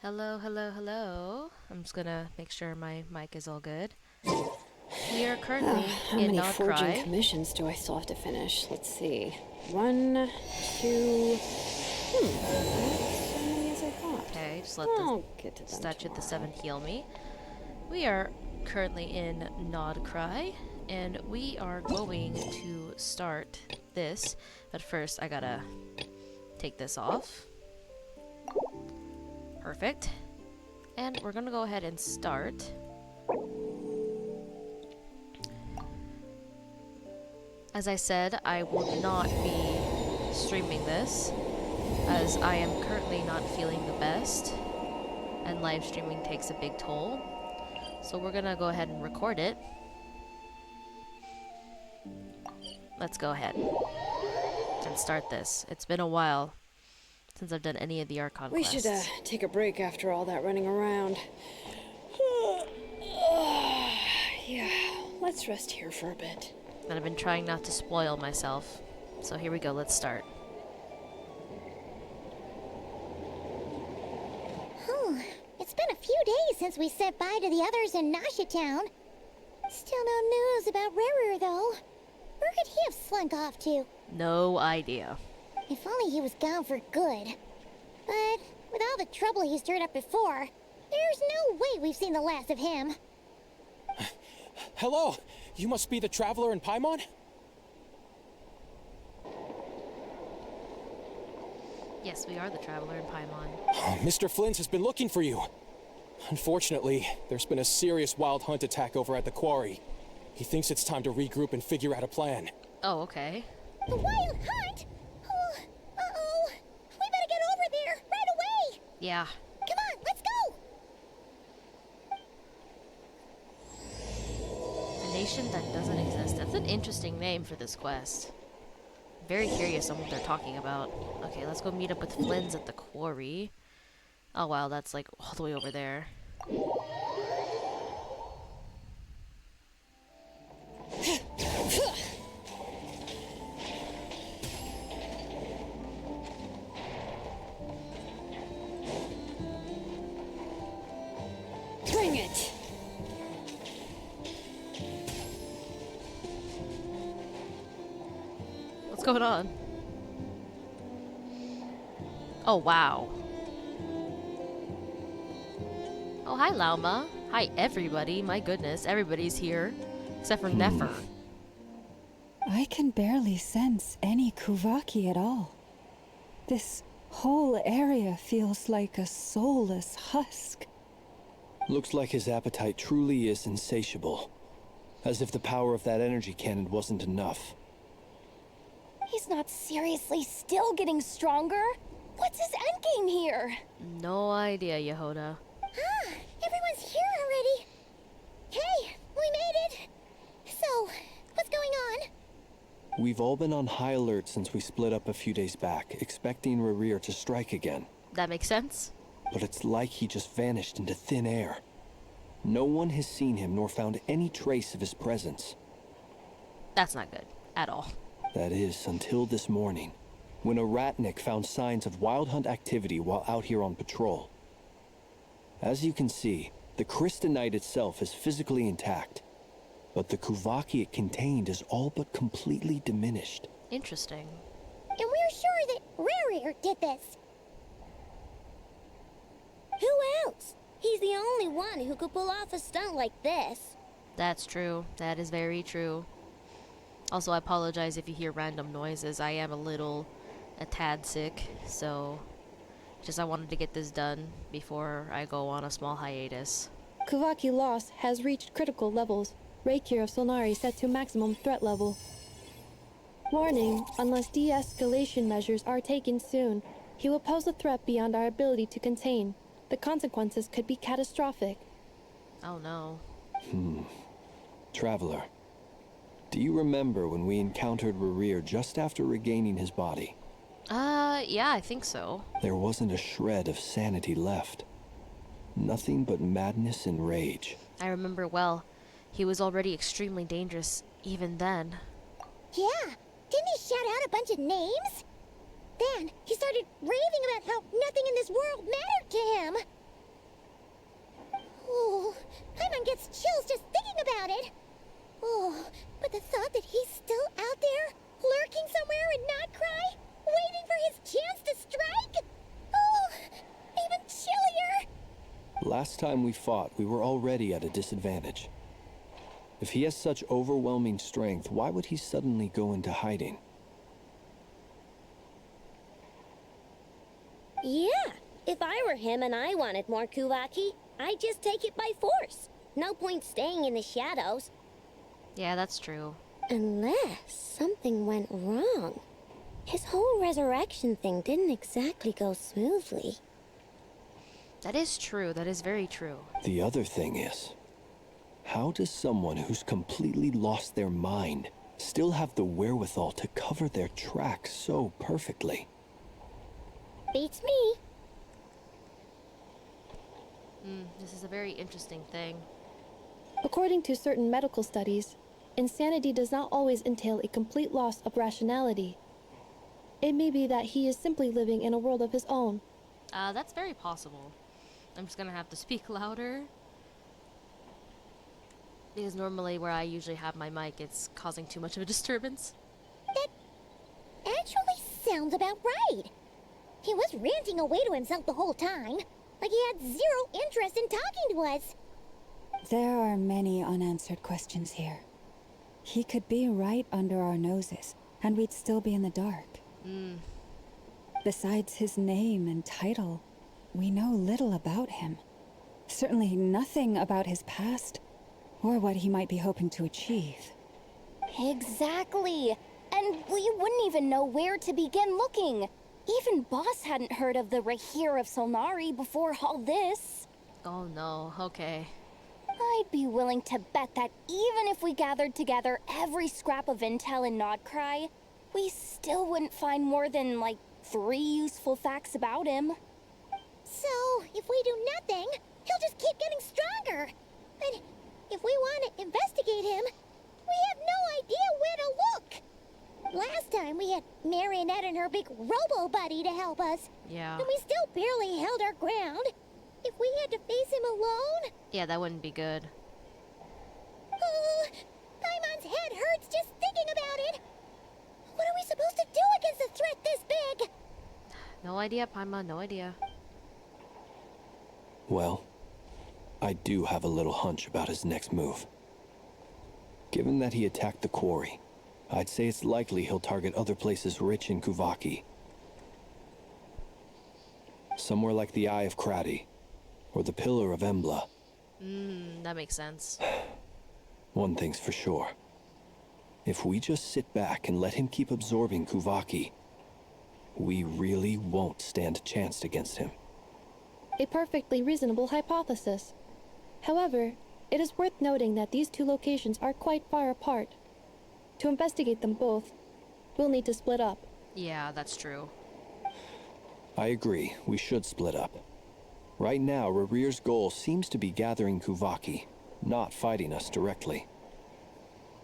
Hello, hello, hello. I'm just gonna make sure my mic is all good. We are currently How in many forging Nod-Krai. commissions do I still have to finish? Let's see. One, two. Not so many as I thought. Okay, just let I'll the get to them statue of the tomorrow. Seven heal me. We are currently in Nod-Krai, and we are going to start this. But first, I gotta take this off. Perfect. And we're gonna go ahead and start. As I said, I will not be streaming this, as I am currently not feeling the best, and live streaming takes a big toll. So we're gonna go ahead and record it. Let's go ahead and start this. It's been a while since I've done any of the Archon We quests. should take a break after all that running around. Yeah, let's rest here for a bit. And I've been trying not to spoil myself. So here we go, let's start. It's been a few days since we said bye to the others in Nasha Town. Still no news about Rarer, though. Where could he have slunk off to? No idea. If only he was gone for good. But with all the trouble he stirred up before, there's no way we've seen the last of him. Hello! You must be the traveler in Paimon? Yes, we are the traveler in Paimon. Mr. Flynn has been looking for you. Unfortunately, there's been a serious wild hunt attack over at the quarry. He thinks it's time to regroup and figure out a plan. Oh, okay. The Wild Hunt? Oh, uh-oh. We better get over there, right away! Yeah. Come on, let's go! A nation that doesn't exist. That's an interesting name for this quest. Very curious on what they're talking about. Okay, let's go meet up with Flynn's at the quarry. Oh wow, that's like all the way over there. Bring it! What's going on? Oh wow. Oh hi Lauma. Hi everybody. My goodness, everybody's here. Except for Nefer. I can barely sense any Kuvaki at all. This whole area feels like a soulless husk. Looks like his appetite truly is insatiable. As if the power of that energy cannon wasn't enough. He's not seriously still getting stronger? What's his endgame here? No idea, Yehoda. Ah, everyone's here already. Hey, we made it. So, what's going on? We've all been on high alert since we split up a few days back, expecting Rerir to strike again. That makes sense? But it's like he just vanished into thin air. No one has seen him nor found any trace of his presence. That's not good. At all. That is, until this morning, when a ratnik found signs of wild hunt activity while out here on patrol. As you can see, the Crystonite itself is physically intact, but the Kuvaki it contained is all but completely diminished. Interesting. And we're sure that Rarer did this. Who else? He's the only one who could pull off a stunt like this. That's true. That is very true. Also, I apologize if you hear random noises. I am a tad sick, so I wanted to get this done before I go on a small hiatus. Kuvaki loss has reached critical levels. Reikir of Solnari set to maximum threat level. Warning, unless de-escalation measures are taken soon, he will pose a threat beyond our ability to contain. The consequences could be catastrophic. Oh no. Traveler, do you remember when we encountered Rerir just after regaining his body? Yeah, I think so. There wasn't a shred of sanity left. Nothing but madness and rage. I remember well. He was already extremely dangerous even then. Yeah, didn't he shout out a bunch of names? Then he started raving about how nothing in this world mattered to him. last time we fought, we were already at a disadvantage. If he has such overwhelming strength, why would he suddenly go into hiding? Yeah, if I were him and I wanted more Kuvaki, I'd just take it by force. No point staying in the shadows. Yeah, that's true. Unless something went wrong. His whole resurrection thing didn't exactly go smoothly. That is true. That is very true. The other thing is, how does someone who's completely lost their mind still have the wherewithal to cover their tracks so perfectly? Beats me. This is a very interesting thing. According to certain medical studies, insanity does not always entail a complete loss of rationality. It may be that he is simply living in a world of his own. That's very possible. I'm just gonna have to speak louder. Because normally where I usually have my mic, it's causing too much of a disturbance. That actually sounds about right. He was ranting away to himself the whole time, like he had zero interest in talking to us. There are many unanswered questions here. He could be right under our noses, and we'd still be in the dark. Besides his name and title, we know little about him. Certainly nothing about his past, or what he might be hoping to achieve. Exactly. And we wouldn't even know where to begin looking. Even Boss hadn't heard of the Rahir of Solnari before all this. Oh no, okay. I'd be willing to bet that even if we gathered together every scrap of intel in Nod-Krai, we still wouldn't find more than, like, 3 useful facts about him. So, if we do nothing, he'll just keep getting stronger. And if we want to investigate him, we have no idea where to look. Last time we had Marionette and her big robo-buddy to help us. Yeah. And we still barely held our ground. If we had to face him alone... Yeah, that wouldn't be good. Paimon's head hurts just thinking about it. What are we supposed to do against a threat this big? No idea, Paimon, no idea. Well, I do have a little hunch about his next move. Given that he attacked the quarry, I'd say it's likely he'll target other places rich in Kuvaki. Somewhere like the Eye of Krati, or the Pillar of Embla. That makes sense. One thing's for sure. If we just sit back and let him keep absorbing Kuvaki, we really won't stand a chance against him. A perfectly reasonable hypothesis. However, it is worth noting that these two locations are quite far apart. To investigate them both, we'll need to split up. Yeah, that's true. I agree, we should split up. Right now, Rarir's goal seems to be gathering Kuvaki, not fighting us directly.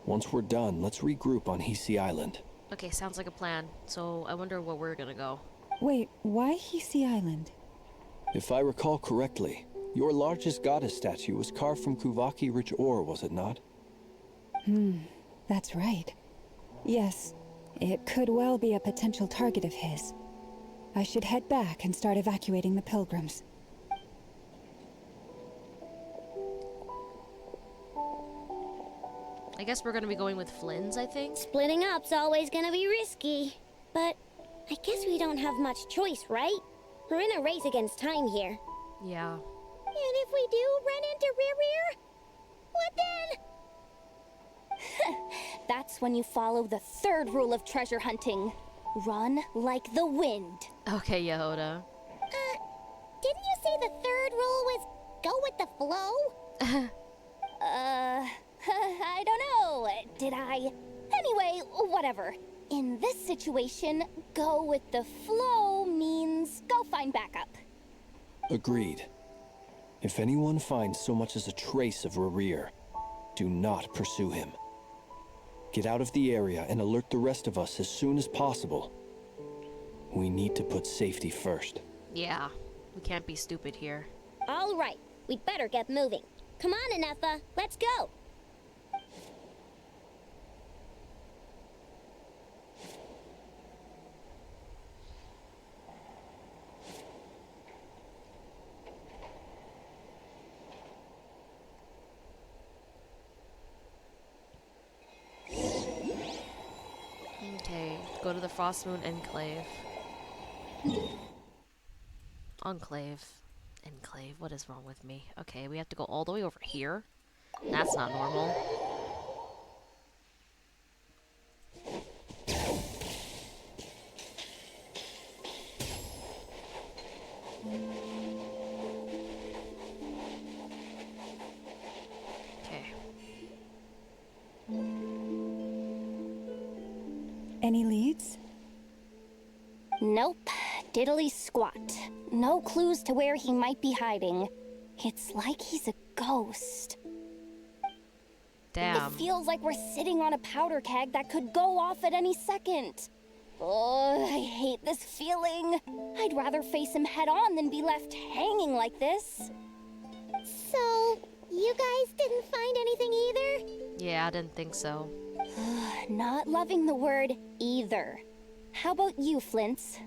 Once we're done, let's regroup on Hisi Island. Okay, sounds like a plan. So I wonder where we're gonna go. Wait, why Hisi Island? If I recall correctly, your largest goddess statue was carved from Kuvaki-rich ore, was it not? That's right. Yes, it could well be a potential target of his. I should head back and start evacuating the pilgrims. I guess we're gonna be going with Flynn's, I think. Splitting up's always gonna be risky. But I guess we don't have much choice, right? We're in a race against time here. Yeah. And if we do run into Rear, what then? That's when you follow the 3rd rule of treasure hunting. Run like the wind. Okay, Yehoda. Didn't you say the 3rd rule was go with the flow? I don't know. Did I? Anyway, whatever. In this situation, go with the flow means go find backup. Agreed. If anyone finds so much as a trace of Rarir, do not pursue him. Get out of the area and alert the rest of us as soon as possible. We need to put safety first. Yeah. We can't be stupid here. All right, we'd better get moving. Come on, Anefa, let's go. Go to the Frost Moon Enclave. Enclave. Enclave. What is wrong with me? Okay, we have to go all the way over here. That's not normal. Okay. Any leads? Nope. Diddly squat. No clues to where he might be hiding. It's like he's a ghost. Damn. It feels like we're sitting on a powder keg that could go off at any second. Oh, I hate this feeling. I'd rather face him head on than be left hanging like this. So, you guys didn't find anything either? Yeah, I didn't think so. Not loving the word either. How about you, Flints?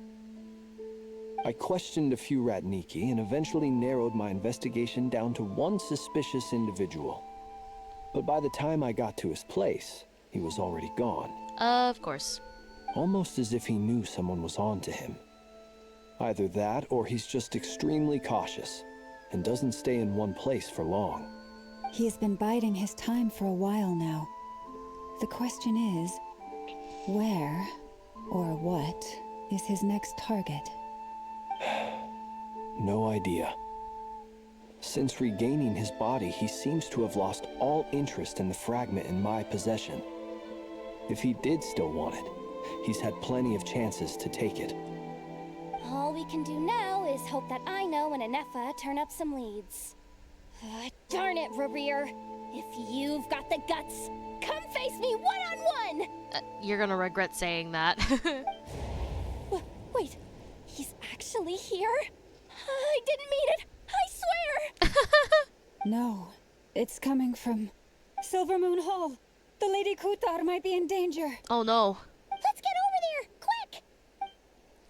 I questioned a few Ratniki and eventually narrowed my investigation down to one suspicious individual. But by the time I got to his place, he was already gone. Of course. Almost as if he knew someone was on to him. Either that, or he's just extremely cautious and doesn't stay in one place for long. He has been biding his time for a while now. The question is, where or what is his next target? No idea. Since regaining his body, he seems to have lost all interest in the fragment in my possession. If he did still want it, he's had plenty of chances to take it. All we can do now is hope that Ino and Anefa turn up some leads. Darn it, Rerir. If you've got the guts, come face me one-on-one! You're gonna regret saying that. Wait, he's actually here? I didn't mean it! I swear! No, it's coming from Silver Moon Hall. The Lady Kutar might be in danger. Oh no. Let's get over there, quick!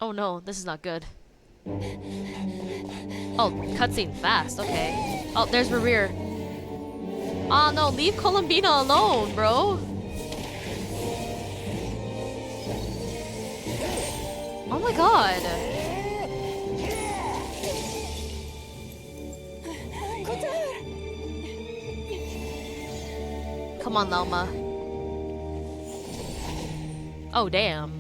Oh no, this is not good. Oh, cutscene fast, okay. Oh, there's Rerir. Oh no, leave Columbina alone, bro. Oh my god. Come on, Lelma. Oh, damn.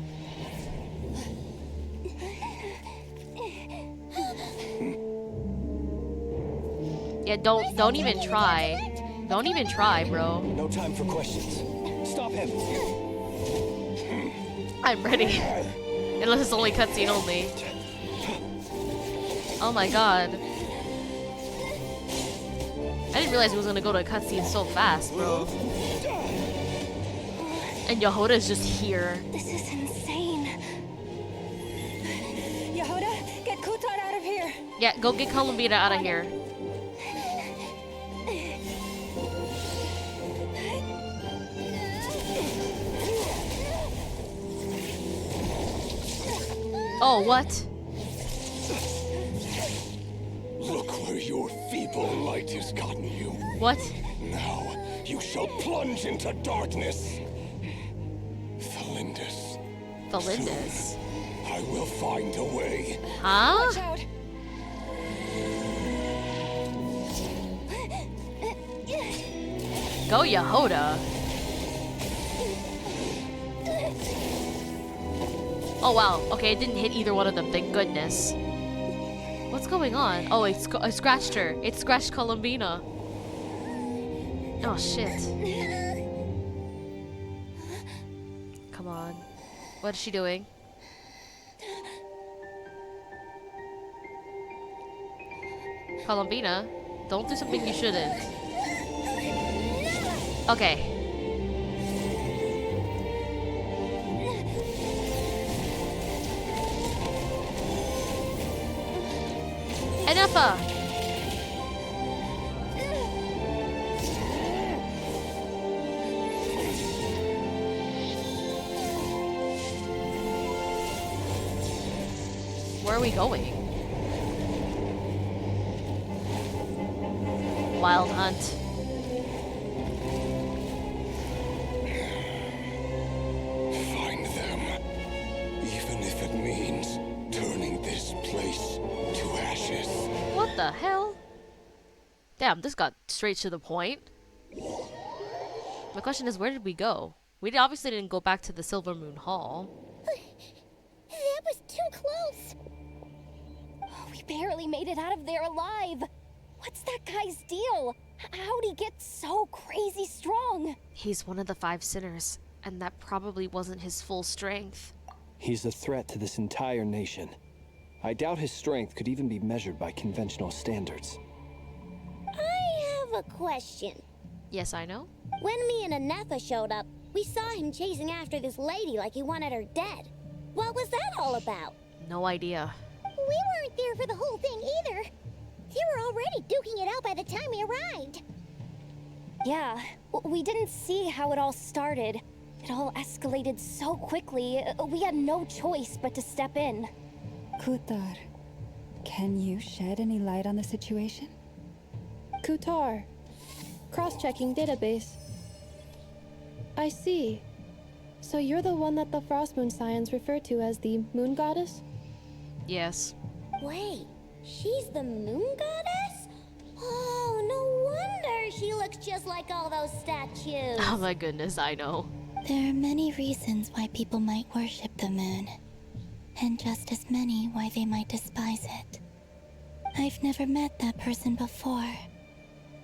Yeah, don't even try. Don't even try, bro. No time for questions. Stop him! I'm ready. Unless it's only cutscene only. Oh my god. I didn't realize it was gonna go to a cutscene so fast, bro. And Yehoda's just here. This is insane. Yehoda, get Kutar out of here. Yeah, go get Columbina out of here. Oh, what? Look where your feeble light has gotten you. What? Now you shall plunge into darkness. Thalindus. Thalindus? I will find a way. Huh? Watch out. Go Yehoda. Oh wow, okay, it didn't hit either one of them, thank goodness. What's going on? Oh, it scratched her. It scratched Columbina. Oh shit. Come on. What is she doing? Columbina, don't do something you shouldn't. Okay. Enefa! Where are we going? Wild Hunt. Find them the hell? Damn, this got straight to the point. My question is, where did we go? We obviously didn't go back to the Silver Moon Hall. That was too close. We barely made it out of there alive. What's that guy's deal? How'd he get so crazy strong? He's one of the 5 sinners, and that probably wasn't his full strength. He's a threat to this entire nation. I doubt his strength could even be measured by conventional standards. I have a question. Yes, I know. When me and Anefa showed up, we saw him chasing after this lady like he wanted her dead. What was that all about? No idea. We weren't there for the whole thing either. They were already duking it out by the time we arrived. Yeah, we didn't see how it all started. It all escalated so quickly, we had no choice but to step in. Kutar, can you shed any light on the situation? Kutar. Cross-checking database. I see. So you're the one that the Frost Moon Scions refer to as the Moon Goddess? Yes. Wait, she's the moon goddess? Oh, no wonder she looks just like all those statues. Oh my goodness, I know. There are many reasons why people might worship the moon, and just as many why they might despise it. I've never met that person before,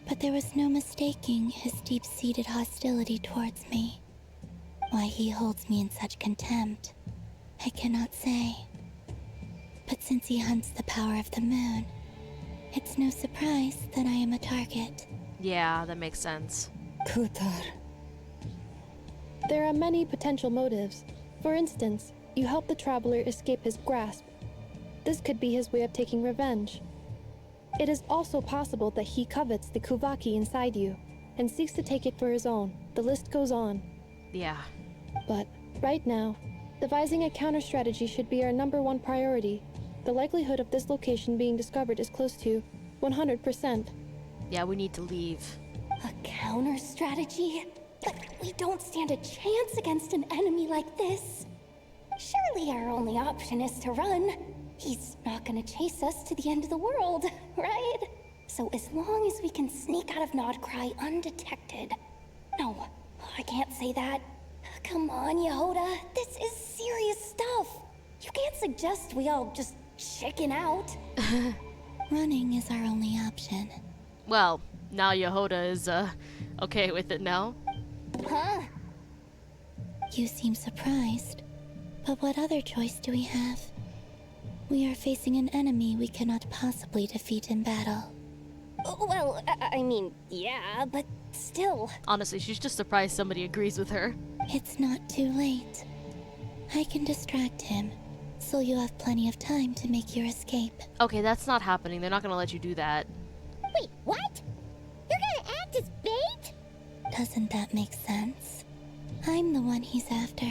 but there was no mistaking his deep-seated hostility towards me. Why he holds me in such contempt, I cannot say. But since he hunts the power of the moon, it's no surprise that I am a target. Yeah, that makes sense. Kutar. There are many potential motives. For instance, you help the traveler escape his grasp. This could be his way of taking revenge. It is also possible that he covets the Kuvaki inside you and seeks to take it for his own. The list goes on. Yeah. But right now, devising a counter strategy should be our #1 priority. The likelihood of this location being discovered is close to 100%. Yeah, we need to leave. A counter strategy? But we don't stand a chance against an enemy like this. Surely our only option is to run. He's not gonna chase us to the end of the world, right? So as long as we can sneak out of Nod-Krai undetected. No, I can't say that. Come on, Yehoda. This is serious stuff. You can't suggest we all just chicken out. Running is our only option. Well, now Yehoda is, okay with it now. Huh? You seem surprised, but what other choice do we have? We are facing an enemy we cannot possibly defeat in battle. Well, I mean, yeah, but still. Honestly, she's just surprised somebody agrees with her. It's not too late. I can distract him, so you have plenty of time to make your escape. Okay, that's not happening. They're not gonna let you do that. Wait, what? You're gonna act as bait? Doesn't that make sense? I'm the one he's after.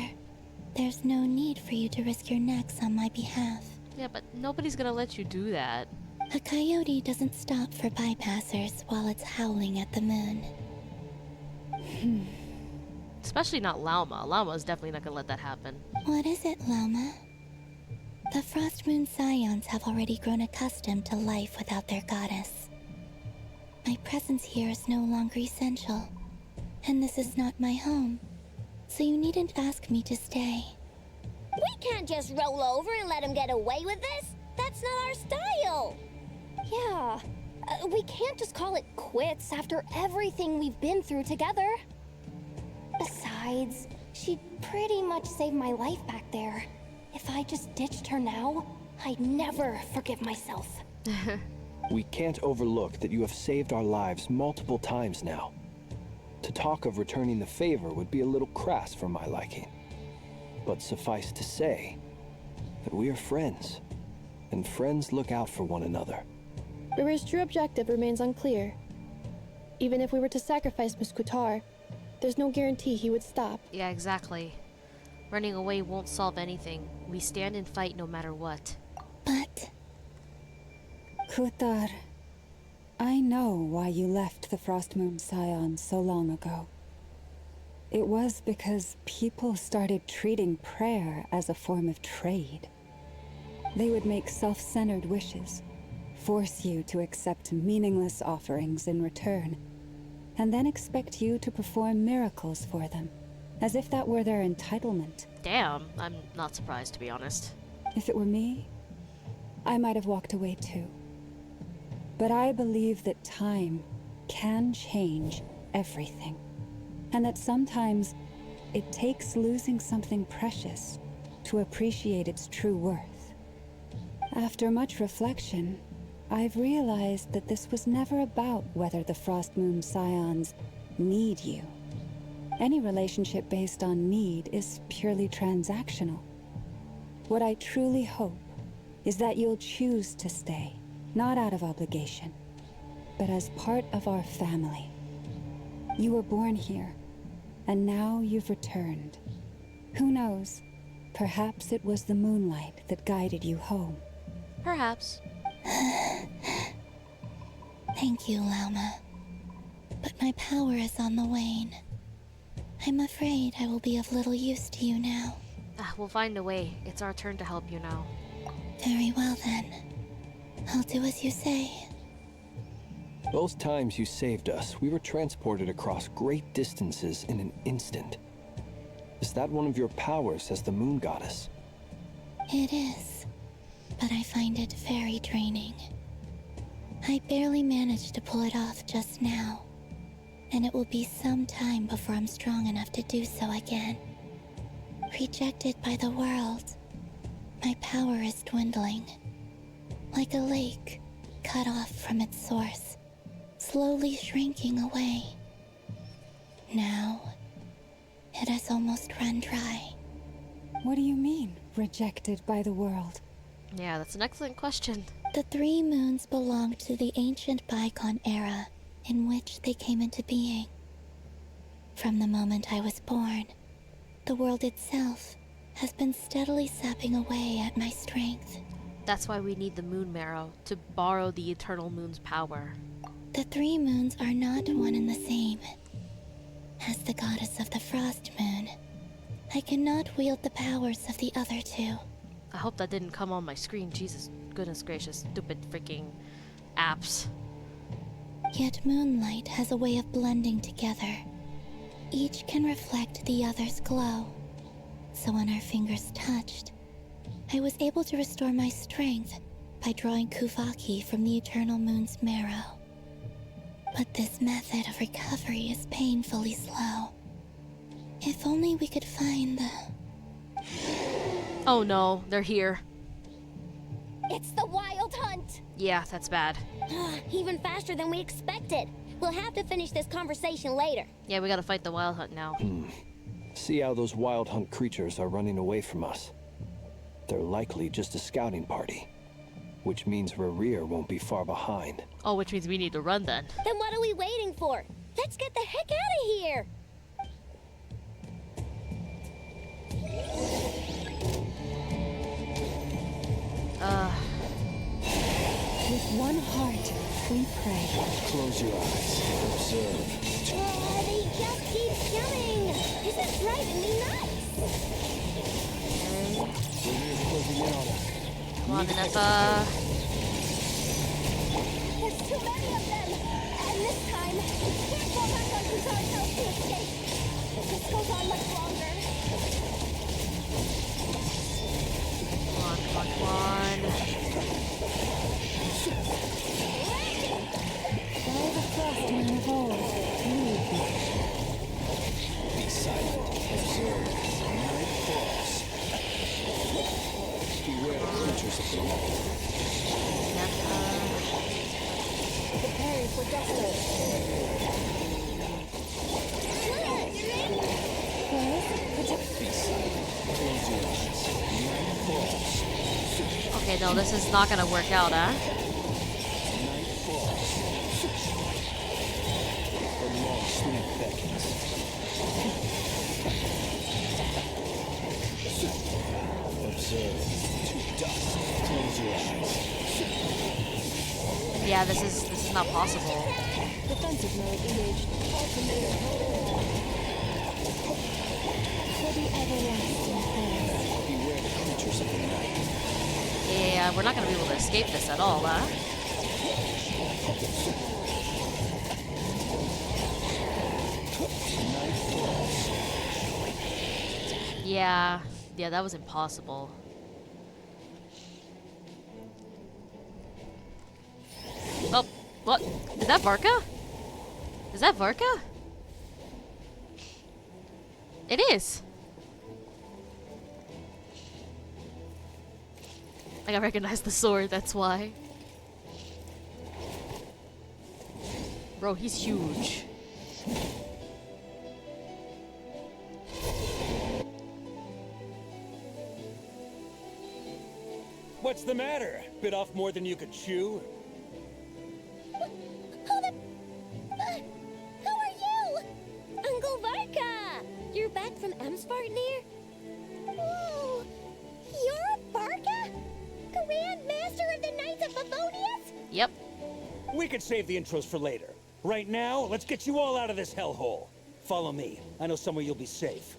There's no need for you to risk your necks on my behalf. Yeah, but nobody's gonna let you do that. A coyote doesn't stop for bypassers while it's howling at the moon. Especially not Lauma. Lauma is definitely not gonna let that happen. What is it, Lama? The Frost Moon Scions have already grown accustomed to life without their goddess. My presence here is no longer essential, and this is not my home, so you needn't ask me to stay. We can't just roll over and let him get away with this. That's not our style. Yeah, we can't just call it quits after everything we've been through together. Besides, she pretty much saved my life back there. If I just ditched her now, I'd never forgive myself. We can't overlook that you have saved our lives multiple times now. To talk of returning the favor would be a little crass for my liking. But suffice to say that we are friends, and friends look out for one another. Rivers' true objective remains unclear. Even if we were to sacrifice Miss Kutar, there's no guarantee he would stop. Yeah, exactly. Running away won't solve anything. We stand and fight no matter what. But Kutar, I know why you left the Frost Moon Scions so long ago. It was because people started treating prayer as a form of trade. They would make self-centered wishes, force you to accept meaningless offerings in return, and then expect you to perform miracles for them, as if that were their entitlement. Damn, I'm not surprised, to be honest. If it were me, I might have walked away too. But I believe that time can change everything, and that sometimes it takes losing something precious to appreciate its true worth. After much reflection, I've realized that this was never about whether the Frost Moon Scions need you. Any relationship based on need is purely transactional. What I truly hope is that you'll choose to stay, not out of obligation, but as part of our family. You were born here, and now you've returned. Who knows? Perhaps it was the moonlight that guided you home. Perhaps. Thank you, Lauma. But my power is on the wane. I'm afraid I will be of little use to you now. We'll find a way. It's our turn to help you now. Very well then. I'll do as you say. Both times you saved us, we were transported across great distances in an instant. Is that one of your powers as the Moon Goddess? It is, but I find it very draining. I barely managed to pull it off just now, and it will be some time before I'm strong enough to do so again. Rejected by the world, my power is dwindling. Like a lake cut off from its source, slowly shrinking away. Now, it has almost run dry. What do you mean, rejected by the world? Yeah, that's an excellent question. The 3 moons belonged to the ancient bygone era in which they came into being. From the moment I was born, the world itself has been steadily sapping away at my strength. That's why we need the Moon Marrow, to borrow the Eternal Moon's power. The 3 moons are not one and the same. As the goddess of the Frost Moon, I cannot wield the powers of the other 2. I hope that didn't come on my screen. Jesus, goodness gracious, stupid freaking apps. Yet moonlight has a way of blending together. Each can reflect the other's glow. So when our fingers touched, I was able to restore my strength by drawing Kuvaki from the Eternal Moon's marrow. But this method of recovery is painfully slow. If only we could find the... Oh no, they're here. It's the Wild Hunt! Yeah, that's bad. Even faster than we expected. We'll have to finish this conversation later. Yeah, we gotta fight the Wild Hunt now. See how those Wild Hunt creatures are running away from us. They're likely just a scouting party, which means Rerir won't be far behind. Oh, which means we need to run then. Then what are we waiting for? Let's get the heck out of here! With one heart, we pray. Close your eyes. Observe. They just keep coming! This is driving me nuts! We're closing in on us. Come on, Nefa. There's too many of them! And this time, can't go back on Kuzar's house to escape. If this goes on much longer. Come on, come on, come on. By the Frost Moon of old, lead me. Be silent. Observe. Night falls. Beware the creatures of the night. Nefa. Preparing for Gusto. Be silent. Close your eyes. Night falls. Okay, no, this is not gonna work out, huh? Night falls. The long sleep beckons. Observe. To dust. Close your eyes. Yeah, this is not possible. Defensive mode engaged. Alternator mode. For the everlasting prayer. Beware the creatures of the night. Yeah, we're not gonna be able to escape this at all, huh? Yeah, that was impossible. Oh, what? Is that Varka? Is that Varka? It is. Like, I recognize the sword, that's why. Bro, he's huge. What's the matter? Bit off more than you could chew? Who are you? Uncle Varka! You're back from Amsvartnir? Whoa! You're Barca? Grand Master of the Knights of Favonius? Yep. We could save the intros for later. Right now, let's get you all out of this hellhole. Follow me. I know somewhere you'll be safe.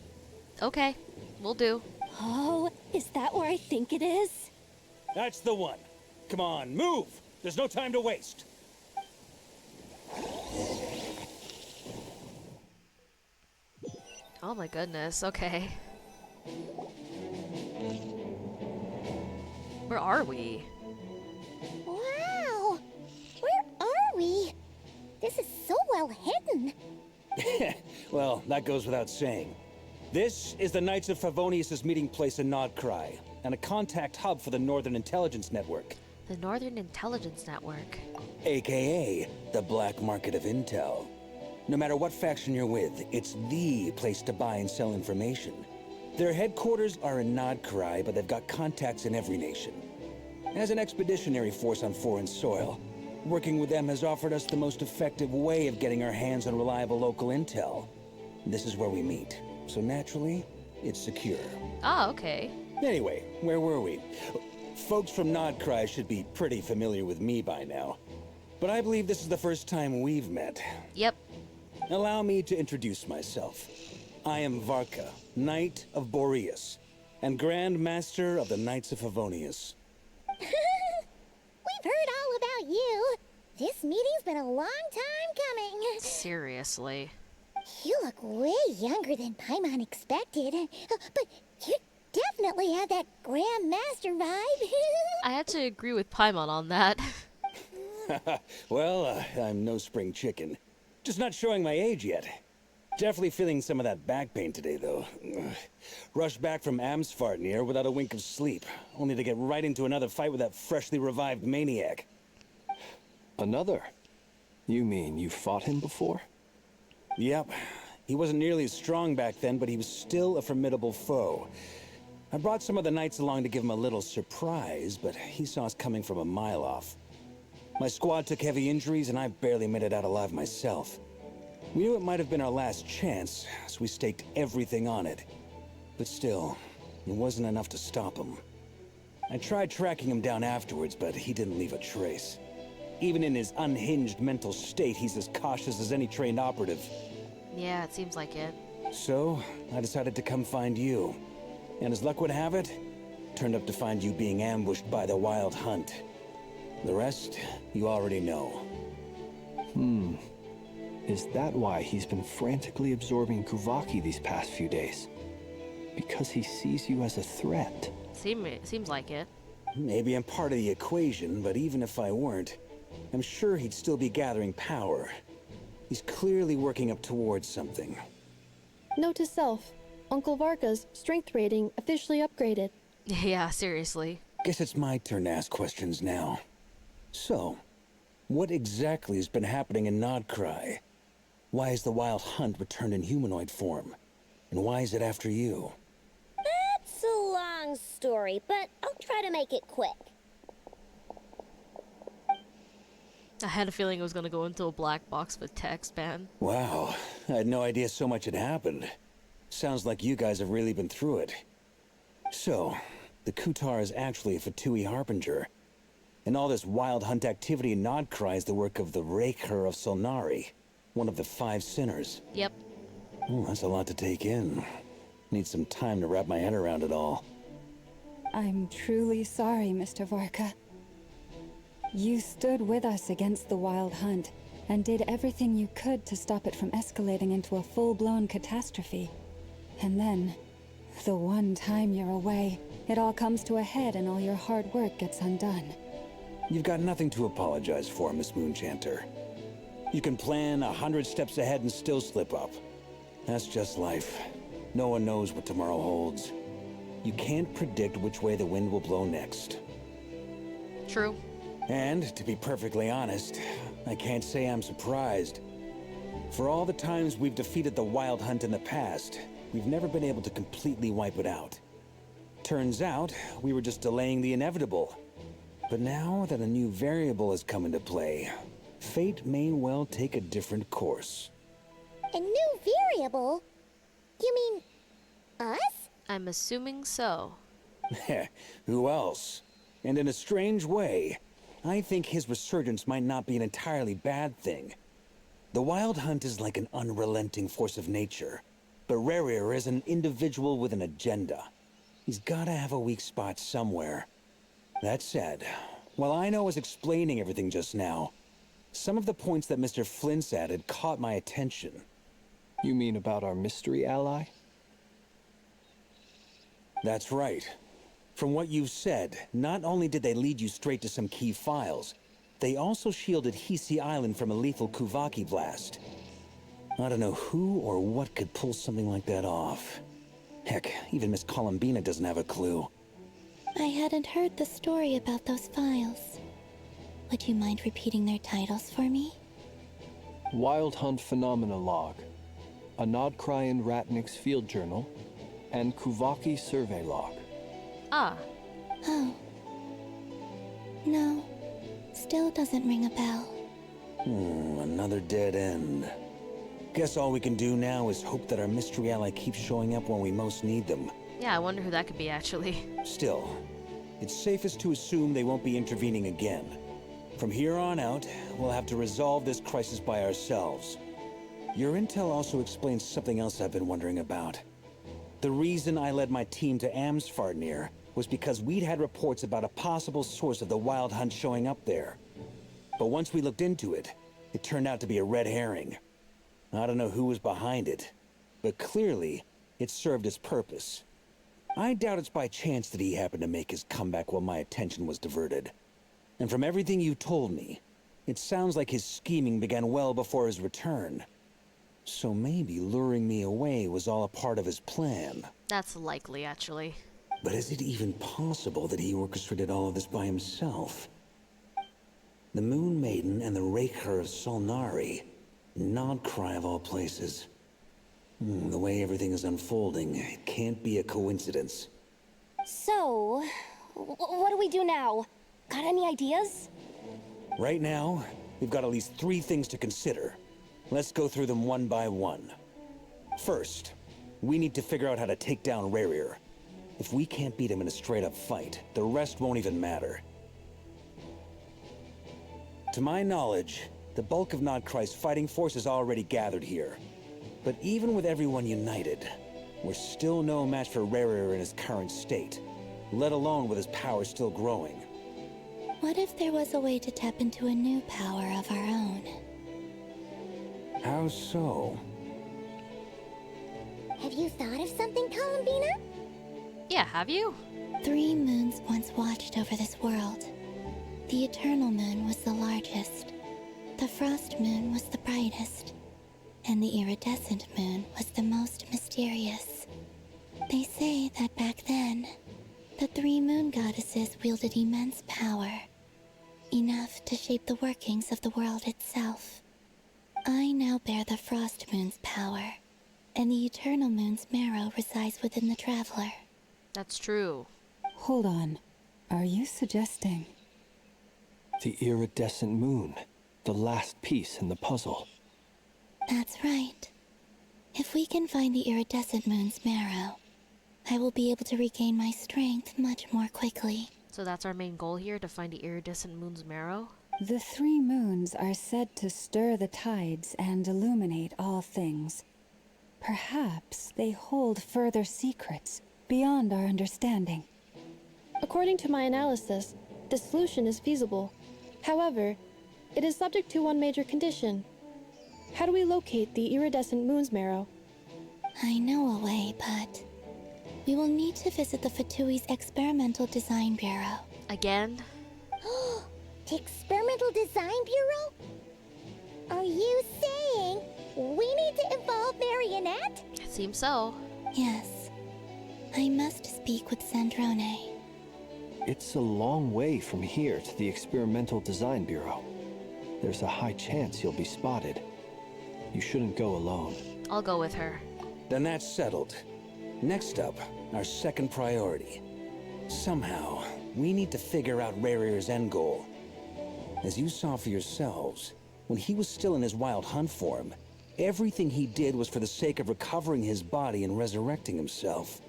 Okay, we'll do. Oh, is that where I think it is? That's the one. Come on, move! There's no time to waste. Oh my goodness, okay. Where are we? Wow! Where are we? This is so well hidden. Well, that goes without saying. This is the Knights of Favonius' meeting place in Nod-Krai, and a contact hub for the Northern Intelligence Network. The Northern Intelligence Network. AKA, the black market of intel. No matter what faction you're with, it's the place to buy and sell information. Their headquarters are in Nod-Krai, but they've got contacts in every nation. As an expeditionary force on foreign soil, working with them has offered us the most effective way of getting our hands on reliable local intel. This is where we meet, so naturally, it's secure. Ah, okay. Anyway, where were we? Folks from Nod-Krai should be pretty familiar with me by now. But I believe this is the first time we've met. Yep. Allow me to introduce myself. I am Varka, Knight of Boreas, and Grand Master of the Knights of Favonius. We've heard all about you. This meeting's been a long time coming. Seriously. You look way younger than Paimon expected. But you definitely have that Grand Master vibe. I had to agree with Paimon on that. Well, I'm no spring chicken. Just not showing my age yet. Definitely feeling some of that back pain today, though. Rushed back from Amsvartnir without a wink of sleep, only to get right into another fight with that freshly revived maniac. Another? You mean you fought him before? Yep. He wasn't nearly as strong back then, but he was still a formidable foe. I brought some of the knights along to give him a little surprise, but he saw us coming from a mile off. My squad took heavy injuries, and I barely made it out alive myself. We knew it might have been our last chance, so we staked everything on it. But still, it wasn't enough to stop him. I tried tracking him down afterwards, but he didn't leave a trace. Even in his unhinged mental state, he's as cautious as any trained operative. Yeah, it seems like it. So, I decided to come find you. And as luck would have it, turned up to find you being ambushed by the Wild Hunt. The rest, you already know. Is that why he's been frantically absorbing Kuvaki these past few days? Because he sees you as a threat? Seems like it. Maybe I'm part of the equation, but even if I weren't, I'm sure he'd still be gathering power. He's clearly working up towards something. Note to self, Uncle Varka's strength rating officially upgraded. Yeah, seriously. Guess it's my turn to ask questions now. So, what exactly has been happening in Nod-Krai? Why has the Wild Hunt returned in humanoid form? And why is it after you? That's a long story, but I'll try to make it quick. I had a feeling it was gonna go into a black box with text, man. Wow, I had no idea so much had happened. Sounds like you guys have really been through it. So, the Kutar is actually a Fatui Harbinger. And all this Wild Hunt activity in Nod-Krai is the work of the Raker of Solnari, one of the 5 sinners. Yep. Oh, that's a lot to take in. Need some time to wrap my head around it all. I'm truly sorry, Mr. Varka. You stood with us against the Wild Hunt and did everything you could to stop it from escalating into a full-blown catastrophe. And then, the one time you're away, it all comes to a head and all your hard work gets undone. You've got nothing to apologize for, Miss Moonchanter. You can plan 100 steps ahead and still slip up. That's just life. No one knows what tomorrow holds. You can't predict which way the wind will blow next. True. And, to be perfectly honest, I can't say I'm surprised. For all the times we've defeated the Wild Hunt in the past, we've never been able to completely wipe it out. Turns out, we were just delaying the inevitable. But now that a new variable has come into play, fate may well take a different course. A new variable? You mean us? I'm assuming so. Who else? And in a strange way, I think his resurgence might not be an entirely bad thing. The Wild Hunt is like an unrelenting force of nature, but Rerir is an individual with an agenda. He's gotta have a weak spot somewhere. That said, while I was explaining everything just now, some of the points that Mr. Flint's added caught my attention. You mean about our mystery ally? That's right. From what you've said, not only did they lead you straight to some key files, they also shielded Hisi Island from a lethal Kuvaki blast. I don't know who or what could pull something like that off. Heck, even Miss Columbina doesn't have a clue. I hadn't heard the story about those files. Would you mind repeating their titles for me? Wild Hunt Phenomena Log, a Nod-Krai Archon's Field Journal, and Kuvaki Survey Log. Ah. Oh. No. Still doesn't ring a bell. Another dead end. Guess all we can do now is hope that our mystery ally keeps showing up when we most need them. Yeah, I wonder who that could be, actually. Still, it's safest to assume they won't be intervening again. From here on out, we'll have to resolve this crisis by ourselves. Your intel also explains something else I've been wondering about. The reason I led my team to Amsfarnir was because we'd had reports about a possible source of the Wild Hunt showing up there. But once we looked into it, it turned out to be a red herring. I don't know who was behind it, but clearly, it served its purpose. I doubt it's by chance that he happened to make his comeback while my attention was diverted. And from everything you told me, it sounds like his scheming began well before his return. So maybe luring me away was all a part of his plan. That's likely, actually. But is it even possible that he orchestrated all of this by himself? The Moon Maiden and the Raker of Solnari. Nod-Krai of all places. The way everything is unfolding, it can't be a coincidence. So, what do we do now? Got any ideas? Right now, we've got at least 3 things to consider. Let's go through them one by one. First, we need to figure out how to take down Rerir. If we can't beat him in a straight-up fight, the rest won't even matter. To my knowledge, the bulk of Nod-Krai's fighting force is already gathered here. But even with everyone united, we're still no match for Rerir in his current state, let alone with his power still growing. What if there was a way to tap into a new power of our own? How so? Have you thought of something, Columbina? Yeah, have you? 3 moons once watched over this world. The Eternal Moon was the largest. The Frost Moon was the brightest. And the Iridescent Moon was the most mysterious. They say that back then, the 3 moon goddesses wielded immense power. Enough to shape the workings of the world itself. I now bear the Frost Moon's power, and the Eternal Moon's marrow resides within the Traveler. That's true. Hold on. Are you suggesting... The iridescent moon, the last piece in the puzzle. That's right. If we can find the Iridescent Moon's marrow, I will be able to regain my strength much more quickly. So that's our main goal here, to find the iridescent moon's marrow? The 3 moons are said to stir the tides and illuminate all things. Perhaps they hold further secrets beyond our understanding. According to my analysis, this solution is feasible. However, it is subject to one major condition. How do we locate the iridescent moon's marrow? I know a way, but we will need to visit the Fatui's Experimental Design Bureau. Again? The Experimental Design Bureau? Are you saying we need to involve Marionette? Seems so. Yes. I must speak with Sandrone. It's a long way from here to the Experimental Design Bureau. There's a high chance you'll be spotted. You shouldn't go alone. I'll go with her. Then that's settled. Next up, our second priority. Somehow, we need to figure out Rarir's end goal. As you saw for yourselves, when he was still in his wild hunt form, everything he did was for the sake of recovering his body and resurrecting himself.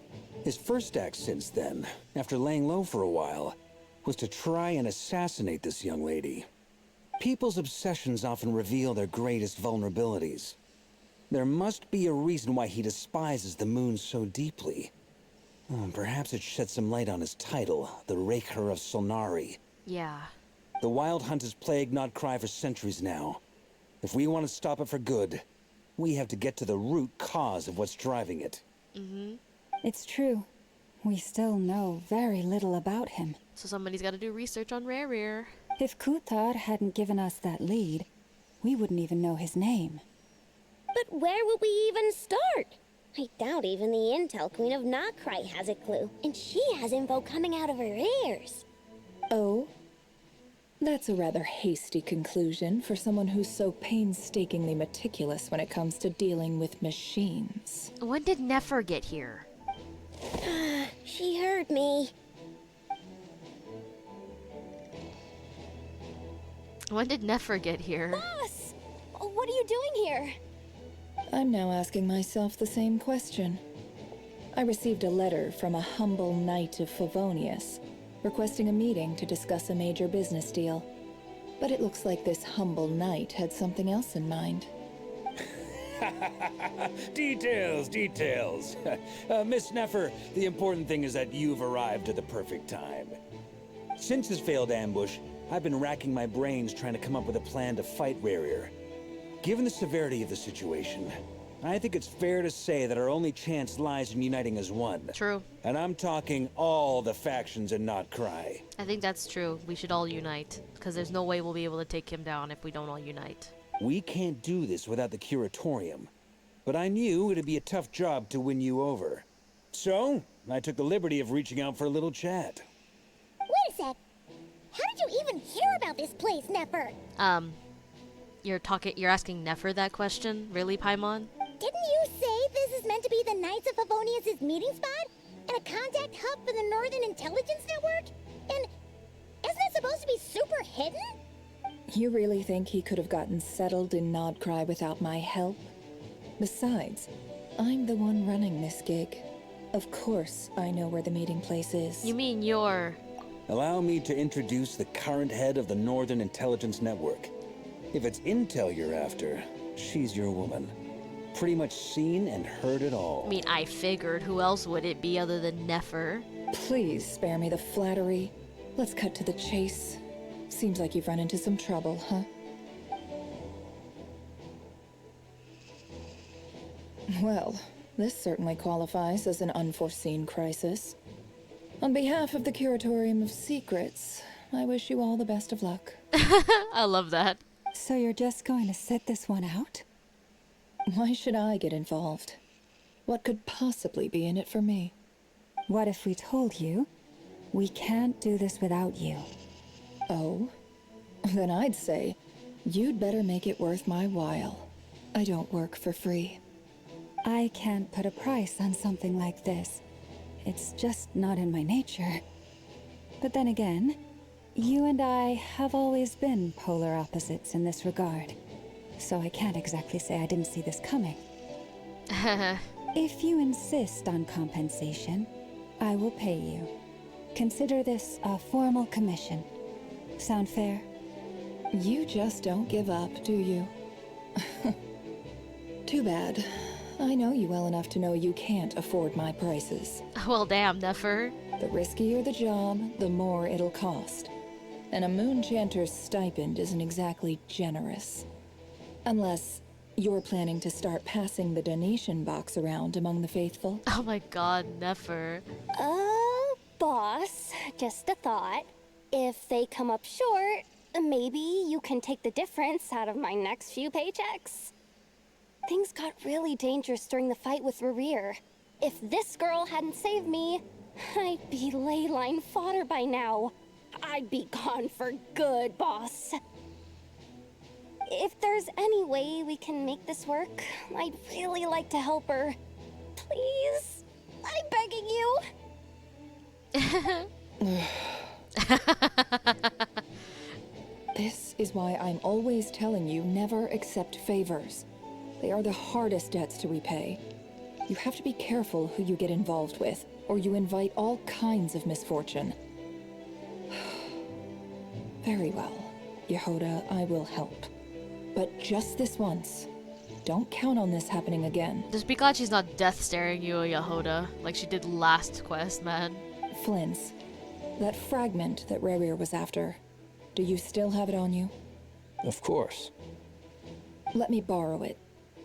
His first act since then, after laying low for a while, was to try and assassinate this young lady. People's obsessions often reveal their greatest vulnerabilities. There must be a reason why he despises the moon so deeply. Perhaps it sheds some light on his title, the Raker of Solnari. Yeah. The Wild Hunt has plagued Nod-Krai for centuries now. If we want to stop it for good, we have to get to the root cause of what's driving it. It's true. We still know very little about him. So somebody's got to do research on Rarir. If Kutar hadn't given us that lead, we wouldn't even know his name. But where would we even start? I doubt even the Intel Queen of Nod-Krai has a clue, and she has info coming out of her ears. Oh? That's a rather hasty conclusion for someone who's so painstakingly meticulous when it comes to dealing with machines. When did Nefer get here? She heard me. When did Nefer get here? Boss! What are you doing here? I'm now asking myself the same question. I received a letter from a humble knight of Favonius, requesting a meeting to discuss a major business deal. But it looks like this humble knight had something else in mind. Details, details. Miss Nefer, the important thing is that you've arrived at the perfect time. Since his failed ambush, I've been racking my brains trying to come up with a plan to fight Rarir. Given the severity of the situation, I think it's fair to say that our only chance lies in uniting as one. True. And I'm talking all the factions in Nod-Krai. I think that's true. We should all unite. Because there's no way we'll be able to take him down if we don't all unite. We can't do this without the Curatorium. But I knew it'd be a tough job to win you over. So, I took the liberty of reaching out for a little chat. Wait a sec. How did you even hear about this place, Nefer? You're asking Nefer that question? Really, Paimon? Didn't you say this is meant to be the Knights of Favonius' meeting spot? And a contact hub for the Northern Intelligence Network? And isn't it supposed to be super hidden? You really think he could have gotten settled in Nod-Krai without my help? Besides, I'm the one running this gig. Of course I know where the meeting place is. You mean you're... Allow me to introduce the current head of the Northern Intelligence Network. If it's intel you're after, she's your woman. Pretty much seen and heard it all. I mean, I figured. Who else would it be other than Nefer? Please spare me the flattery. Let's cut to the chase. Seems like you've run into some trouble, huh? Well, this certainly qualifies as an unforeseen crisis. On behalf of the Curatorium of Secrets, I wish you all the best of luck. I love that. So you're just going to sit this one out? Why should I get involved? What could possibly be in it for me? What if we told you we can't do this without you? Oh? Then I'd say you'd better make it worth my while. I don't work for free. I can't put a price on something like this. It's just not in my nature. But then again, you and I have always been polar opposites in this regard. So I can't exactly say I didn't see this coming. If you insist on compensation, I will pay you. Consider this a formal commission. Sound fair? You just don't give up, do you? Too bad. I know you well enough to know you can't afford my prices. Well, damn, Nefer. The riskier the job, the more it'll cost. and a moon chanter's stipend isn't exactly generous. Unless you're planning to start passing the donation box around among the faithful. Oh my god, never. Boss, just a thought. If they come up short, maybe you can take the difference out of my next few paychecks. Things got really dangerous during the fight with Rerir. If this girl hadn't saved me, I'd be ley line fodder by now. I'd be gone for good, boss. If there's any way we can make this work, I'd really like to help her. Please? I'm begging you. This is why I'm always telling you never accept favors. They are the hardest debts to repay. You have to be careful who you get involved with, or you invite all kinds of misfortune. Very well, Yehoda, I will help. But just this once. Don't count on this happening again. Just be glad she's not death staring you, Yehoda, like she did last quest, man. Flins, that fragment that Rerir was after, do you still have it on you? Of course. Let me borrow it.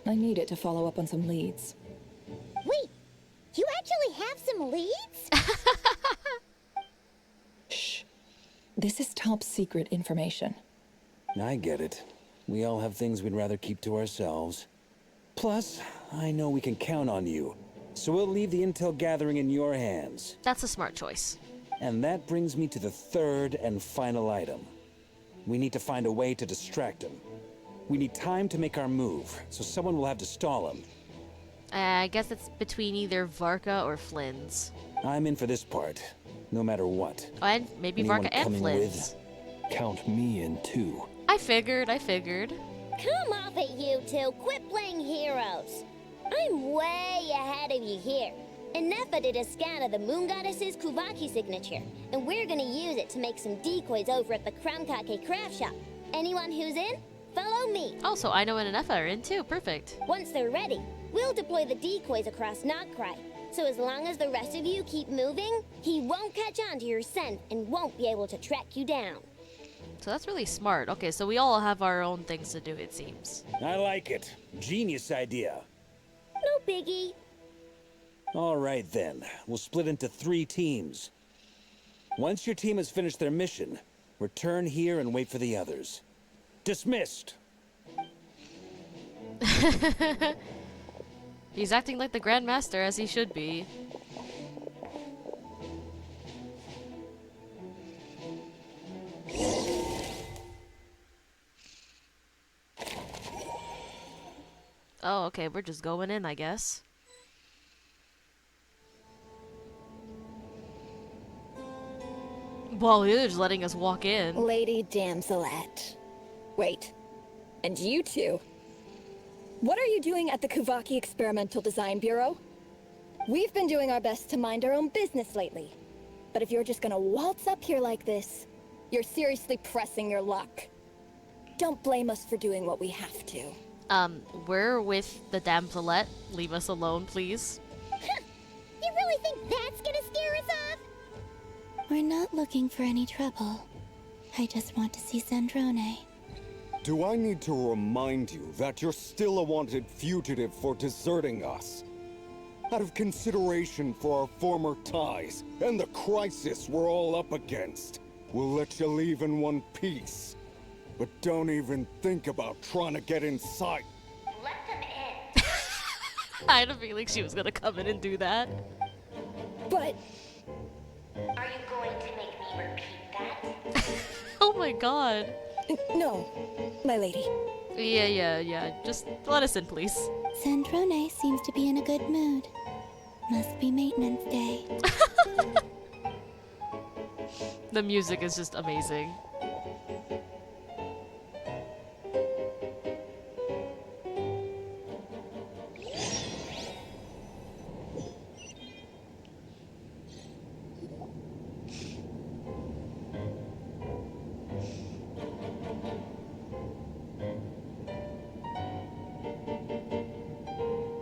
I need it to follow up on some leads. Wait, you actually have some leads? Shh. This is top secret information. I get it. We all have things we'd rather keep to ourselves. Plus, I know we can count on you, so we'll leave the intel gathering in your hands. That's a smart choice. And that brings me to the third and final item. We need to find a way to distract him. We need time to make our move, so someone will have to stall him. I guess it's between either Varka or Flynn's. I'm in for this part, no matter what. Oh, and maybe Anyone Varka and coming Flynn's. Count me in too. I figured. Come off it, you two. Quit playing heroes. I'm way ahead of you here. Nefa did a scan of the Moon Goddess's Kuvaki signature, and we're gonna use it to make some decoys over at the Kramkake craft shop. Anyone who's in, follow me. Oh, so I know and Nefa are in too. Perfect. Once they're ready, we'll deploy the decoys across Nod-Krai. So as long as the rest of you keep moving, he won't catch on to your scent and won't be able to track you down. So that's really smart. Okay, so we all have our own things to do, it seems. I like it. Genius idea. No biggie. All right then, we'll split into 3 teams. Once your team has finished their mission, return here and wait for the others. Dismissed! He's acting like the Grandmaster, as he should be. Oh, okay, we're just going in, I guess. Well, you're just letting us walk in. Lady Damselette. Wait. And you two? What are you doing at the Kuvaki Experimental Design Bureau? We've been doing our best to mind our own business lately. But if you're just gonna waltz up here like this, you're seriously pressing your luck. Don't blame us for doing what we have to. We're with the Damselette. Leave us alone, please. You really think that's gonna scare us off? We're not looking for any trouble. I just want to see Zandrone. Do I need to remind you that you're still a wanted fugitive for deserting us? Out of consideration for our former ties and the crisis we're all up against, we'll let you leave in one piece. But don't even think about trying to get inside. Let them in. I had a feeling she was gonna come in and do that. But... Are you going to make me repeat that? Oh my god. No, my lady. Yeah. Just let us in, please. Zandrone seems to be in a good mood. Must be maintenance day. The music is just amazing.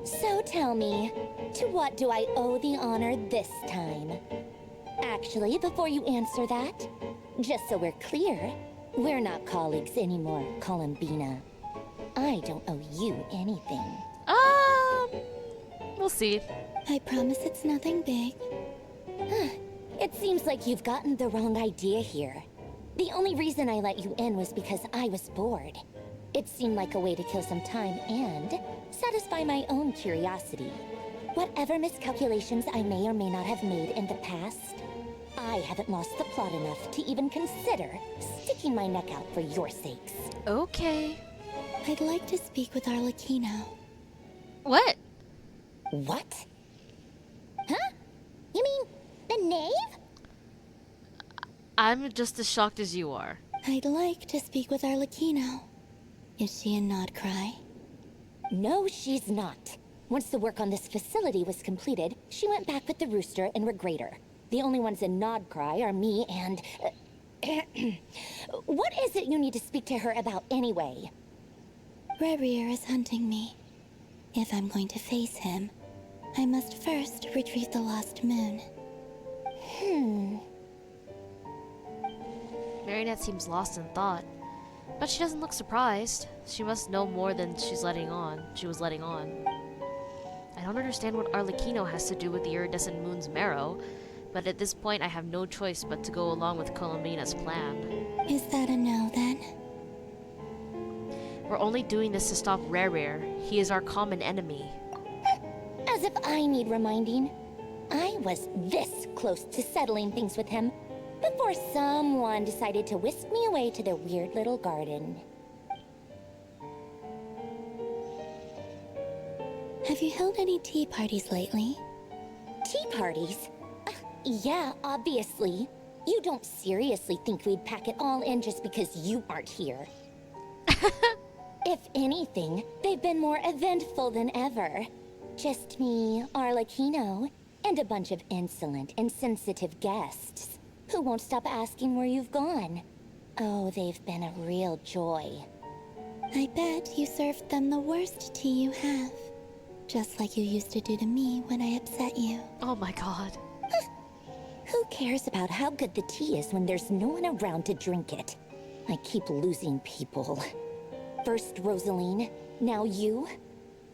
So tell me, to what do I owe the honor this time? Actually, before you answer that, Just so we're clear, we're not colleagues anymore, Columbina. I don't owe you anything. We'll see. I promise it's nothing big. It seems like you've gotten the wrong idea here. The only reason I let you in was because I was bored. It seemed like a way to kill some time and satisfy my own curiosity. Whatever miscalculations I may or may not have made in the past, I haven't lost the plot enough to even consider sticking my neck out for your sakes. Okay. I'd like to speak with Arlecchino. What? What? Huh? You mean the knave? I'm just as shocked as you are. I'd like to speak with Arlecchino. Is she in Nod-Krai? No, she's not. Once the work on this facility was completed, she went back with the Rooster and Regrator. The only ones in Nod-Krai are me and... What is it you need to speak to her about anyway? Rerir is hunting me. If I'm going to face him, I must first retrieve the lost moon. Marinette seems lost in thought. But she doesn't look surprised. She must know more than she was letting on. I don't understand what Arlecchino has to do with the iridescent moon's marrow, but at this point I have no choice but to go along with Columbina's plan. Is that a no, then? We're only doing this to stop Rerir. He is our common enemy. As if I need reminding. I was this close to settling things with him before someone decided to whisk me away to their weird little garden. Have you held any tea parties lately? Tea parties? Yeah, obviously. You don't seriously think we'd pack it all in just because you aren't here. If anything, they've been more eventful than ever. Just me, Arlecchino, and a bunch of insolent, insensitive guests who won't stop asking where you've gone. Oh, they've been a real joy. I bet you served them the worst tea you have. Just like you used to do to me when I upset you. Oh my god. Who cares about how good the tea is when there's no one around to drink it? I keep losing people. First Rosaline, now you.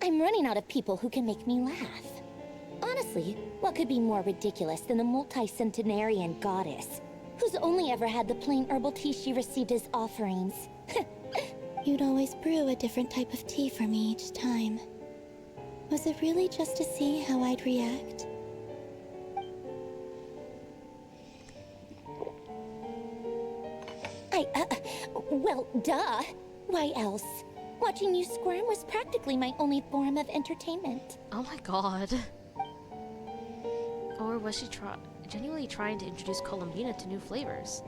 I'm running out of people who can make me laugh. Honestly, what could be more ridiculous than the multi-centenarian goddess, who's only ever had the plain herbal tea she received as offerings? You'd always brew a different type of tea for me each time. Was it really just to see how I'd react? Well, duh. Why else? Watching you squirm was practically my only form of entertainment. Oh my god. Or was she genuinely trying to introduce Columbina to new flavors?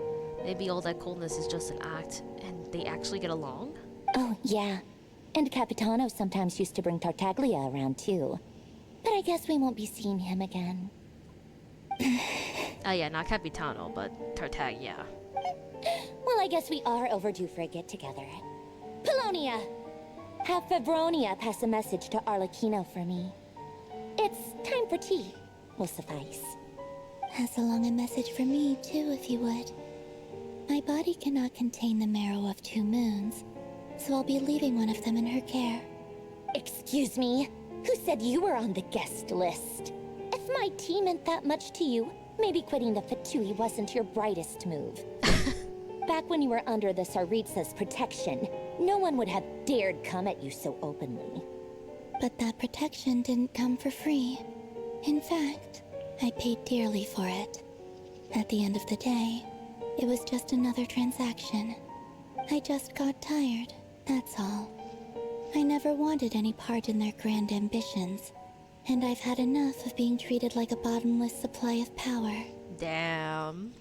Maybe all that coldness is just an act, and they actually get along? Oh, yeah. And Capitano sometimes used to bring Tartaglia around, too. But I guess we won't be seeing him again. Oh yeah, not Capitano, but Tartag, yeah. Well, I guess we are overdue for a get-together. Polonia! Have Febronia pass a message to Arlecchino for me. It's time for tea. Will suffice. Pass along a message for me, too, if you would. My body cannot contain the marrow of 2 moons, so I'll be leaving one of them in her care. Excuse me? Who said you were on the guest list? If my tea meant that much to you, maybe quitting the Fatui wasn't your brightest move. Back when you were under the Tsaritsa's protection, no one would have dared come at you so openly. But that protection didn't come for free. In fact, I paid dearly for it. At the end of the day, it was just another transaction. I just got tired, that's all. I never wanted any part in their grand ambitions, and I've had enough of being treated like a bottomless supply of power. Damn.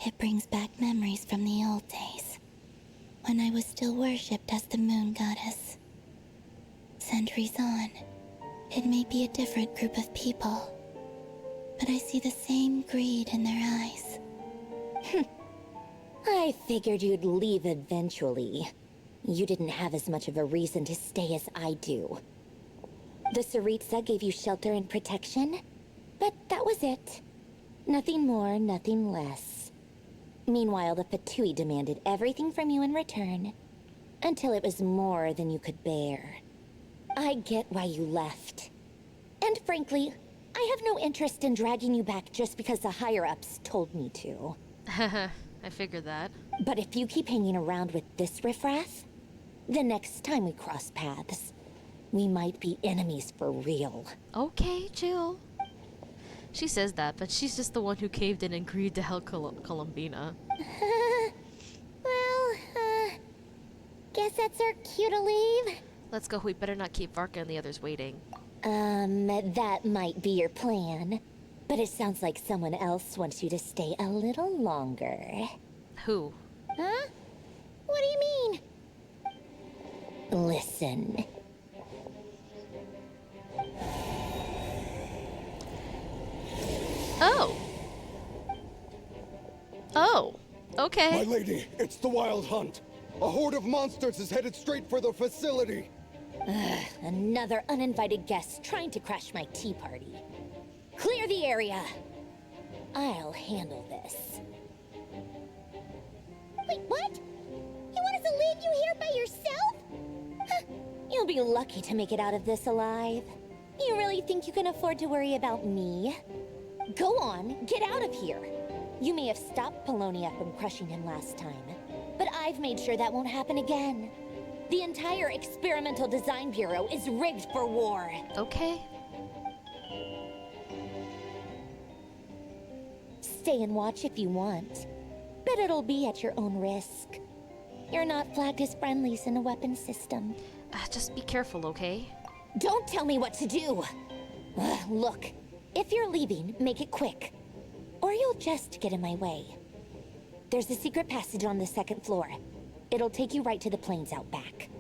It brings back memories from the old days, when I was still worshipped as the moon goddess. Centuries on, it may be a different group of people, but I see the same greed in their eyes. I figured you'd leave eventually. You didn't have as much of a reason to stay as I do. The Tsaritsa gave you shelter and protection, but that was it. Nothing more, nothing less. Meanwhile, the Fatui demanded everything from you in return, until it was more than you could bear. I get why you left. And frankly, I have no interest in dragging you back just because the higher-ups told me to. I figured that. But if you keep hanging around with this riffraff, the next time we cross paths, we might be enemies for real. Okay, chill. She says that, but she's just the one who caved in and agreed to help Columbina. Guess that's our cue to leave. Let's go. We better not keep Varka and the others waiting. That might be your plan. But it sounds like someone else wants you to stay a little longer. Who? Huh? What do you mean? Listen. Oh. Oh. Okay. My lady, it's the Wild Hunt. A horde of monsters is headed straight for the facility. Another uninvited guest trying to crash my tea party. Clear the area. I'll handle this. Wait, what? You want us to leave you here by yourself? You'll be lucky to make it out of this alive. You really think you can afford to worry about me? Go on, get out of here. You may have stopped Polonia from crushing him last time, but I've made sure that won't happen again. The entire Experimental Design Bureau is rigged for war. Okay. Stay and watch if you want, but it'll be at your own risk. You're not flagged as friendlies in a weapons system. Just be careful, okay? Don't tell me what to do! Look, if you're leaving, make it quick. Or you'll just get in my way. There's a secret passage on the second floor. It'll take you right to the plains out back.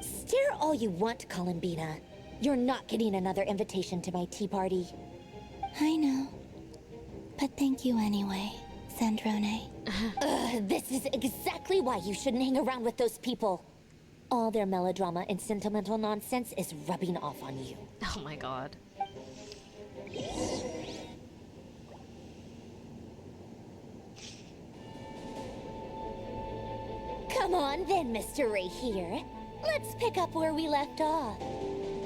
Stare all you want, Columbina. You're not getting another invitation to my tea party. I know. But thank you anyway, Sandrone. This is exactly why you shouldn't hang around with those people. All their melodrama and sentimental nonsense is rubbing off on you. Oh my god. Come on then, Mr. Ray here. Let's pick up where we left off.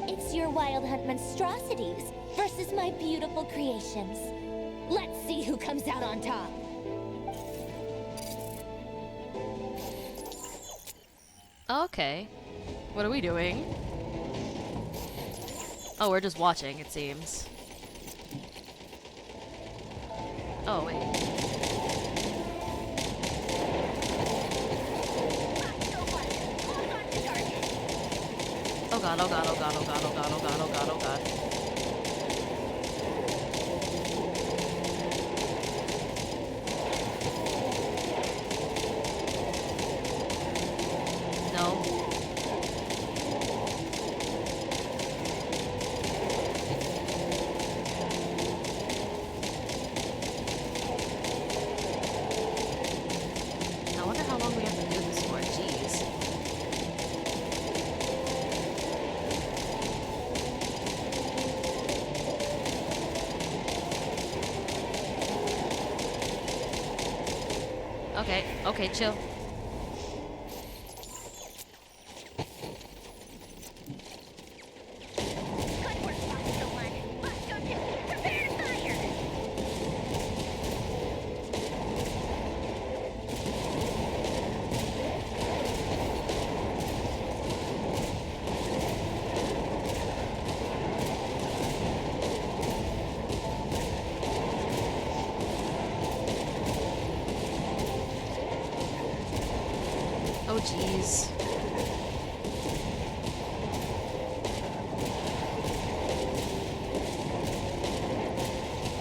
It's your Wild Hunt monstrosities versus my beautiful creations. Let's see who comes out on top. Okay. What are we doing? Oh, we're just watching, it seems. Oh, wait. Oh god, oh god, oh god, oh god, oh god, oh god, oh god, oh god. No. I wonder how long we have to do this for. Jeez. Okay, okay, chill. Oh, jeez.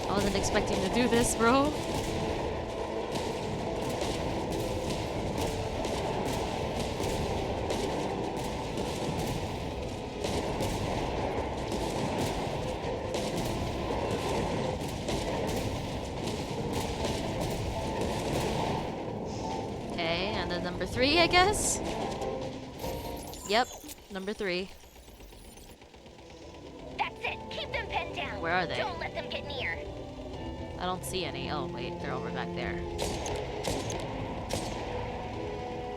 I wasn't expecting to do this, bro. Okay, and then number 3, I guess? Yep, number 3. That's it. Keep them pinned down. Where are they? Don't let them get near. I don't see any. Oh, wait, they're over back there.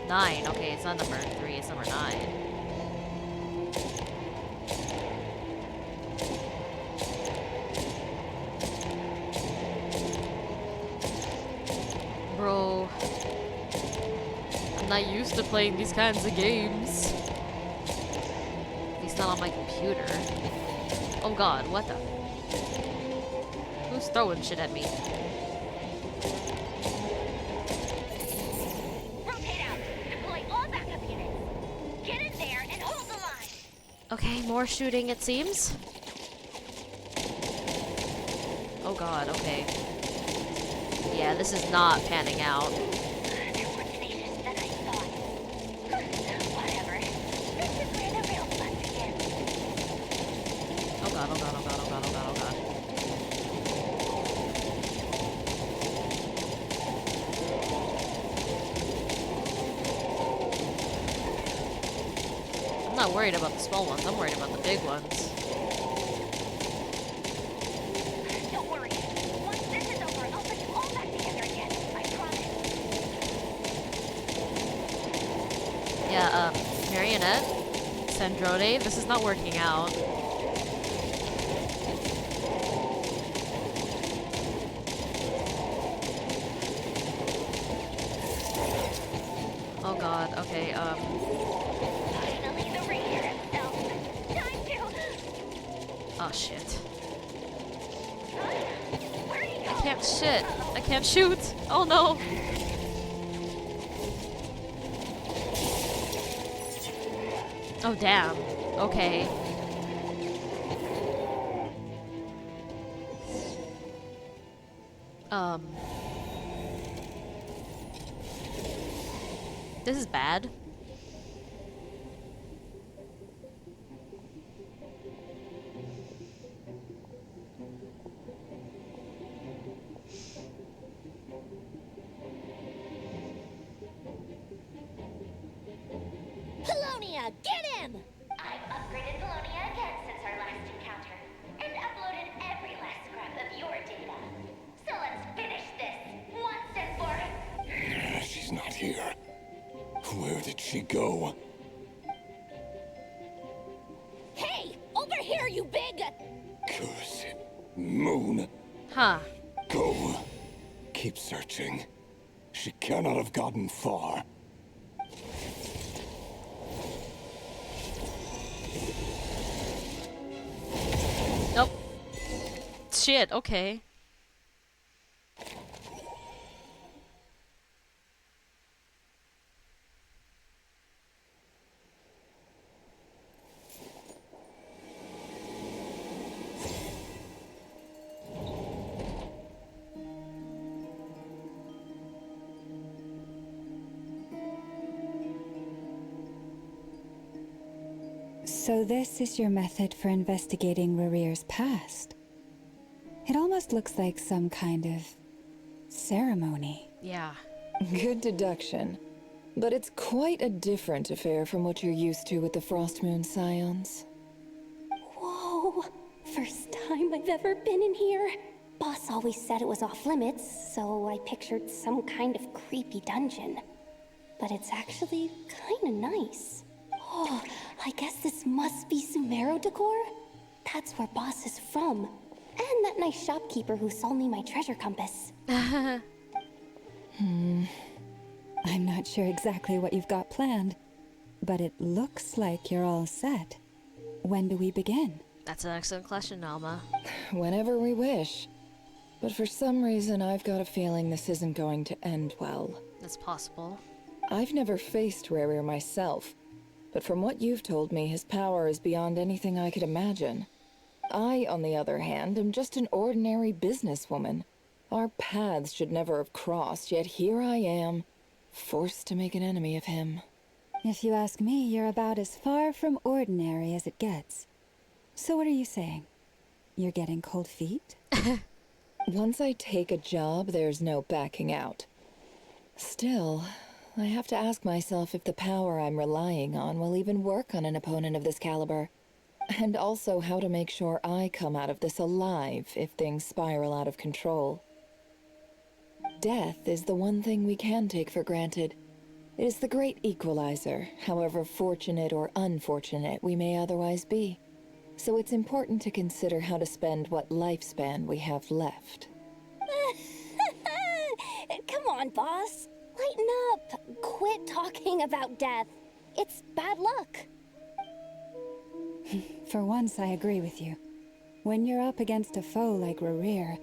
9. Okay, it's not number 3, it's number 9. Bro, I'm not used to playing these kinds of games. At least not on my computer. Oh god, what the? Who's throwing shit at me? Rotate out. Deploy all backup units. Get in there and hold the line. Okay, more shooting it seems. Oh god, okay. Yeah, this is not panning out. They're more tenacious than I thought. Whatever. This is where the real fun begins. Oh god, oh god, oh god, oh god, oh god, oh god. I'm not worried about the small ones, I'm worried about the big ones. Don't worry. Once this is over, I'll put you all back together again. I promise. Yeah, Marionette, Sandrone, this is not working out. Oh god, okay, Finally, the ranger himself. Time to... oh shit. Where'd he go? I can't shit. I can't shoot. Oh no. Oh damn. Okay. This is bad. Polonia, get him! I've upgraded Polonia again since our last encounter, and uploaded every last scrap of your data. So let's finish this once and for... She's not here. Where did she go? Hey! Over here, you big... Curse it. Moon. Huh. Go. Keep searching. She cannot have gotten far. Nope. Shit, okay. So this is your method for investigating Rarir's past. It almost looks like some kind of ceremony. Yeah. Good deduction. But it's quite a different affair from what you're used to with the Frostmoon Scions. Whoa! First time I've ever been in here. Boss always said it was off limits, so I pictured some kind of creepy dungeon. But it's actually kinda nice. Oh, I guess this must be Sumero decor? That's where Boss is from. And that nice shopkeeper who sold me my treasure compass. I'm not sure exactly what you've got planned, but it looks like you're all set. When do we begin? That's an excellent question, Alma. Whenever we wish. But for some reason, I've got a feeling this isn't going to end well. That's possible. I've never faced Rarir myself, but from what you've told me, his power is beyond anything I could imagine. I, on the other hand, am just an ordinary businesswoman. Our paths should never have crossed, yet here I am, forced to make an enemy of him. If you ask me, you're about as far from ordinary as it gets. So what are you saying? You're getting cold feet? Once I take a job, there's no backing out. Still, I have to ask myself if the power I'm relying on will even work on an opponent of this caliber. And also how to make sure I come out of this alive if things spiral out of control. Death is the one thing we can take for granted. It is the great equalizer, however fortunate or unfortunate we may otherwise be. So it's important to consider how to spend what lifespan we have left. Come on, boss. Lighten up. Quit talking about death. It's bad luck. For once, I agree with you. When you're up against a foe like Rerir,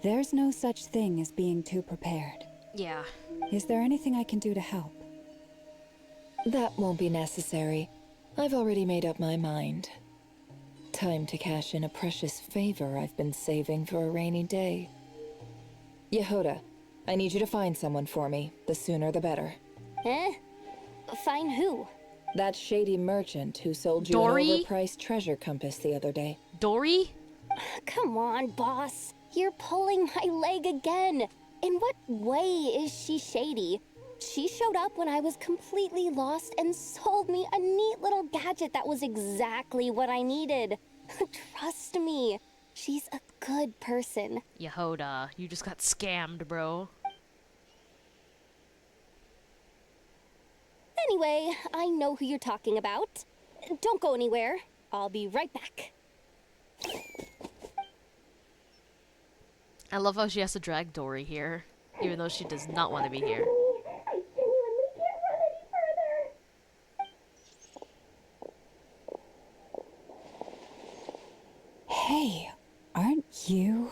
there's no such thing as being too prepared. Yeah. Is there anything I can do to help? That won't be necessary. I've already made up my mind. Time to cash in a precious favor I've been saving for a rainy day. Yehoda, I need you to find someone for me. The sooner the better. Eh? Find who? That shady merchant who sold you Dory? an overpriced treasure compass the other day. Dory? Come on, boss. You're pulling my leg again. In what way is she shady? She showed up when I was completely lost and sold me a neat little gadget that was exactly what I needed. Trust me, she's a good person. Yehoda, you just got scammed, bro. Anyway, I know who you're talking about. Don't go anywhere. I'll be right back. I love how she has to drag Dory here, even though she does not want to be here. Hey, aren't you?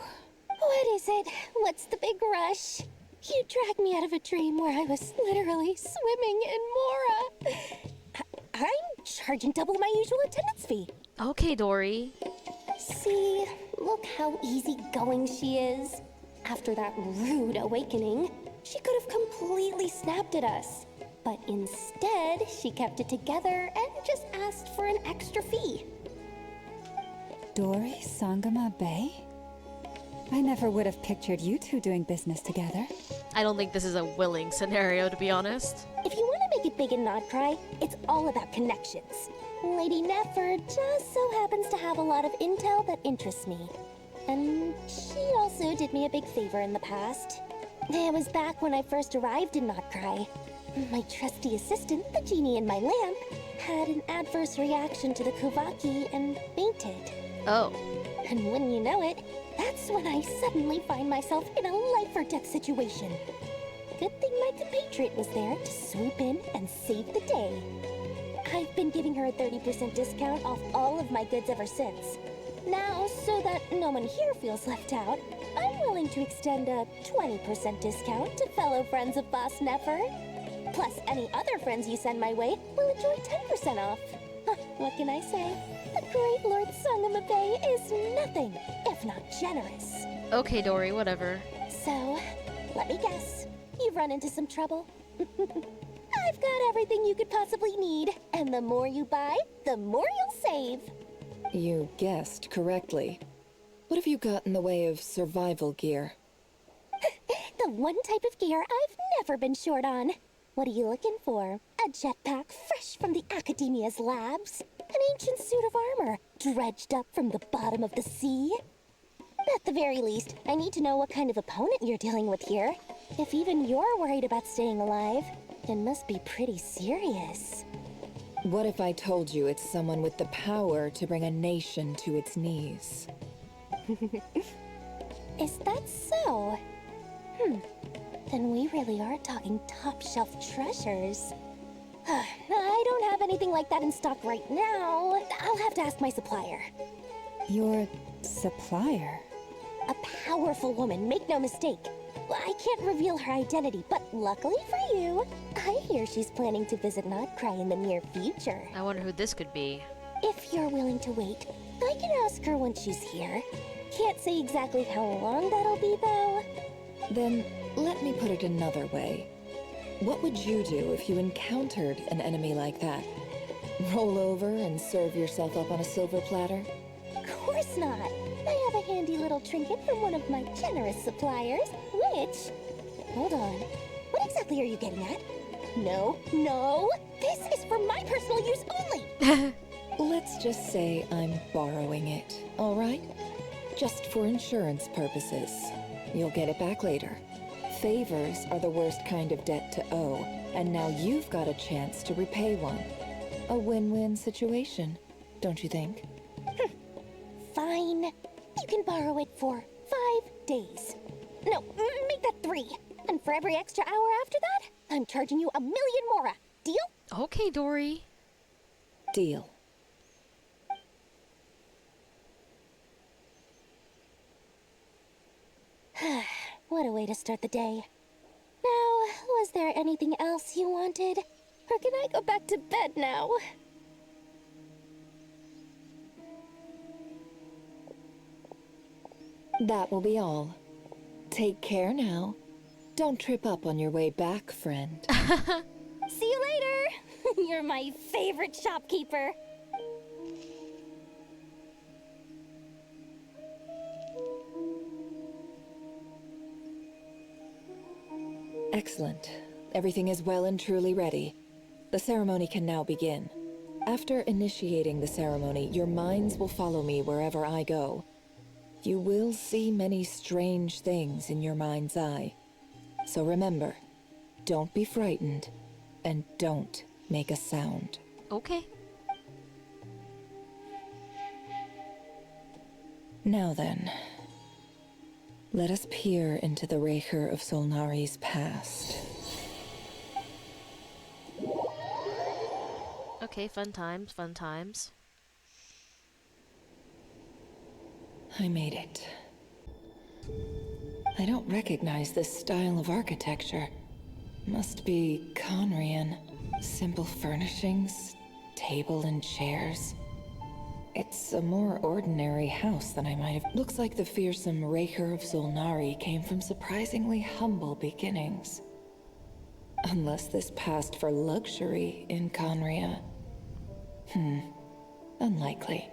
What is it? What's the big rush? You dragged me out of a dream where I was literally swimming in Mora. I'm charging double my usual attendance fee. Okay, Dory. See, look how easygoing she is. After that rude awakening, she could have completely snapped at us. But instead, she kept it together and just asked for an extra fee. Dory Sangama Bay? I never would have pictured you two doing business together. I don't think this is a willing scenario, to be honest. If you want to make it big in Nod-Krai, it's all about connections. Lady Nefer just so happens to have a lot of intel that interests me. And she also did me a big favor in the past. It was back when I first arrived in Nod-Krai. My trusty assistant, the genie in my lamp, had an adverse reaction to the Kuvaki and fainted. Oh. And when you know it, that's when I suddenly find myself in a life-or-death situation. Good thing my compatriot was there to swoop in and save the day. I've been giving her a 30% discount off all of my goods ever since. Now, so that no one here feels left out, I'm willing to extend a 20% discount to fellow friends of Boss Nefer. Plus, any other friends you send my way will enjoy 10% off. What can I say? The great Lord Sangama Bay is nothing if not generous. Okay, Dory, whatever. So, let me guess. You've run into some trouble? I've got everything you could possibly need, and the more you buy, the more you'll save. You guessed correctly. What have you got in the way of survival gear? The one type of gear I've never been short on. What are you looking for? A jetpack fresh from the Academia's labs? An ancient suit of armor dredged up from the bottom of the sea? At the very least, I need to know what kind of opponent you're dealing with here. If even you're worried about staying alive, it must be pretty serious. What if I told you it's someone with the power to bring a nation to its knees? Is that so? Then we really are talking top-shelf treasures. I don't have anything like that in stock right now. I'll have to ask my supplier. Your supplier? A powerful woman, make no mistake. I can't reveal her identity, but luckily for you, I hear she's planning to visit Nod-Krai in the near future. I wonder who this could be. If you're willing to wait, I can ask her when she's here. Can't say exactly how long that'll be, though. Then, let me put it another way. What would you do if you encountered an enemy like that? Roll over and serve yourself up on a silver platter? Of course not. I have a handy little trinket from one of my generous suppliers, which... Hold on. What exactly are you getting at? No, this is for my personal use only! Let's just say I'm borrowing it, all right? Just for insurance purposes. You'll get it back later. Favors are the worst kind of debt to owe, and now you've got a chance to repay one. A win-win situation, don't you think? Fine. You can borrow it for 5 days. No, make that 3. And for every extra hour after that, I'm charging you 1,000,000 mora. Deal? Okay, Dory. Deal. What a way to start the day. Now, was there anything else you wanted? Or can I go back to bed now? That will be all. Take care now. Don't trip up on your way back, friend. See you later! You're my favorite shopkeeper. Excellent. Everything is well and truly ready. The ceremony can now begin. After initiating the ceremony, your minds will follow me wherever I go. You will see many strange things in your mind's eye. So remember, don't be frightened, and don't make a sound. Okay. Now then, let us peer into the Raker of Solnari's past. Okay, fun times, fun times. I made it. I don't recognize this style of architecture. Must be Conrian. Simple furnishings, table and chairs. It's a more ordinary house than I might have. Looks like the fearsome Raker of Solnari came from surprisingly humble beginnings. Unless this passed for luxury in Conria. Unlikely.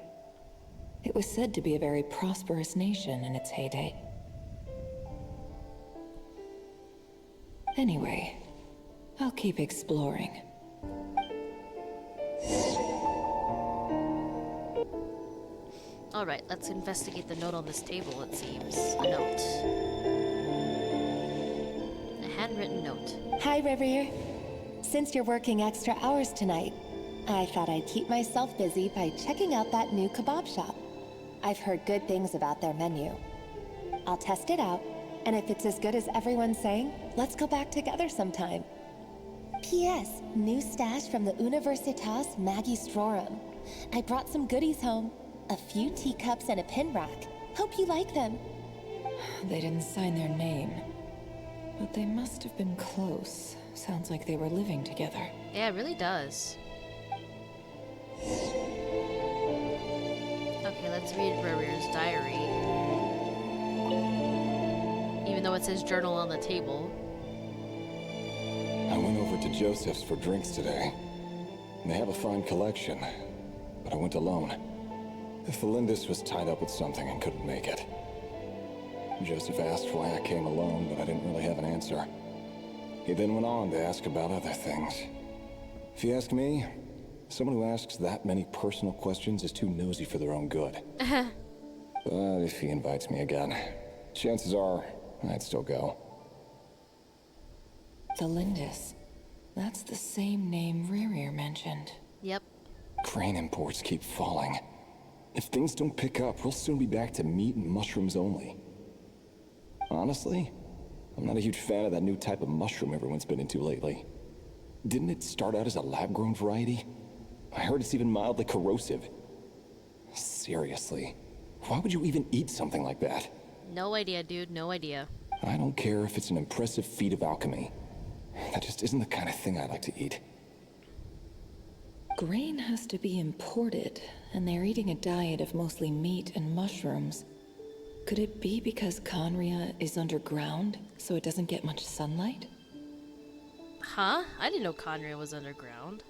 It was said to be a very prosperous nation in its heyday. Anyway, I'll keep exploring. Alright, let's investigate the note on this table, it seems. A note. A handwritten note. Hi, Rivier. Since you're working extra hours tonight, I thought I'd keep myself busy by checking out that new kebab shop. I've heard good things about their menu. I'll test it out, and if it's as good as everyone's saying, let's go back together sometime. P.S. New stash from the Universitas Magistrorum. I brought some goodies home. A few teacups and a pin rack. Hope you like them. They didn't sign their name, but they must have been close. Sounds like they were living together. Yeah, it really does. Okay, let's read Rarier's diary. Even though it says journal on the table. I went over to Joseph's for drinks today. They have a fine collection, but I went alone. Felindis was tied up with something and couldn't make it. Joseph asked why I came alone, but I didn't really have an answer. He then went on to ask about other things. If you ask me, someone who asks that many personal questions is too nosy for their own good. But if he invites me again, chances are I'd still go. Felindis. That's the same name Ririer mentioned. Yep. Crane imports keep falling. If things don't pick up, we'll soon be back to meat and mushrooms only. Honestly, I'm not a huge fan of that new type of mushroom everyone's been into lately. Didn't it start out as a lab-grown variety? I heard it's even mildly corrosive. Seriously, why would you even eat something like that? No idea, dude, no idea. I don't care if it's an impressive feat of alchemy. That just isn't the kind of thing I like to eat. Grain has to be imported, and they're eating a diet of mostly meat and mushrooms. Could it be because Conria is underground, so it doesn't get much sunlight? Huh? I didn't know Conria was underground.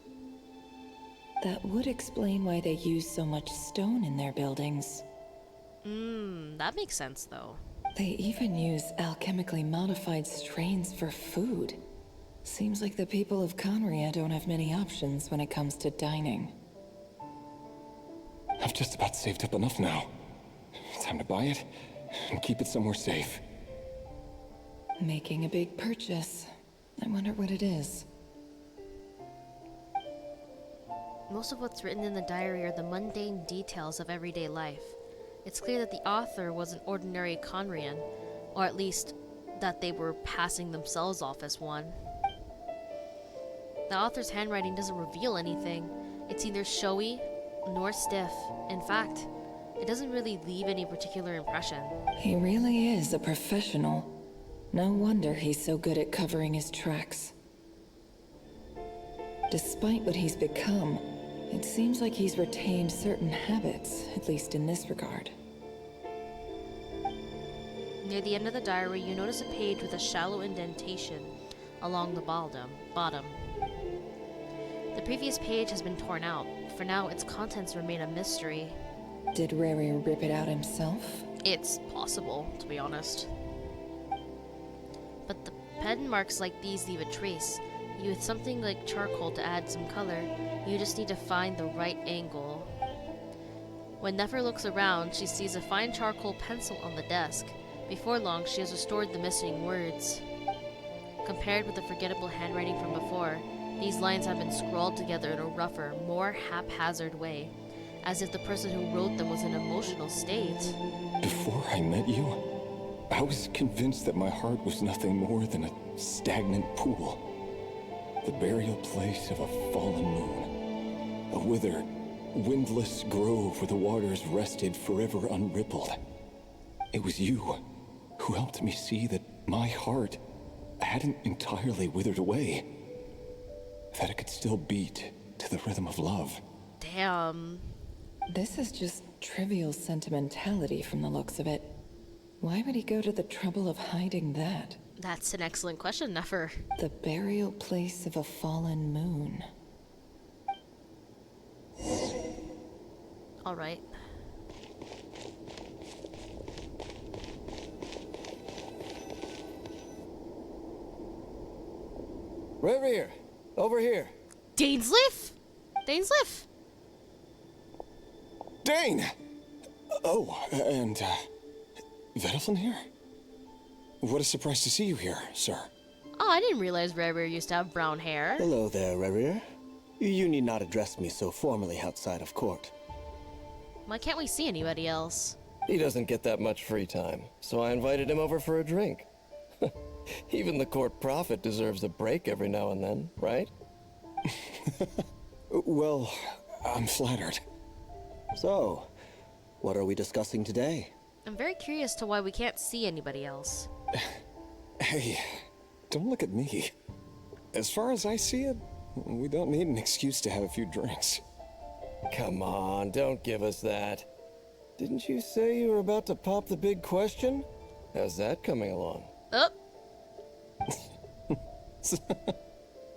That would explain why they use so much stone in their buildings. That makes sense, though. They even use alchemically modified strains for food. Seems like the people of Conria don't have many options when it comes to dining. I've just about saved up enough now. Time to buy it and keep it somewhere safe. Making a big purchase. I wonder what it is. Most of what's written in the diary are the mundane details of everyday life. It's clear that the author was an ordinary Conrian, or at least that they were passing themselves off as one. The author's handwriting doesn't reveal anything. It's neither showy nor stiff. In fact, it doesn't really leave any particular impression. He really is a professional. No wonder he's so good at covering his tracks. Despite what he's become, it seems like he's retained certain habits, at least in this regard. Near the end of the diary, you notice a page with a shallow indentation along the bottom. The previous page has been torn out. For now, its contents remain a mystery. Did Rary rip it out himself? It's possible, to be honest. But the pen marks like these leave a trace. With something like charcoal to add some color, you just need to find the right angle. When Nefer looks around, she sees a fine charcoal pencil on the desk. Before long, she has restored the missing words. Compared with the forgettable handwriting from before, these lines have been scrawled together in a rougher, more haphazard way, as if the person who wrote them was in an emotional state. Before I met you, I was convinced that my heart was nothing more than a stagnant pool. The burial place of a fallen moon. A withered, windless grove where the waters rested forever unrippled. It was you who helped me see that my heart hadn't entirely withered away. That it could still beat to the rhythm of love. Damn. This is just trivial sentimentality from the looks of it. Why would he go to the trouble of hiding that? That's an excellent question, Nefer. The burial place of a fallen moon. All right. Revere, over here. Dainsleif? Dainsleif? Dane! Oh, and, Vedalin here? What a surprise to see you here, sir. Oh, I didn't realize Revere used to have brown hair. Hello there, Revere. You need not address me so formally outside of court. Why can't we see anybody else? He doesn't get that much free time, so I invited him over for a drink. Even the court prophet deserves a break every now and then, right? Well, I'm flattered. So, what are we discussing today? I'm very curious to why we can't see anybody else. Hey, don't look at me. As far as I see it, we don't need an excuse to have a few drinks. Come on, don't give us that. Didn't you say you were about to pop the big question? How's that coming along? Oh.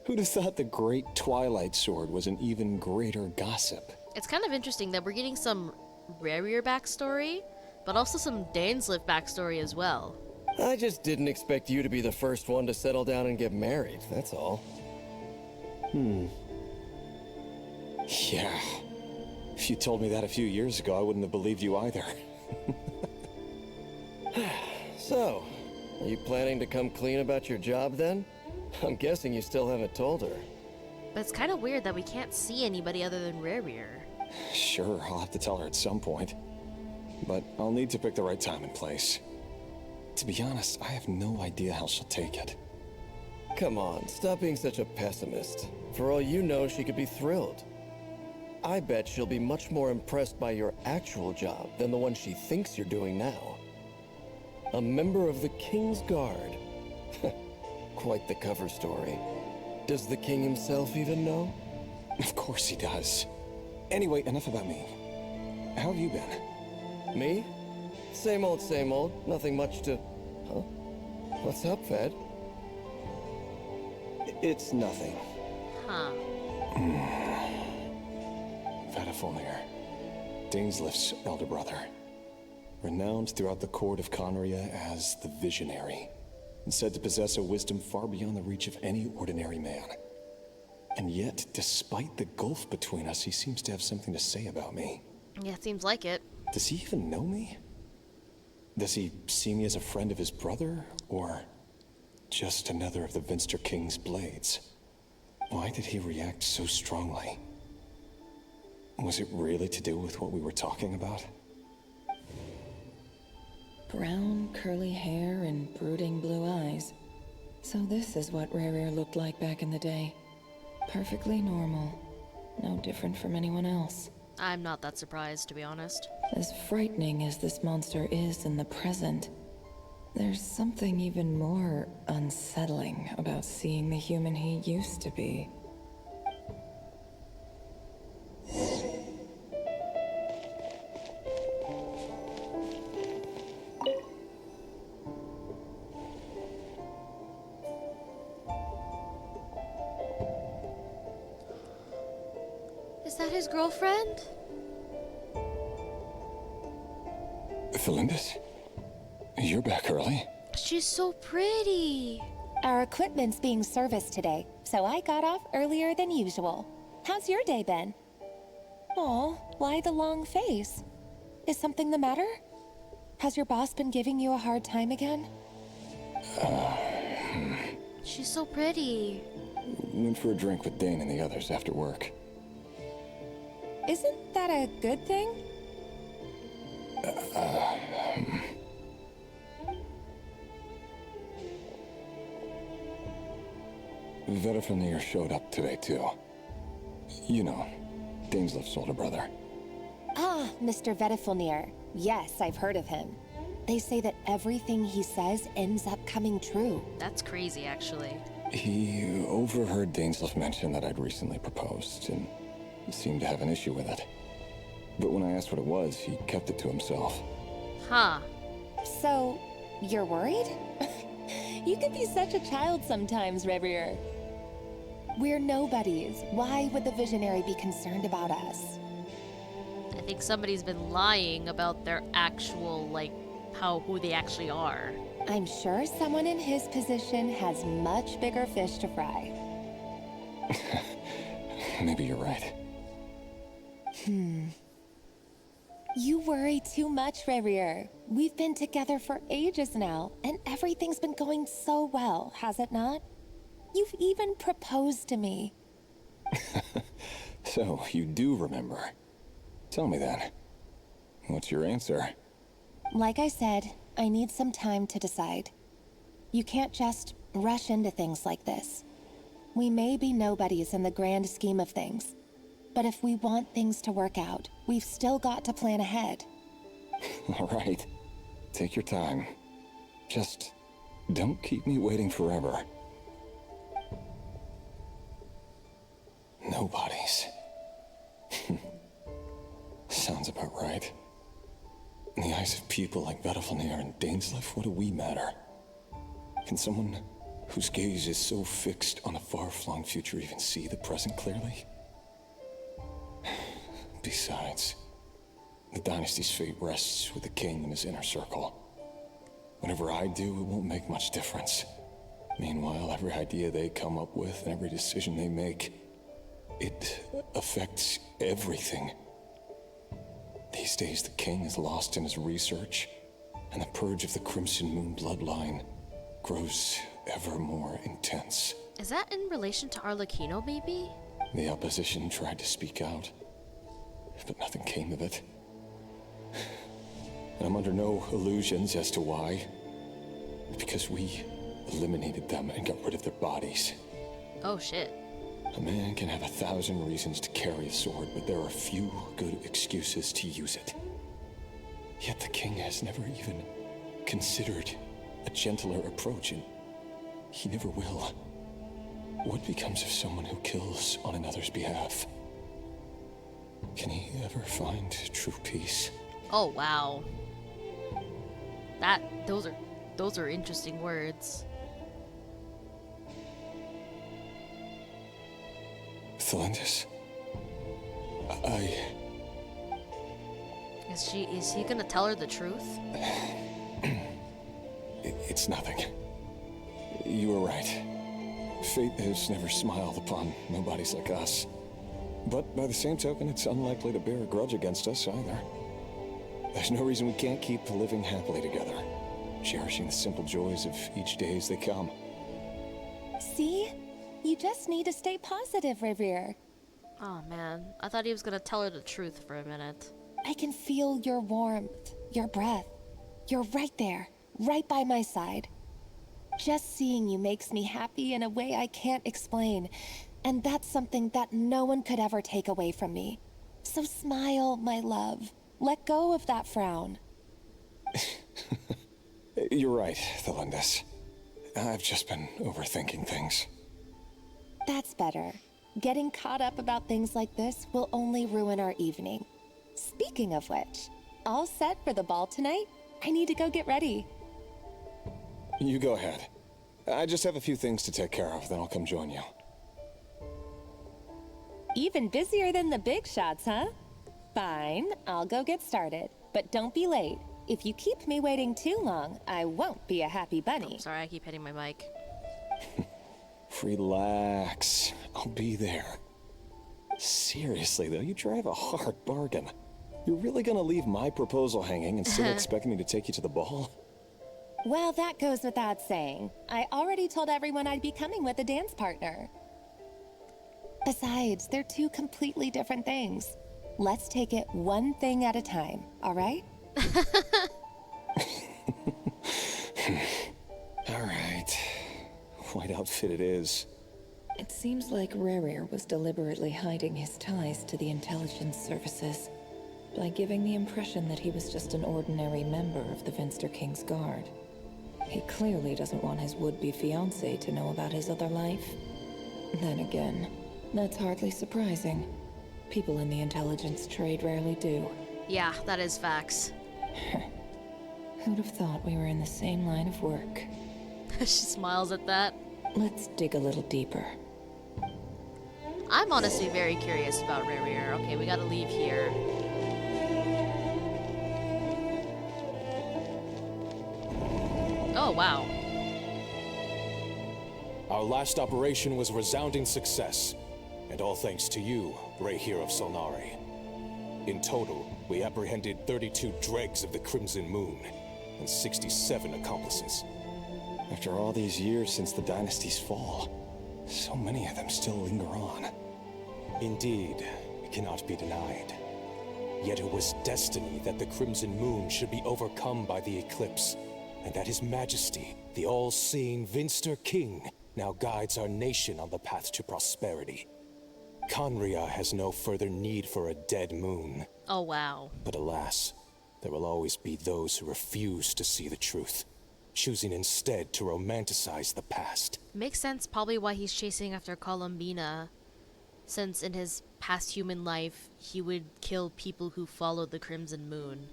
Who'd have thought the great Twilight Sword was an even greater gossip? It's kind of interesting that we're getting some Revere backstory, but also some Dainsleif backstory as well. I just didn't expect you to be the first one to settle down and get married, that's all. Yeah. If you told me that a few years ago, I wouldn't have believed you either. So, are you planning to come clean about your job then? I'm guessing you still haven't told her. But it's kind of weird that we can't see anybody other than Revere. Sure, I'll have to tell her at some point. But I'll need to pick the right time and place. To be honest, I have no idea how she'll take it. Come on, stop being such a pessimist. For all you know, she could be thrilled. I bet she'll be much more impressed by your actual job than the one she thinks you're doing now. A member of the King's Guard. Quite the cover story. Does the king himself even know? Of course he does. Anyway, enough about me. How have you been? Me? Same old. Nothing much to... Huh? What's up, Ved? It's nothing. Huh. Vedalin, Dainsleif's elder brother. Renowned throughout the court of Conria as the Visionary, and said to possess a wisdom far beyond the reach of any ordinary man. And yet, despite the gulf between us, he seems to have something to say about me. Yeah, seems like it. Does he even know me? Does he see me as a friend of his brother, or just another of the Vinster King's blades. Why did he react so strongly? Was it really to do with what we were talking about? Brown, curly hair and brooding blue eyes. So this is what Rerir looked like back in the day. Perfectly normal. No different from anyone else. I'm not that surprised, to be honest. As frightening as this monster is in the present, there's something even more unsettling about seeing the human he used to be. Is that his girlfriend? Felindis? You're back early? She's so pretty. Our equipment's being serviced today, so I got off earlier than usual. How's your day been? Aw, why the long face? Is something the matter? Has your boss been giving you a hard time again? She's so pretty. Went for a drink with Dane and the others after work. Isn't that a good thing? Vedifenir showed up today, too. You know, Daneslef's older brother. Ah, Mr. Vedifenir. Yes, I've heard of him. They say that everything he says ends up coming true. That's crazy, actually. He overheard Daneslef mention that I'd recently proposed, and seemed to have an issue with it. But when I asked what it was, he kept it to himself. Huh. So, you're worried? You can be such a child sometimes, Revier. We're nobodies. Why would the Visionary be concerned about us? I think somebody's been lying about their actual, like, who they actually are. I'm sure someone in his position has much bigger fish to fry. Maybe you're right. You worry too much, Revier. We've been together for ages now, and everything's been going so well, has it not? You've even proposed to me. So, you do remember. Tell me then. What's your answer? Like I said, I need some time to decide. You can't just rush into things like this. We may be nobodies in the grand scheme of things, but if we want things to work out, we've still got to plan ahead. All right. Take your time. Just don't keep me waiting forever. Nobodies. Sounds about right. In the eyes of people like Vedifenir and Daneslef, what do we matter? Can someone whose gaze is so fixed on a far-flung future even see the present clearly? Besides, the dynasty's fate rests with the king and his inner circle. Whatever I do, it won't make much difference. Meanwhile, every idea they come up with and every decision they make, it affects everything. These days, the king is lost in his research, and the purge of the Crimson Moon bloodline grows ever more intense. Is that in relation to Arlecchino, maybe? The opposition tried to speak out, but nothing came of it. And I'm under no illusions as to why. Because we eliminated them and got rid of their bodies. Oh, shit. A man can have 1,000 reasons to carry a sword, but there are few good excuses to use it. Yet the king has never even considered a gentler approach, and he never will. What becomes of someone who kills on another's behalf? Can he ever find true peace? Oh, wow. Those are interesting words. Felindis, Is he gonna tell her the truth? It's nothing. You were right. Fate has never smiled upon nobodies like us. But by the same token, it's unlikely to bear a grudge against us either. There's no reason we can't keep living happily together, cherishing the simple joys of each day as they come. See? You just need to stay positive, Revere. Oh man, I thought he was gonna tell her the truth for a minute. I can feel your warmth, your breath. You're right there, right by my side. Just seeing you makes me happy in a way I can't explain. And that's something that no one could ever take away from me. So smile, my love. Let go of that frown. You're right, Thelindis. I've just been overthinking things. That's better. Getting caught up about things like this will only ruin our evening. Speaking of which, all set for the ball tonight? I need to go get ready. You go ahead. I just have a few things to take care of, then I'll come join you. Even busier than the big shots, huh? Fine, I'll go get started. But don't be late. If you keep me waiting too long, I won't be a happy bunny. Oh, sorry, I keep hitting my mic. Relax. I'll be there. Seriously, though, you drive a hard bargain. You're really gonna leave my proposal hanging and still expect me to take you to the ball? Well, that goes without saying. I already told everyone I'd be coming with a dance partner. Besides, they're two completely different things. Let's take it one thing at a time, all right? All right. White outfit it is. It seems like Rerir was deliberately hiding his ties to the intelligence services by giving the impression that he was just an ordinary member of the Venster King's Guard. He clearly doesn't want his would-be fiancée to know about his other life. Then again, that's hardly surprising. People in the intelligence trade rarely do. Yeah, that is facts. Who'd have thought we were in the same line of work? She smiles at that. Let's dig a little deeper. I'm honestly very curious about Rerir. Okay, we gotta leave here. Oh, wow. Our last operation was a resounding success, and all thanks to you, Rehir of Solnari. In total, we apprehended 32 dregs of the Crimson Moon, and 67 accomplices. After all these years since the dynasty's fall, so many of them still linger on. Indeed, it cannot be denied. Yet it was destiny that the Crimson Moon should be overcome by the eclipse, and that His Majesty, the all-seeing Venster King, now guides our nation on the path to prosperity. Conria has no further need for a dead moon. Oh, wow. But alas, there will always be those who refuse to see the truth, choosing instead to romanticize the past. Makes sense probably why he's chasing after Columbina, since in his past human life, he would kill people who followed the Crimson Moon.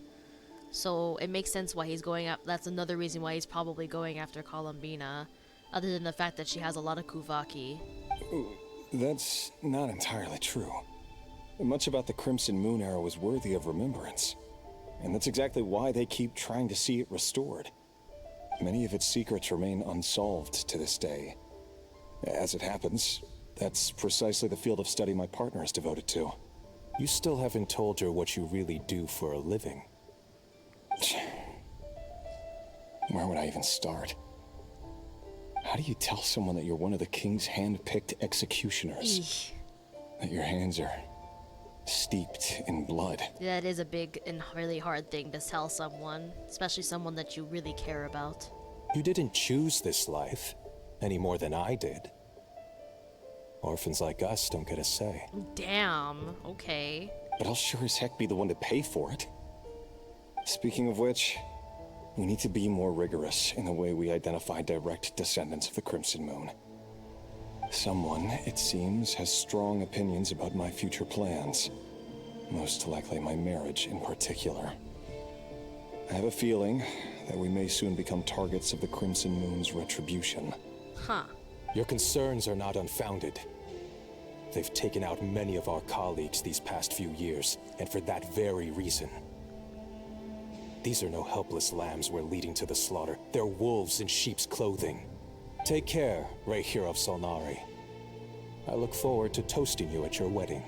So it makes sense why he's going up. That's another reason why he's probably going after Columbina, other than the fact that she has a lot of Kuvaki. That's not entirely true. Much about the Crimson Moon era was worthy of remembrance. And that's exactly why they keep trying to see it restored. Many of its secrets remain unsolved to this day. As it happens, that's precisely the field of study my partner is devoted to. You still haven't told her what you really do for a living. Where would I even start? How do you tell someone that you're one of the king's hand-picked executioners? Eesh. That your hands are steeped in blood? That is a big and really hard thing to tell someone, especially someone that you really care about. You didn't choose this life, any more than I did. Orphans like us don't get a say. Damn, okay. But I'll sure as heck be the one to pay for it. Speaking of which, we need to be more rigorous in the way we identify direct descendants of the Crimson Moon. Someone, it seems, has strong opinions about my future plans. Most likely my marriage in particular. I have a feeling that we may soon become targets of the Crimson Moon's retribution. Huh. Your concerns are not unfounded. They've taken out many of our colleagues these past few years, and for that very reason. These are no helpless lambs we're leading to the slaughter. They're wolves in sheep's clothing. Take care, Rehir of Solnari. I look forward to toasting you at your wedding.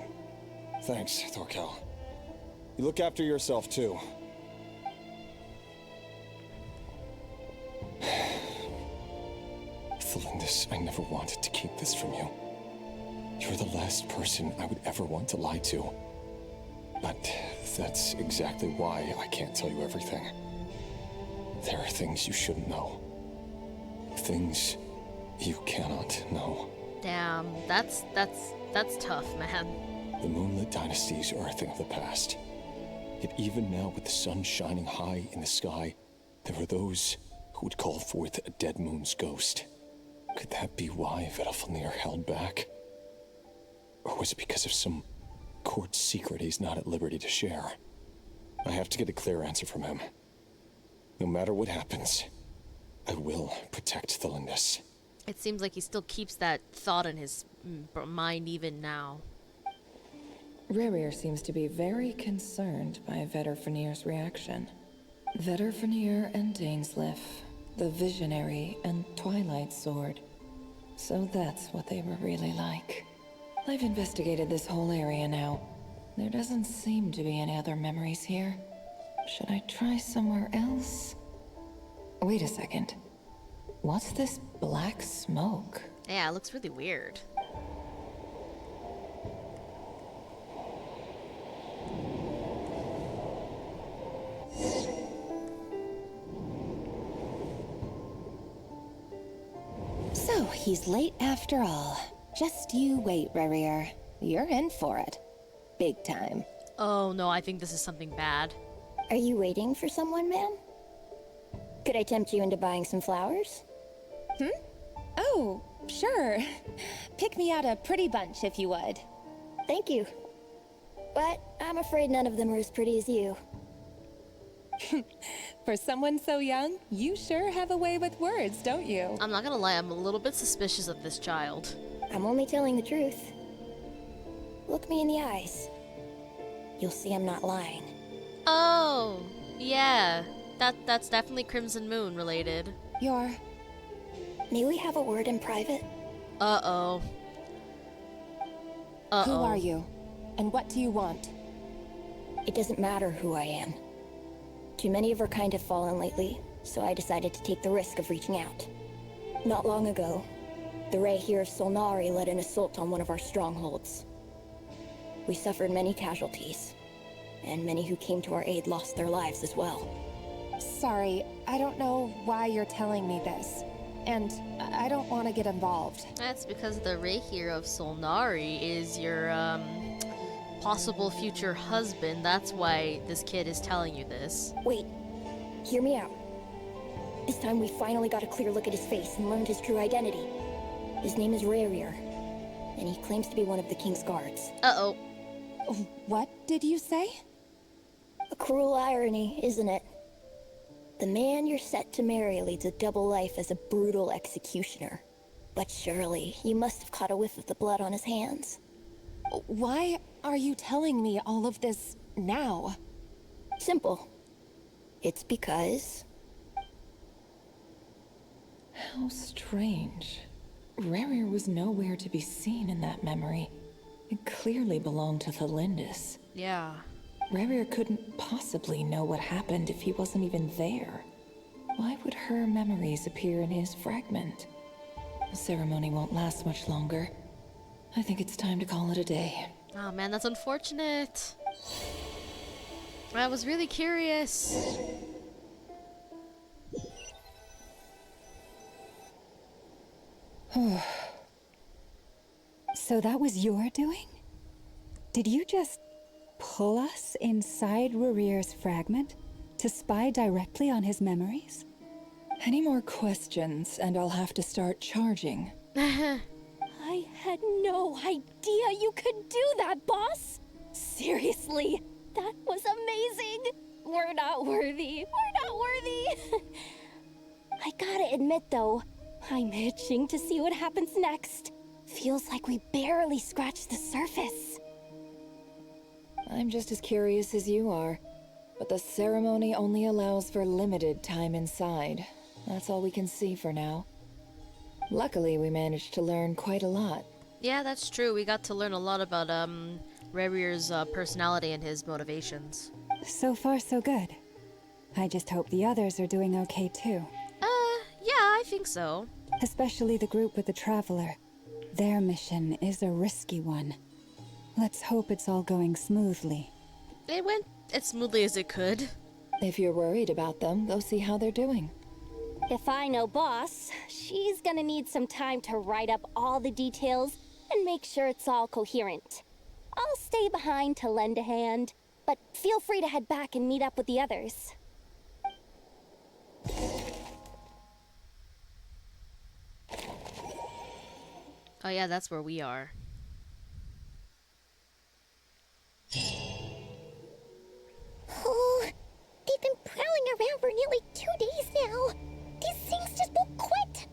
Thanks, Thorkel. You look after yourself, too. Felindis, I never wanted to keep this from you. You're the last person I would ever want to lie to. But that's exactly why I can't tell you everything. There are things you shouldn't know. Things you cannot know. Damn, that's tough, man. The moonlit dynasties are a thing of the past. Yet even now, with the sun shining high in the sky, there are those who would call forth a dead moon's ghost. Could that be why Vedalfnir held back? Or was it because of some court secret he's not at liberty to share? I have to get a clear answer from him. No matter what happens, I will protect Felindis. It seems like he still keeps that thought in his mind even now. Rerir seems to be very concerned by Vedalfnir's reaction. Vedalfnir and Dainsleif, the Visionary and Twilight Sword. So that's what they were really like. I've investigated this whole area now. There doesn't seem to be any other memories here. Should I try somewhere else? Wait a second. What's this black smoke? Yeah, it looks really weird. So, he's late after all. Just you wait, Rerir. You're in for it. Big time. Oh no, I think this is something bad. Are you waiting for someone, ma'am? Could I tempt you into buying some flowers? Oh, sure. Pick me out a pretty bunch if you would. Thank you. But I'm afraid none of them are as pretty as you. For someone so young, you sure have a way with words, don't you? I'm not gonna lie, I'm a little bit suspicious of this child. I'm only telling the truth. Look me in the eyes. You'll see I'm not lying. Oh, yeah. That's definitely Crimson Moon related. May we have a word in private? Uh-oh. Uh-oh. Who are you? And what do you want? It doesn't matter who I am. Too many of our kind have fallen lately, so I decided to take the risk of reaching out. Not long ago, the Ray here of Solnari led an assault on one of our strongholds. We suffered many casualties, and many who came to our aid lost their lives as well. Sorry, I don't know why you're telling me this. And I don't want to get involved. That's because the Reikir of Solnari is your, possible future husband. That's why this kid is telling you this. Wait, hear me out. This time we finally got a clear look at his face and learned his true identity. His name is Rerir, and he claims to be one of the King's guards. Uh-oh. What did you say? A cruel irony, isn't it? The man you're set to marry leads a double life as a brutal executioner. But surely, you must have caught a whiff of the blood on his hands. Why are you telling me all of this now? Simple. It's because... How strange. Rerir was nowhere to be seen in that memory. It clearly belonged to Felindis. Yeah. Rerir couldn't possibly know what happened if he wasn't even there. Why would her memories appear in his fragment? The ceremony won't last much longer. I think it's time to call it a day. Oh man, that's unfortunate. I was really curious. So that was your doing? Did you just pull us inside Rerir's fragment to spy directly on his memories? Any more questions, and I'll have to start charging. I had no idea you could do that, boss! Seriously, that was amazing! We're not worthy. We're not worthy! I gotta admit, though, I'm itching to see what happens next. Feels like we barely scratched the surface. I'm just as curious as you are, but the ceremony only allows for limited time inside. That's all we can see for now. Luckily, we managed to learn quite a lot. Yeah, that's true. We got to learn a lot about Rerir's personality and his motivations. So far, so good. I just hope the others are doing okay too. Yeah, I think so. especially the group with the Traveler. Their mission is a risky one. Let's hope it's all going smoothly. It went as smoothly as it could. If you're worried about them, go see how they're doing. If I know Boss, she's gonna need some time to write up all the details and make sure it's all coherent. I'll stay behind to lend a hand, but feel free to head back and meet up with the others. Oh yeah, that's where we are. Oh, they've been prowling around for nearly 2 days now. These things just won't quit.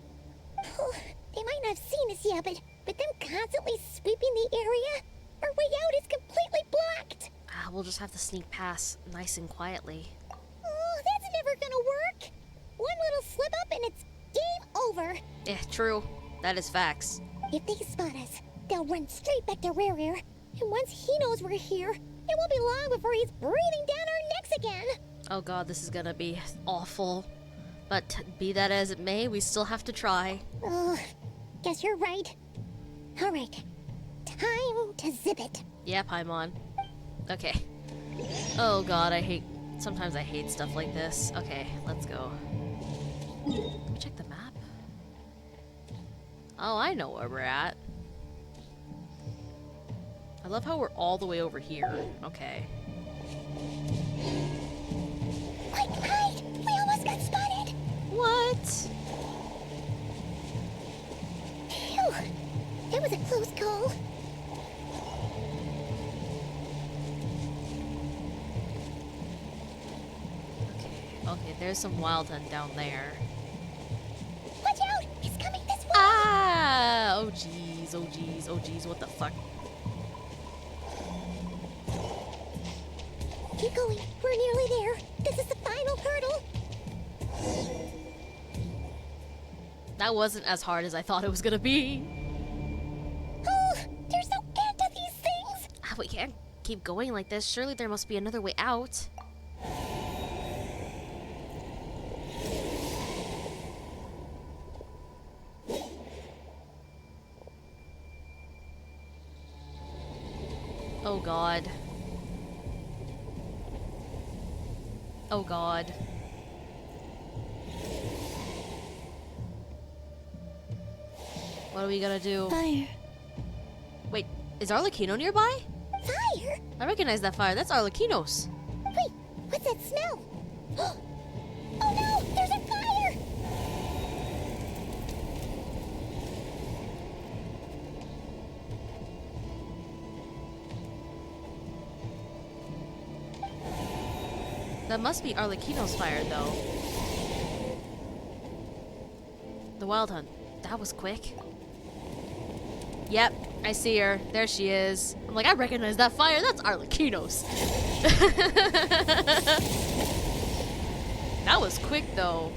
Oh, they might not have seen us yet, but them constantly sweeping the area, our way out is completely blocked. We'll just have to sneak past nice and quietly. Oh, that's never gonna work. One little slip up and it's game over. Yeah, true. That is facts. If they spot us, they'll run straight back to Rare. And once he knows we're here, it won't be long before he's breathing down our necks again. Oh god, this is gonna be awful. But be that as it may, we still have to try. Oh, guess you're right. Alright, time to zip it. Yeah, Paimon. Okay. Oh god, sometimes I hate stuff like this. Okay, let's go. Let me check the map. Oh, I know where we're at. I love how we're all the way over here. Okay. Quick, hide! We almost got spotted! What? Phew! That was a close call. Okay, there's some wild hunt down there. Watch out! It's coming this way! Ah! Oh jeez, oh jeez, oh jeez, what the fuck? Keep going. We're nearly there. This is the final hurdle. That wasn't as hard as I thought it was gonna be. Oh, there's no end to these things. We can't keep going like this. Surely there must be another way out. Oh god. Oh god. What are we gonna do? Fire. Wait, is Arlecchino nearby? Fire? I recognize that fire. That's Arlecchino's. Wait, what's that smell? Oh no, there's a fire! That must be Arlecchino's fire, though. The Wild Hunt. That was quick. Yep, I see her. There she is. I'm like, I recognize that fire. That's Arlecchino's. That was quick, though.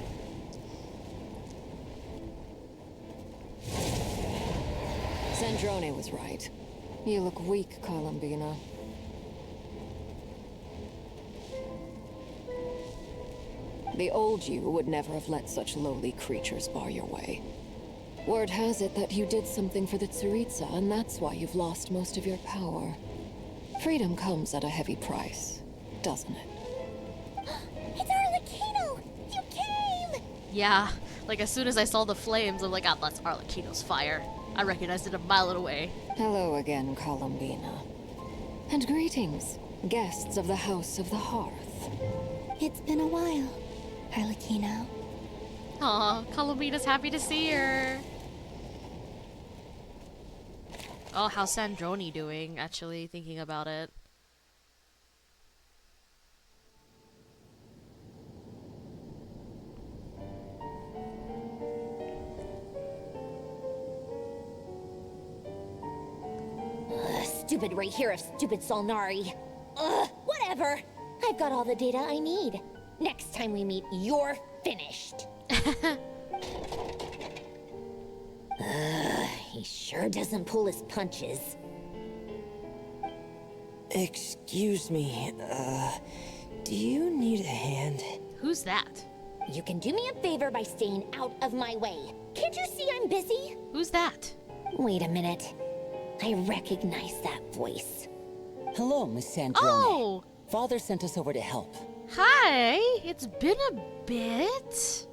Sandrone was right. You look weak, Columbina. The old you would never have let such lowly creatures bar your way. Word has it that you did something for the Tsaritsa, and that's why you've lost most of your power. Freedom comes at a heavy price, doesn't it? It's Arlecchino! You came! Yeah, like as soon as I saw the flames, I'm like, ah, that's Arlecchino's fire. I recognized it a mile away. Hello again, Columbina. And greetings, guests of the House of the Hearth. It's been a while, Arlecchino. Aw, Columbina's happy to see her. Oh, how's Sandrone doing, actually, thinking about it? Stupid right here of stupid Solnari. Ugh, whatever. I've got all the data I need. Next time we meet, you're finished. He sure doesn't pull his punches. Excuse me, do you need a hand? Who's that? You can do me a favor by staying out of my way. Can't you see I'm busy? Who's that? Wait a minute. I recognize that voice. Hello, Miss Sandrone. Oh! Father sent us over to help. Hi! It's been a bit.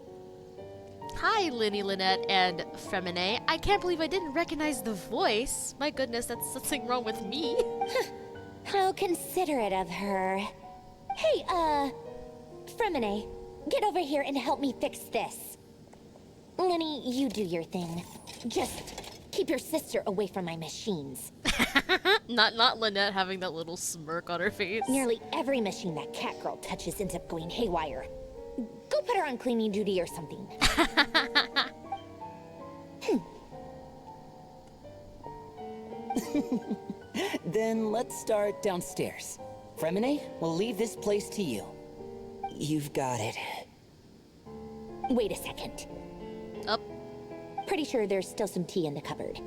Hi, Linny, Lynette, and Femine. I can't believe I didn't recognize the voice. My goodness, that's something wrong with me. How considerate of her. Hey, Fremine, get over here and help me fix this. Linny, you do your thing. Just keep your sister away from my machines. Not Lynette having that little smirk on her face. Nearly every machine that cat girl touches ends up going haywire. Go put her on cleaning duty or something. Then let's start downstairs. Fremine, we'll leave this place to you. You've got it. Wait a second. Up. Pretty sure there's still some tea in the cupboard.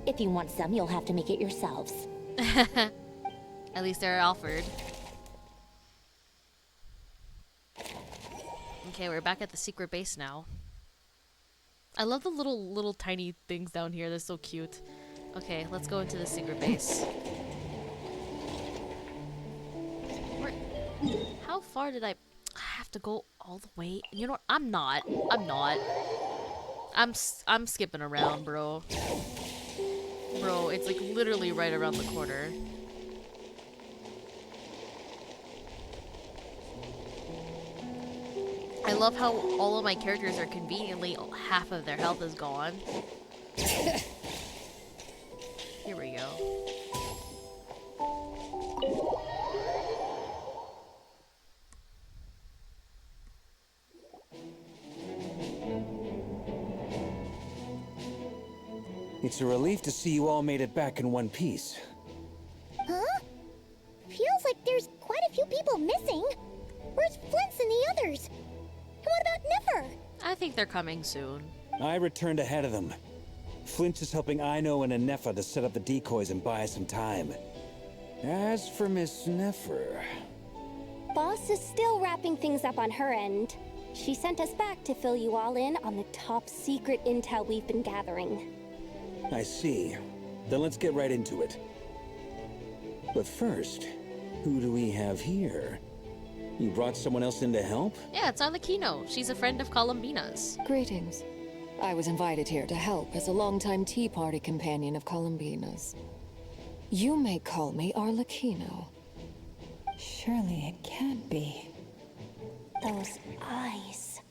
If you want some, you'll have to make it yourselves. At least they're offered. Okay, we're back at the secret base now. I love the little tiny things down here. They're so cute. Okay, let's go into the secret base. How far did I have to go all the way? You know what? I'm not. I'm skipping around, bro. Bro, it's like literally right around the corner. I love how all of my characters are conveniently half of their health is gone. Here we go. It's a relief to see you all made it back in one piece. Huh? Feels like there's quite a few people missing. Where's Flint's and the others? And what about Niffer? I think they're coming soon. I returned ahead of them. Flint is helping Ino and Anefa to set up the decoys and buy us some time. As for Miss Neffer... Boss is still wrapping things up on her end. She sent us back to fill you all in on the top secret intel we've been gathering. I see. Then let's get right into it. But first, who do we have here? You brought someone else in to help? Yeah, it's Arlecchino. She's a friend of Columbina's. Greetings. I was invited here to help as a longtime Tea Party companion of Columbina's. You may call me Arlecchino. Surely it can't be. Those eyes.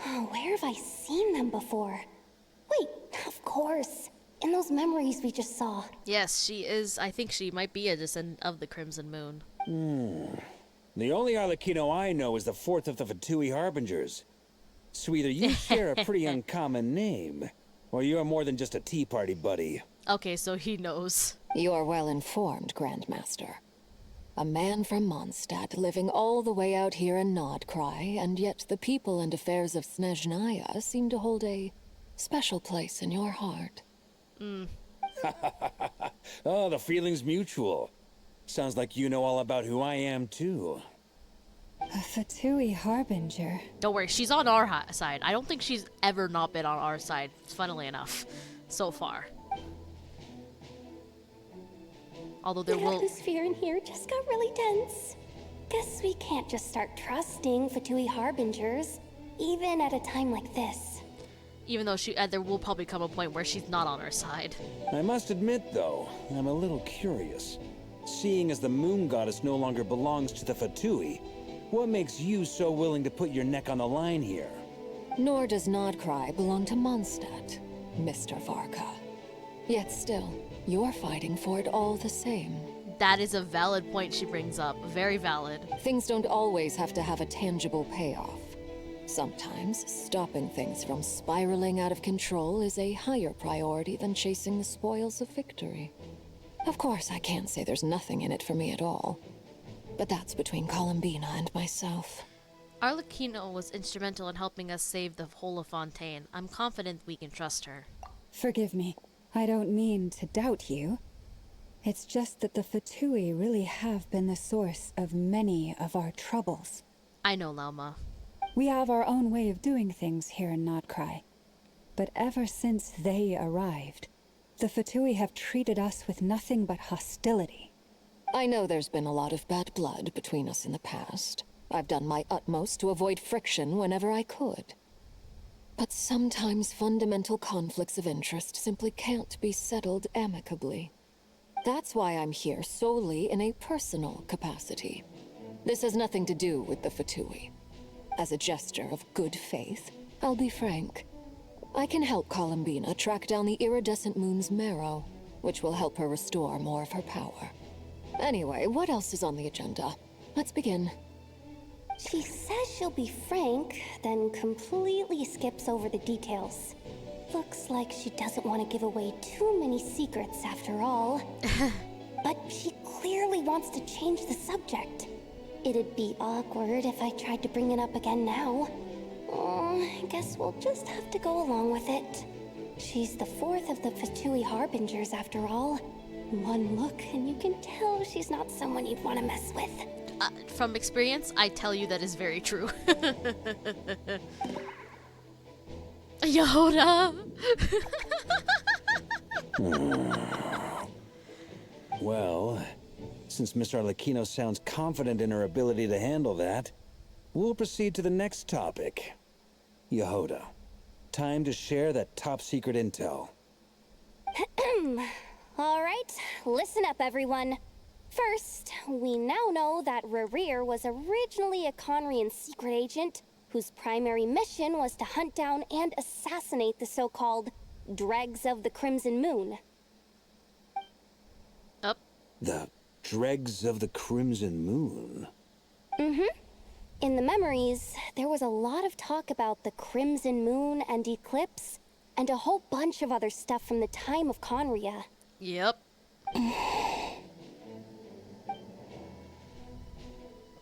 Oh, where have I seen them before? Wait, of course. In those memories we just saw. Yes, she is. I think she might be a descendant of the Crimson Moon. The only Arlecchino I know is the fourth of the Fatui Harbingers. So either you share a pretty uncommon name, or you're more than just a Tea Party buddy. Okay, so he knows. You are well informed, Grandmaster. A man from Mondstadt living all the way out here in Nod-Krai, and yet the people and affairs of Snezhnaya seem to hold a special place in your heart. Oh, the feeling's mutual. Sounds like you know all about who I am, too. A Fatui Harbinger. Don't worry, she's on our side. I don't think she's ever not been on our side, funnily enough, so far. Although there The will... atmosphere in here just got really tense. Guess we can't just start trusting Fatui Harbingers, even at a time like this. Even though there will probably come a point where she's not on our side. I must admit, though, I'm a little curious. Seeing as the Moon Goddess no longer belongs to the Fatui, what makes you so willing to put your neck on the line here? Nor does Nod-Krai belong to Mondstadt, Mr. Varka. Yet still, you're fighting for it all the same. That is a valid point she brings up. Very valid. Things don't always have to have a tangible payoff. Sometimes, stopping things from spiraling out of control is a higher priority than chasing the spoils of victory. Of course, I can't say there's nothing in it for me at all. But that's between Columbina and myself. Arlecchino was instrumental in helping us save the whole of Fontaine. I'm confident we can trust her. Forgive me. I don't mean to doubt you. It's just that the Fatui really have been the source of many of our troubles. I know, Lauma. We have our own way of doing things here in Nod-Krai. But ever since they arrived, the Fatui have treated us with nothing but hostility. I know there's been a lot of bad blood between us in the past. I've done my utmost to avoid friction whenever I could. But sometimes fundamental conflicts of interest simply can't be settled amicably. That's why I'm here solely in a personal capacity. This has nothing to do with the Fatui. As a gesture of good faith, I'll be frank. I can help Columbina track down the iridescent moon's marrow, which will help her restore more of her power. Anyway, what else is on the agenda? Let's begin. She says she'll be frank, then completely skips over the details. Looks like she doesn't want to give away too many secrets after all. But she clearly wants to change the subject. It'd be awkward if I tried to bring it up again now. I guess we'll just have to go along with it. She's the fourth of the Fatui Harbingers after all. One look and you can tell she's not someone you'd want to mess with. From experience, I tell you that is very true. Yehoda! Well, since Miss Arlecchino sounds confident in her ability to handle that, we'll proceed to the next topic. Yehoda, time to share that top-secret intel. All right, listen up, everyone. First, we now know that Rerir was originally a Conrian secret agent whose primary mission was to hunt down and assassinate the so-called Dregs of the Crimson Moon. Up. The Dregs of the Crimson Moon? Mm-hmm. In the memories, there was a lot of talk about the Crimson Moon and Eclipse, and a whole bunch of other stuff from the time of Conria. Yep.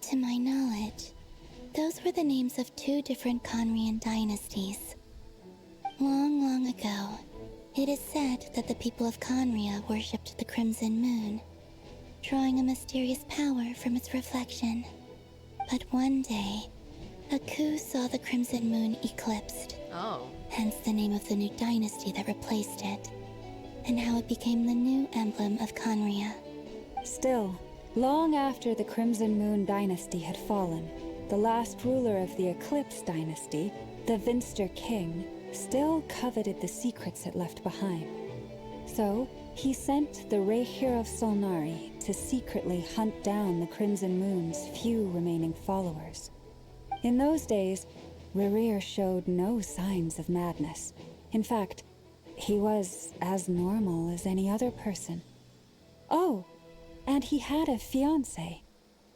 To my knowledge, those were the names of two different Conrian dynasties. Long, long ago, it is said that the people of Conria worshipped the Crimson Moon, drawing a mysterious power from its reflection. But one day, a coup saw the Crimson Moon eclipsed. Oh. Hence the name of the new dynasty that replaced it, and how it became the new emblem of Conria. Still, long after the Crimson Moon dynasty had fallen, the last ruler of the Eclipse dynasty, the Vinster King, still coveted the secrets it left behind. So, he sent the Rehir of Solnari to secretly hunt down the Crimson Moon's few remaining followers. In those days, Rerir showed no signs of madness. In fact, he was as normal as any other person. Oh, and he had a fiancé,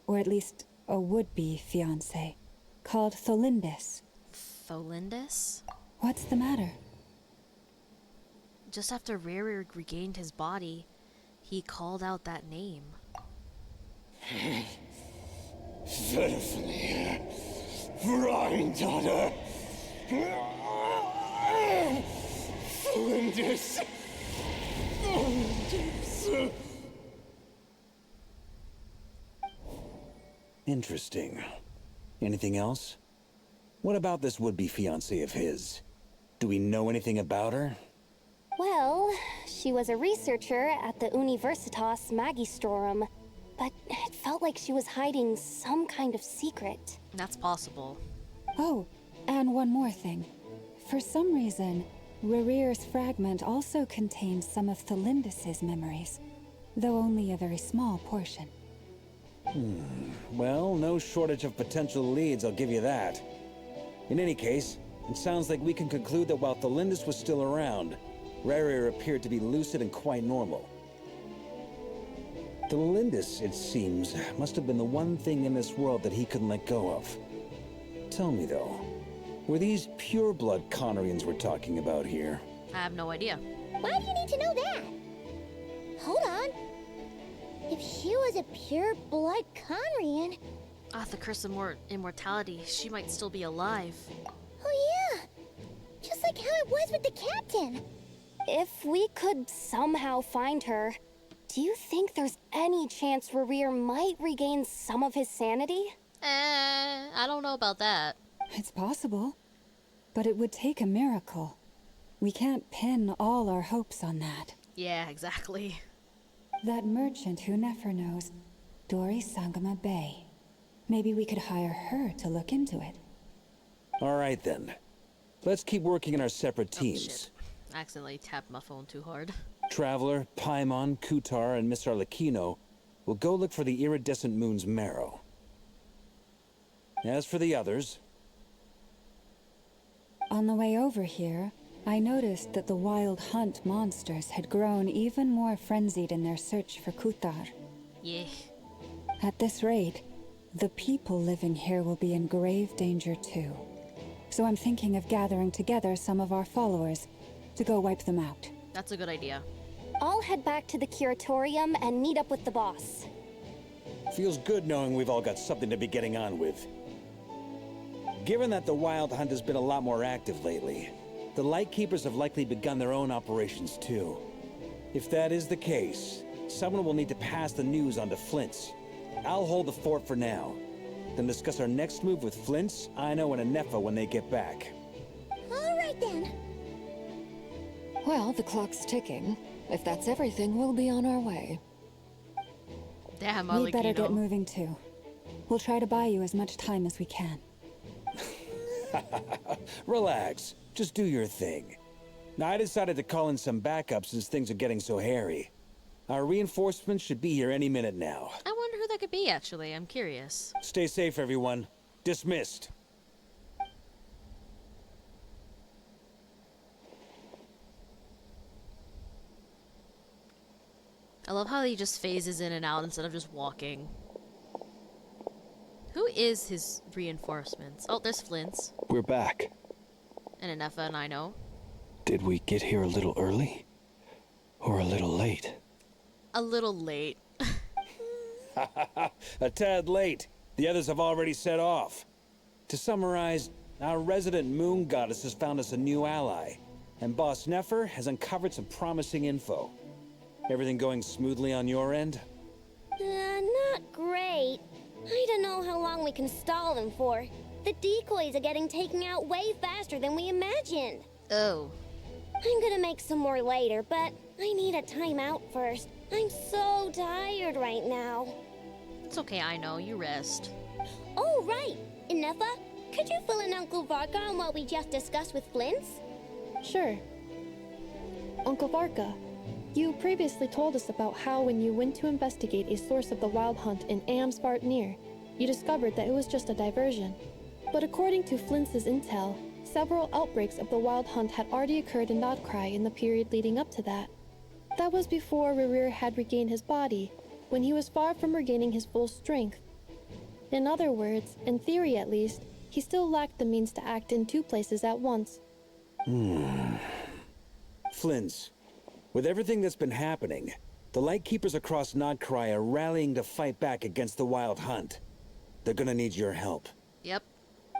or at least a would-be fiancé, called Tholindis. Tholindis? What's the matter? Just after Rerir regained his body, he called out that name. Verfnir, Rhine-daughter, Flinders. Interesting. Anything else? What about this would-be fiancé of his? Do we know anything about her? Well, she was a researcher at the Universitas Magistrorum, but it felt like she was hiding some kind of secret. That's possible. Oh, and one more thing. For some reason, Rerir's fragment also contains some of Tholindis' memories, though only a very small portion. Well, no shortage of potential leads, I'll give you that. In any case, it sounds like we can conclude that while Tholindis was still around, Rerir appeared to be lucid and quite normal. Tholindis, it seems, must have been the one thing in this world that he couldn't let go of. Tell me, though, were these pure-blood Conrians we're talking about here? I have no idea. Why do you need to know that? Hold on. If she was a pure-blood Conrian... The curse of immortality, she might still be alive. Oh yeah! Just like how it was with the captain. If we could somehow find her, do you think there's any chance Rerir might regain some of his sanity? I don't know about that. It's possible. But it would take a miracle. We can't pin all our hopes on that. Yeah, exactly. That merchant who Nefer knows, Dori Sangama Bay. Maybe we could hire her to look into it. All right then. Let's keep working in our separate Oh, teams. shit. I accidentally tapped my phone too hard. Traveler, Paimon, Kutar, and Miss Arlecchino will go look for the iridescent moon's marrow. As for the others... On the way over here, I noticed that the wild hunt monsters had grown even more frenzied in their search for Kutar. Yeah. At this rate, the people living here will be in grave danger too. So I'm thinking of gathering together some of our followers to go wipe them out. That's a good idea. I'll head back to the curatorium and meet up with the boss. Feels good knowing we've all got something to be getting on with. Given that the Wild Hunt has been a lot more active lately, the Lightkeepers have likely begun their own operations too. If that is the case, someone will need to pass the news on to Flint's. I'll hold the fort for now, then discuss our next move with Flint's, Aino, and Anefa when they get back. All right then. Well, the clock's ticking. If that's everything, we'll be on our way. Damn, We'd better get Arlecchino. moving too. We'll try to buy you as much time as we can. Relax. Just do your thing. Now, I decided to call in some backup since things are getting so hairy. Our reinforcements should be here any minute now. I wonder who that could be, actually. I'm curious. Stay safe, everyone. Dismissed. I love how he just phases in and out instead of just walking. Who is his reinforcements? Oh, there's Flint's. We're back. And Anefa and Aino. Did we get here a little early? Or a little late? A little late. A tad late. The others have already set off. To summarize, our resident moon goddess has found us a new ally, and Boss Nefer has uncovered some promising info. Everything going smoothly on your end? Not great. I don't know how long we can stall them for. The decoys are getting taken out way faster than we imagined. Oh. I'm gonna make some more later, but I need a timeout first. I'm so tired right now. It's okay, Aino. You rest. Oh, right. Inefa, could you fill in Uncle Varka on what we just discussed with Flint's? Sure. Uncle Varka, you previously told us about how when you went to investigate a source of the Wild Hunt in Amsvartnir, you discovered that it was just a diversion. But according to Flintz's intel, several outbreaks of the Wild Hunt had already occurred in Nod-Krai in the period leading up to that. That was before Rerir had regained his body, when he was far from regaining his full strength. In other words, in theory at least, he still lacked the means to act in two places at once. Flint's. With everything that's been happening, the Lightkeepers across Nod-Krai are rallying to fight back against the Wild Hunt. They're gonna need your help. Yep.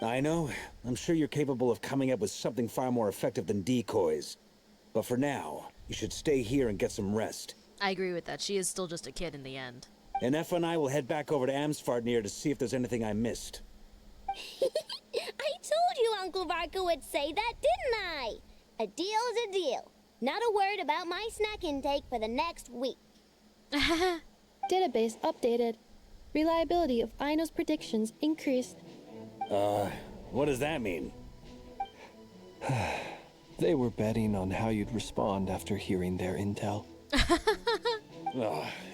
I know. I'm sure you're capable of coming up with something far more effective than decoys. But for now, you should stay here and get some rest. I agree with that. She is still just a kid in the end. And Effa and I will head back over to Amsvartnir to see if there's anything I missed. I told you Uncle Varka would say that, didn't I? A deal is a deal. Not a word about my snack intake for the next week. Database updated. Reliability of Aino's predictions increased. What does that mean? They were betting on how you'd respond after hearing their intel.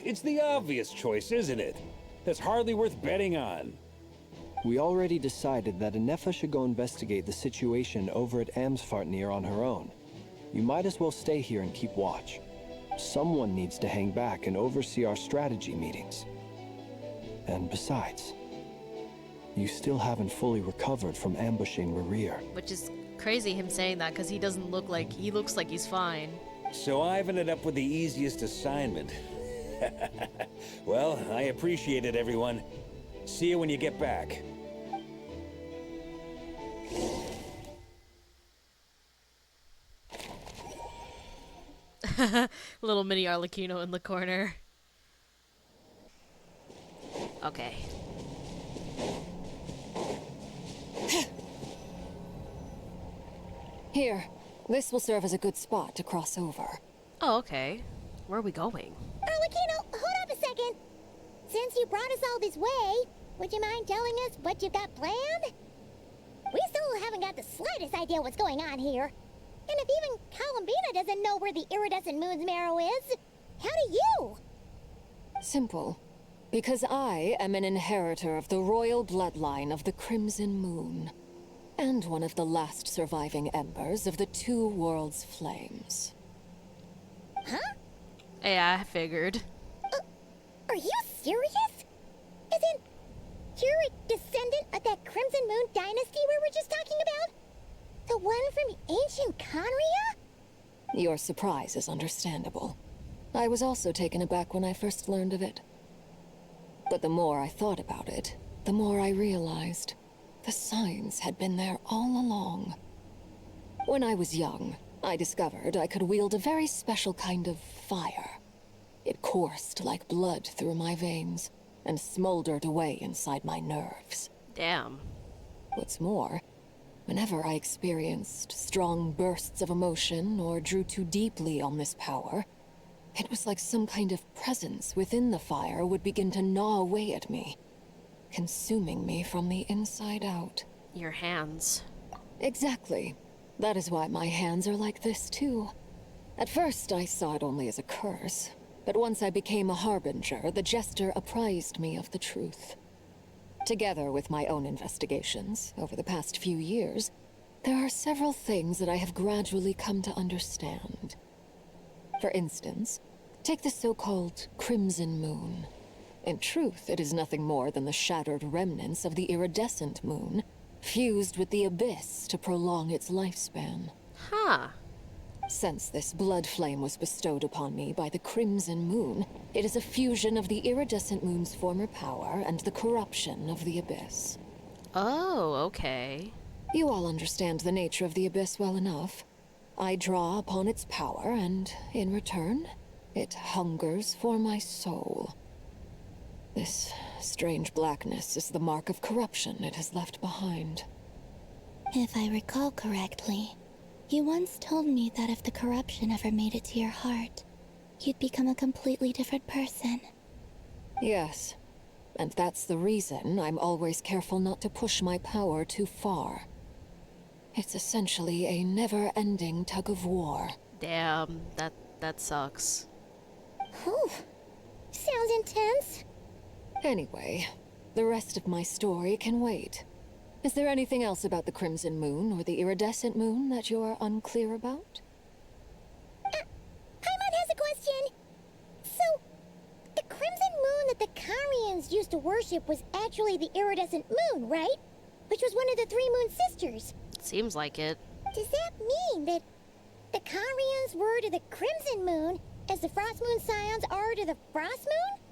It's the obvious choice, isn't it? That's hardly worth betting on. We already decided that Anefa should go investigate the situation over at Amsvartnir on her own. You might as well stay here and keep watch. Someone needs to hang back and oversee our strategy meetings. And besides, you still haven't fully recovered from ambushing Rerir. Which is crazy him saying that because he doesn't look like, he looks like he's fine. So I've ended up with the easiest assignment. Well, I appreciate it, everyone. See you when you get back. Little mini Arlecchino in the corner. Okay. Here, this will serve as a good spot to cross over. Oh, okay. Where are we going? Arlecchino, hold up a second. Since you brought us all this way, would you mind telling us what you've got planned? We still haven't got the slightest idea what's going on here. And if even Columbina doesn't know where the iridescent moon's marrow is, how do you? Simple. Because I am an inheritor of the royal bloodline of the Crimson Moon, and one of the last surviving embers of the Two Worlds Flames. Huh? Yeah, I figured. Are you serious? As in, you're a descendant of that Crimson Moon dynasty we were just talking about? The one from ancient Conria? Your surprise is understandable. I was also taken aback when I first learned of it. But the more I thought about it, the more I realized the signs had been there all along. When I was young, I discovered I could wield a very special kind of fire. It coursed like blood through my veins and smoldered away inside my nerves. Damn. What's more, whenever I experienced strong bursts of emotion or drew too deeply on this power, it was like some kind of presence within the fire would begin to gnaw away at me, consuming me from the inside out. Your hands. Exactly. That is why my hands are like this, too. At first, I saw it only as a curse, but once I became a harbinger, the jester apprised me of the truth. Together with my own investigations, over the past few years, there are several things that I have gradually come to understand. For instance, take the so-called Crimson Moon. In truth, it is nothing more than the shattered remnants of the iridescent moon, fused with the abyss to prolong its lifespan. Huh. Since this blood flame was bestowed upon me by the Crimson Moon, it is a fusion of the iridescent moon's former power and the corruption of the abyss. Oh, okay. You all understand the nature of the abyss well enough. I draw upon its power, and in return, it hungers for my soul. This strange blackness is the mark of corruption it has left behind. If I recall correctly, you once told me that if the corruption ever made it to your heart, you'd become a completely different person. Yes, and that's the reason I'm always careful not to push my power too far. It's essentially a never-ending tug-of-war. Damn, that sucks. Whew. Sounds intense. Anyway, the rest of my story can wait. Is there anything else about the Crimson Moon or the Iridescent Moon that you're unclear about? Paimon has a question. So, the Crimson Moon that the Carians used to worship was actually the Iridescent Moon, right? Which was one of the three Moon Sisters. Seems like it. Does that mean that the Carians were to the Crimson Moon as the Frost Moon Scions are to the Frost Moon?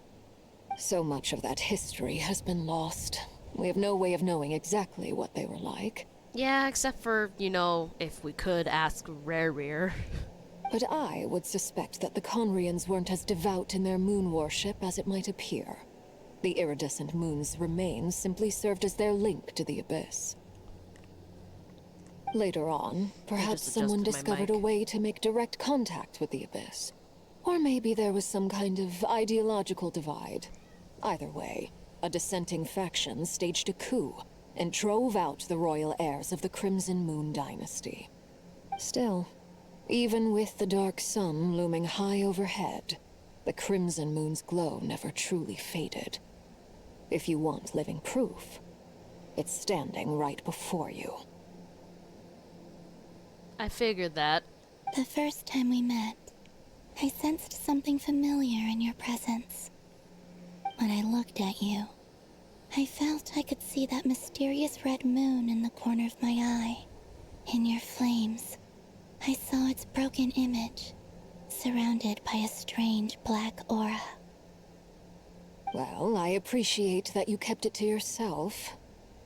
So much of that history has been lost. We have no way of knowing exactly what they were like. Yeah, except for, you know, if we could ask Rerir. But I would suspect that the Conrians weren't as devout in their moon worship as it might appear. The iridescent moon's remains simply served as their link to the abyss. Later on, perhaps someone discovered a way to make direct contact with the abyss. Or maybe there was some kind of ideological divide. Either way, a dissenting faction staged a coup and drove out the royal heirs of the Crimson Moon dynasty. Still, even with the dark sun looming high overhead, the Crimson Moon's glow never truly faded. If you want living proof, it's standing right before you. I figured that. The first time we met, I sensed something familiar in your presence. When I looked at you, I felt I could see that mysterious red moon in the corner of my eye. In your flames, I saw its broken image, surrounded by a strange black aura. Well, I appreciate that you kept it to yourself.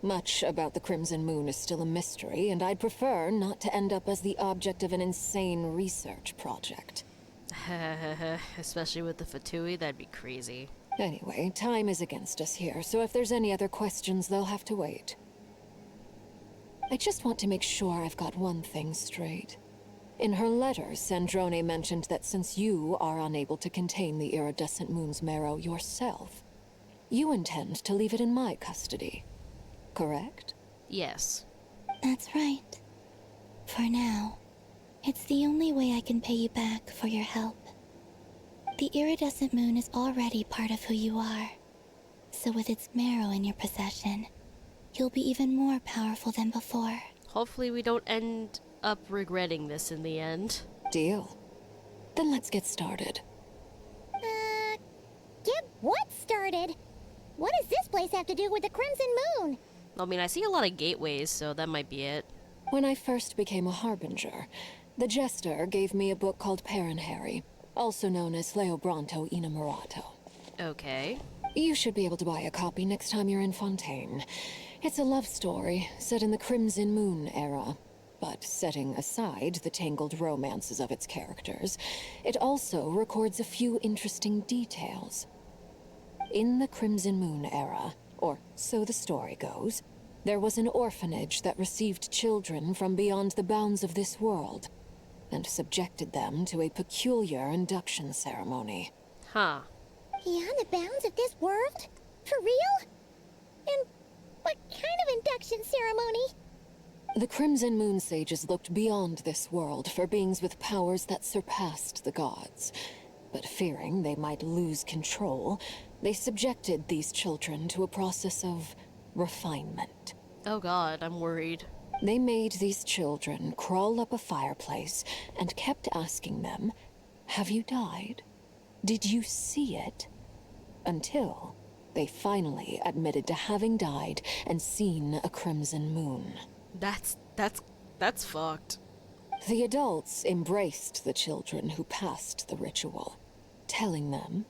Much about the Crimson Moon is still a mystery, and I'd prefer not to end up as the object of an insane research project. Especially with the Fatui, that'd be crazy. Anyway, time is against us here, so if there's any other questions, they'll have to wait. I just want to make sure I've got one thing straight. In her letter, Sandrone mentioned that since you are unable to contain the iridescent moon's marrow yourself, you intend to leave it in my custody. Correct? Yes. That's right. For now, it's the only way I can pay you back for your help. The iridescent moon is already part of who you are. So with its marrow in your possession, you'll be even more powerful than before. Hopefully we don't end up regretting this in the end. Deal. Then let's get started. Get what started? What does this place have to do with the Crimson Moon? I mean, I see a lot of gateways, so that might be it. When I first became a Harbinger, the Jester gave me a book called Harry, also known as Leobranto Inamorato. Okay. You should be able to buy a copy next time you're in Fontaine. It's a love story set in the Crimson Moon era. But setting aside the tangled romances of its characters, it also records a few interesting details. In the Crimson Moon era, or so the story goes, there was an orphanage that received children from beyond the bounds of this world, and subjected them to a peculiar induction ceremony. Huh. Beyond the bounds of this world? For real? And what kind of induction ceremony? The Crimson Moon sages looked beyond this world for beings with powers that surpassed the gods. But fearing they might lose control, they subjected these children to a process of refinement. Oh god, I'm worried. They made these children crawl up a fireplace and kept asking them, "Have you died? Did you see it?" Until they finally admitted to having died and seen a crimson moon. That's fucked. The adults embraced the children who passed the ritual, telling them,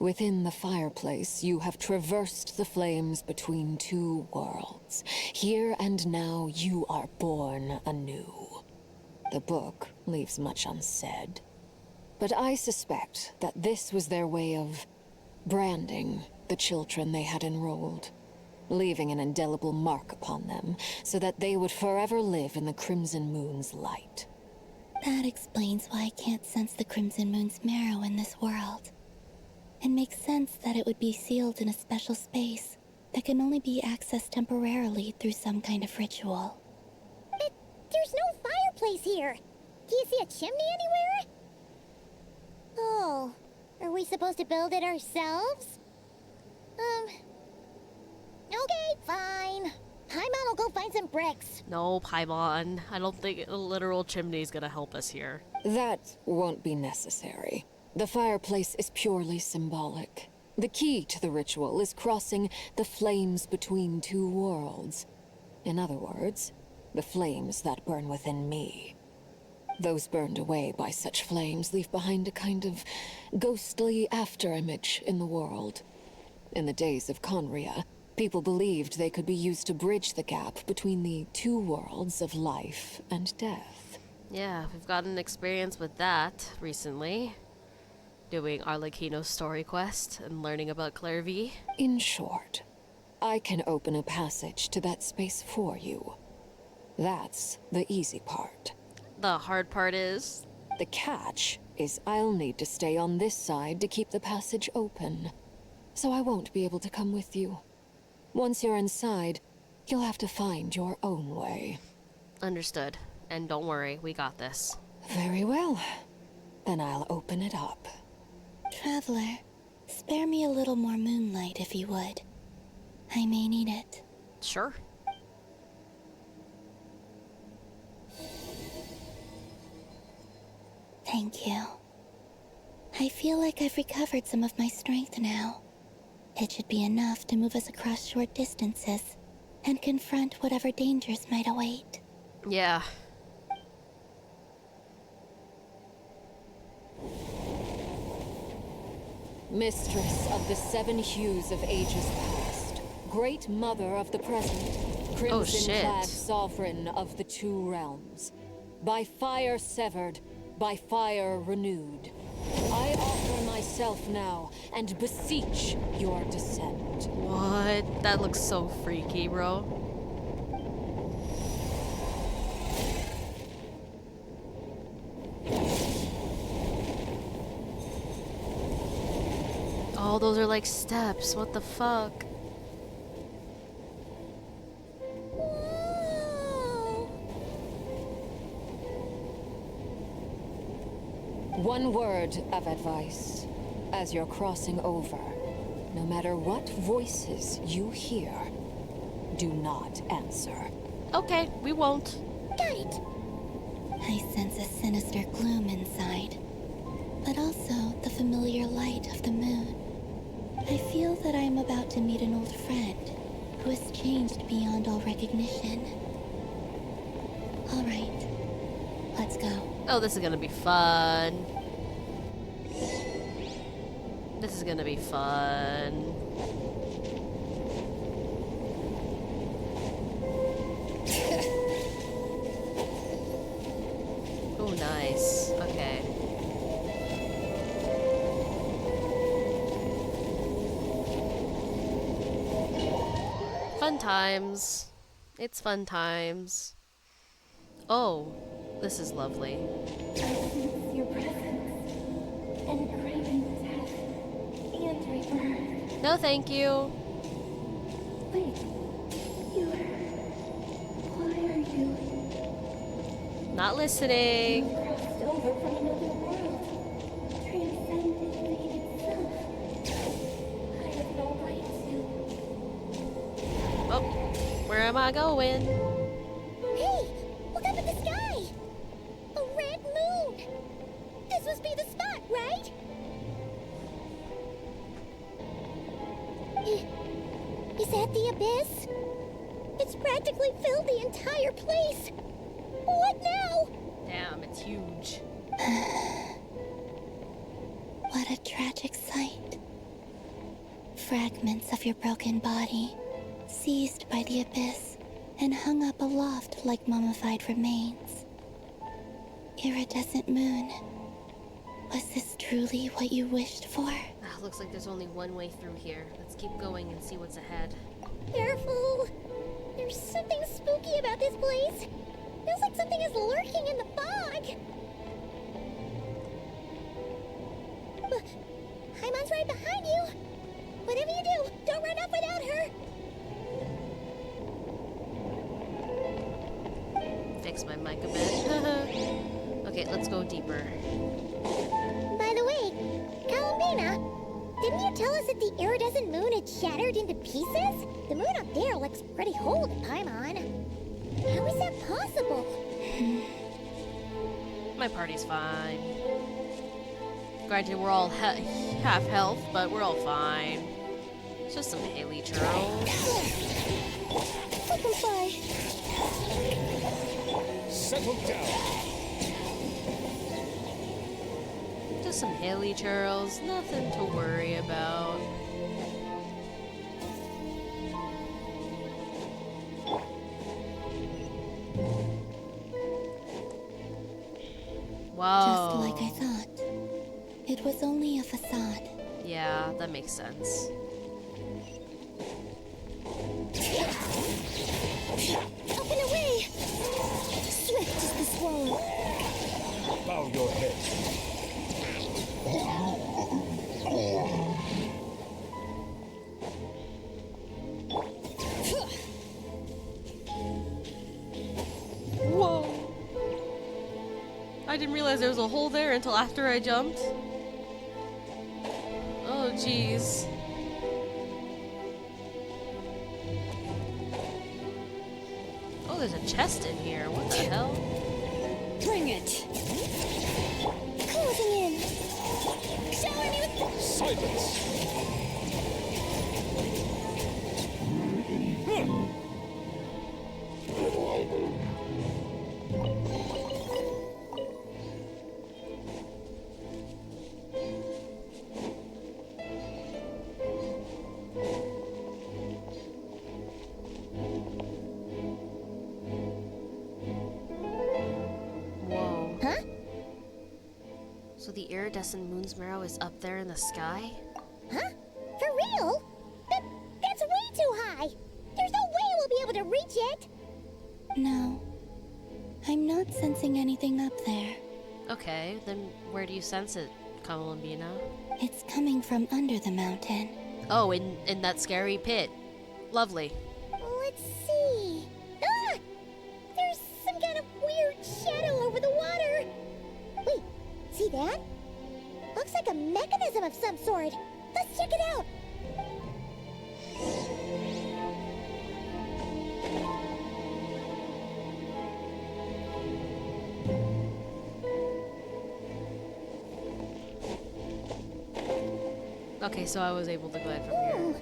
"Within the fireplace, you have traversed the flames between two worlds. Here and now, you are born anew." The book leaves much unsaid, but I suspect that this was their way of branding the children they had enrolled, leaving an indelible mark upon them so that they would forever live in the Crimson Moon's light. That explains why I can't sense the Crimson Moon's marrow in this world. It makes sense that it would be sealed in a special space that can only be accessed temporarily through some kind of ritual. But there's no fireplace here. Do you see a chimney anywhere? Oh, are we supposed to build it ourselves? Okay, fine. Paimon will go find some bricks. No, Paimon. I don't think a literal chimney is gonna help us here. That won't be necessary. The fireplace is purely symbolic. The key to the ritual is crossing the flames between two worlds. In other words, the flames that burn within me. Those burned away by such flames leave behind a kind of ghostly afterimage in the world. In the days of Conria, people believed they could be used to bridge the gap between the two worlds of life and death. Yeah, we've gotten experience with that recently. Doing Arlecchino's story quest and learning about Clairvy. In short, I can open a passage to that space for you. That's the easy part. The hard part is? The catch is I'll need to stay on this side to keep the passage open. So I won't be able to come with you. Once you're inside, you'll have to find your own way. Understood. And don't worry, we got this. Very well. Then I'll open it up. Traveler, spare me a little more moonlight if you would. I may need it. Sure. Thank you. I feel like I've recovered some of my strength now. It should be enough to move us across short distances and confront whatever dangers might await. Yeah. Mistress of the seven hues of ages past, great mother of the present, crimson-clad sovereign of the two realms, by fire severed, by fire renewed, I offer myself now and beseech your descent. What? That looks so freaky, bro. those are like steps. What the fuck? One word of advice. As you're crossing over, no matter what voices you hear, do not answer. Okay, we won't. Got it. I sense a sinister gloom inside, but also the familiar light of the moon. I feel that I am about to meet an old friend who has changed beyond all recognition. All right, let's go. Oh, this is gonna be fun. This is gonna be fun. Oh, nice. Okay. Fun times. It's fun times. Oh, this is lovely. Your presence and craving death and rebirth. No, thank you. Wait, why are you Not listening. crossed over from another world? Transcended fate itself. I have no right to. Oh, where am I going? Hey, look up at the sky! A red moon! This must be the spot, right? Is that the abyss? It's practically filled the entire place. What now? Damn, it's huge. What a tragic sight. Fragments of your broken body, seized by the abyss, and hung up aloft like mummified remains. Iridescent moon. Was this truly what you wished for? Ah, looks like there's only one way through here. Let's keep going and see what's ahead. Careful! There's something spooky about this place. Feels like something is lurking in the fog. Haimon's right behind you. Whatever you do, don't run off without her. Fix my mic a bit. Okay, let's go deeper. By the way, Kalamina, didn't you tell us that the iridescent moon had shattered into pieces? The moon up there looks pretty whole to Paimon. How is that possible? My party's fine. Granted, we're all half health, but we're all fine. It's just some Haley churls. Let them fly. Settle down. Just some Haley churls, nothing to worry about. Just Wow. like I thought. It was only a facade. Yeah, that makes sense. Up and away! Swift as the swallow. Bow your head. Whoa! I didn't realize there was a hole there until after I jumped. Oh, jeez. Oh, there's a chest in here. What the hell? Bring it! Closing in! Shower me with... Silence! Whoa. Huh? So the iridescent moon's marrow is up there in the sky? Huh? For real? That's way too high! There's no way we'll be able to reach it! No. I'm not sensing anything up there. Okay, then where do you sense it Columbina. It's coming from under the mountain. Oh, in that scary pit. Lovely. Let's see. Ah! There's some kind of weird shadow over the water. Wait, see that? Looks like a mechanism of some sort. Let's check it out. Okay, so I was able to glide from here. Ooh,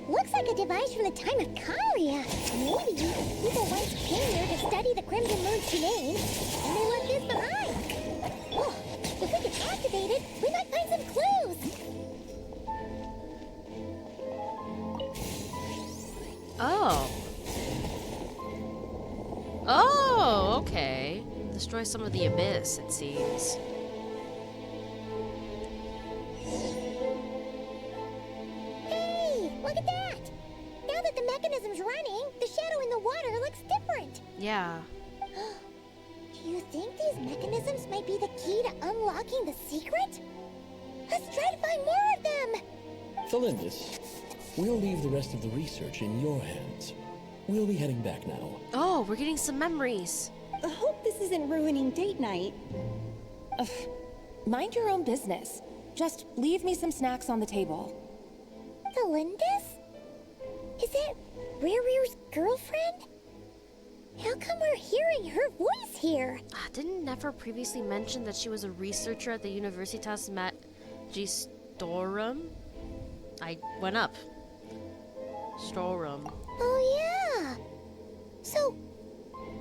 looks like a device from the time of Kalia. Maybe people once came here to study the Crimson Moon's domain, and they left this behind. Oh, if we could activate it, we might find some clues. Oh. Oh, okay. Destroy some of the abyss, it seems. Hey, look at that! Now that the mechanism's running, the shadow in the water looks different. Yeah. Do you think these mechanisms might be the key to unlocking the secret? Let's try to find more of them! Felindis, we'll leave the rest of the research in your hands. We'll be heading back now. Oh, we're getting some memories. I hope this isn't ruining date night. Ugh. Mind your own business. Just leave me some snacks on the table. Felindis? Is that Rear's girlfriend? How come we're hearing her voice here? Didn't Nefer previously mention that she was a researcher at the Universitas Magistorum? I went up. Storeroom. Oh, yeah. So,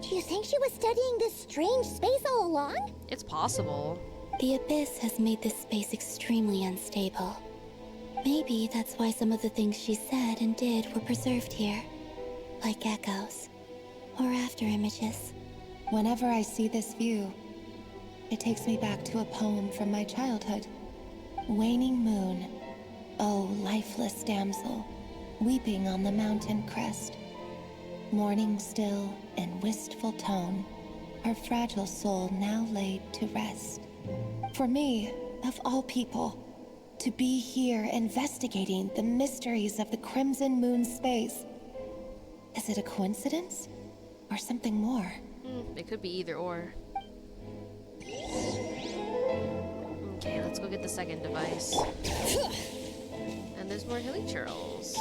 do you think she was studying this strange space all along? It's possible. The abyss has made this space extremely unstable. Maybe that's why some of the things she said and did were preserved here. Like echoes. Or after images. Whenever I see this view, it takes me back to a poem from my childhood. Waning moon, oh lifeless damsel, weeping on the mountain crest. Mourning still in wistful tone, her fragile soul now laid to rest. For me, of all people, to be here investigating the mysteries of the Crimson Moon space. Is it a coincidence? Or something more? It could be either or. Okay, let's go get the second device. And there's more hilly churls.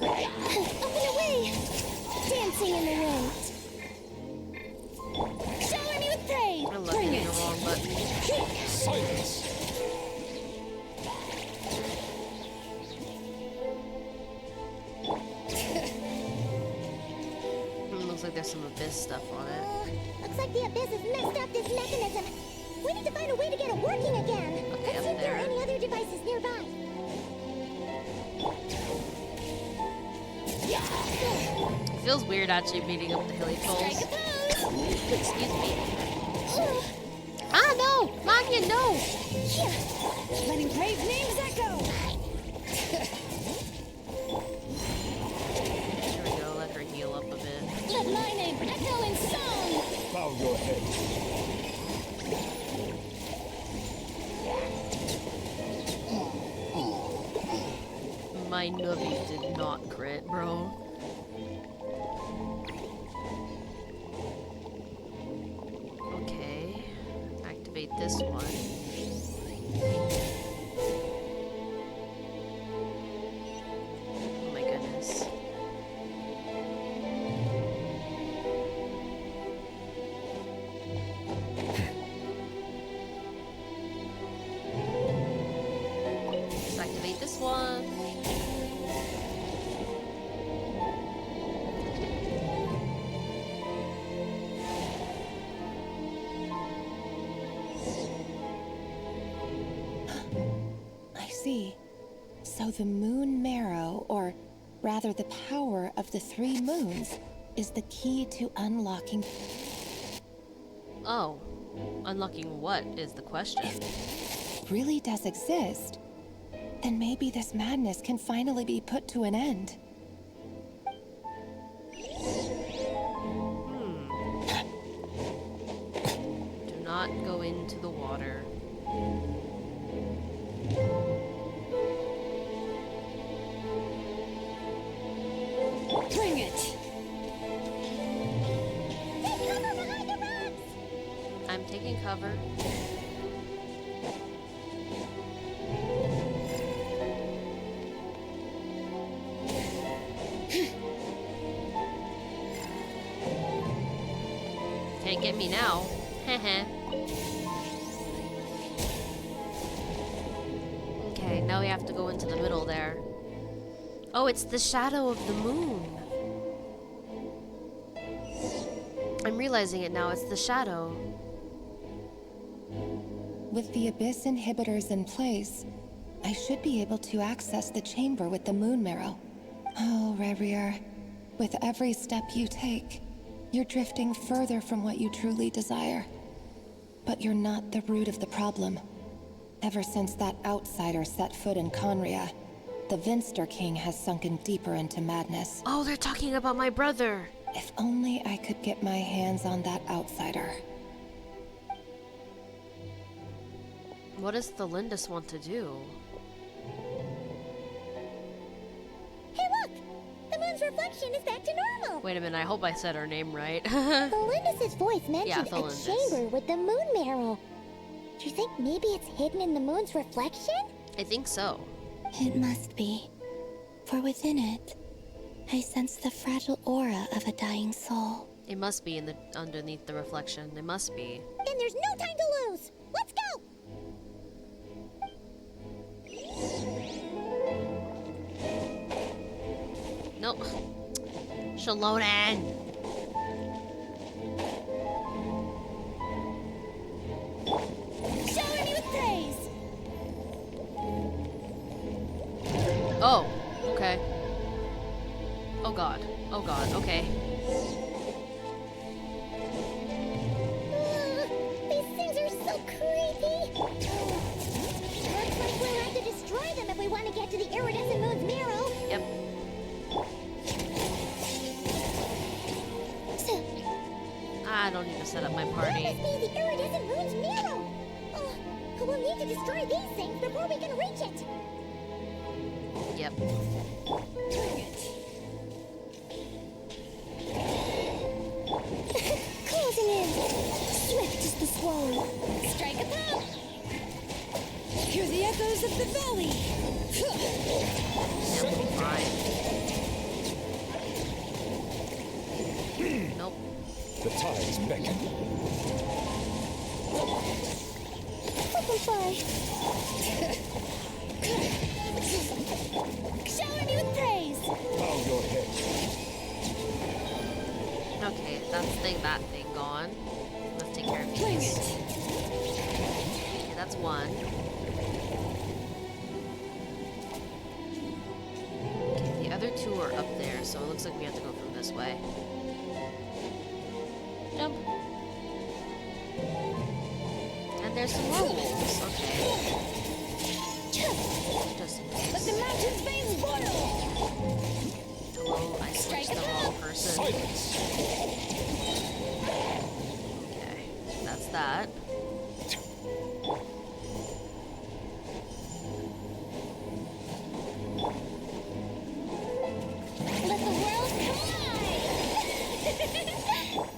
Up and away! Dancing in the wind. Shower me with praise! I love hitting the wrong button. Silence! Looks like there's some abyss stuff on it. Looks like the abyss has messed up this mechanism. We need to find a way to get it working again. Okay, Let's see if there are any other devices nearby. It feels weird actually beating up the hilly trolls. Excuse me. Ah, no! Manya, no! Letting brave names echo! There we go, let her heal up a bit. Let my name echo in song! Bow your head. My nubby did not crit, bro. Okay. Activate this one. Oh my goodness. Let's activate this one. I see. So the moon marrow, or rather the power of the 3 moons, is the key to unlocking. Oh. Unlocking what is the question? If it really does exist, then maybe this madness can finally be put to an end. Do not go into the water. Bring it! Take cover behind the rocks! I'm taking cover. Can't get me now. Heh. Okay, now we have to go into the middle there. Oh, it's the shadow of the moon. I'm realizing it now, it's the shadow. With the Abyss inhibitors in place, I should be able to access the chamber with the moon marrow. Oh, Rebrier, with every step you take, you're drifting further from what you truly desire. But you're not the root of the problem. Ever since that outsider set foot in Conria, the Vinster King has sunken deeper into madness. Oh, they're talking about my brother. If only I could get my hands on that outsider. What does the Lindis want to do? Hey, look! The moon's reflection is back to normal! Wait a minute, I hope I said her name right. Thelindis' voice mentioned a Thelindis. chamber with the moon marrow. Do you think maybe it's hidden in the moon's reflection? I think so. It must be. For within it, I sense the fragile aura of a dying soul. It must be in the underneath the reflection. It must be. Then there's no time to lose! Let's go! Nope. Shalonan! Shower me with praise! Oh, okay. Oh god. Oh god, okay. These things are so creepy! Looks like we'll have to destroy them if we want to get to the iridescent moon's marrow! Yep. I don't need to set up my party. That must be the iridescent moon's marrow! Oh, we'll need to destroy these things before we can reach it! Yep. Closing in! Swift as the swallow! Strike a pop! Hear the echoes of the valley! Yeah, we'll be fine. Nope. The tides beckon. Butterfly! Shower me with praise! Bow your head. Okay, that's that thing gone. Let's take care of Bring these. it! Okay, that's one. Okay, the other two are up there, so it looks like we have to go from this way. Jump. And there's some more wolves. Okay. Just in case. Let the mountain's veins boil! Hello, I switched the wrong person. Okay, that's that. Let the world come alive!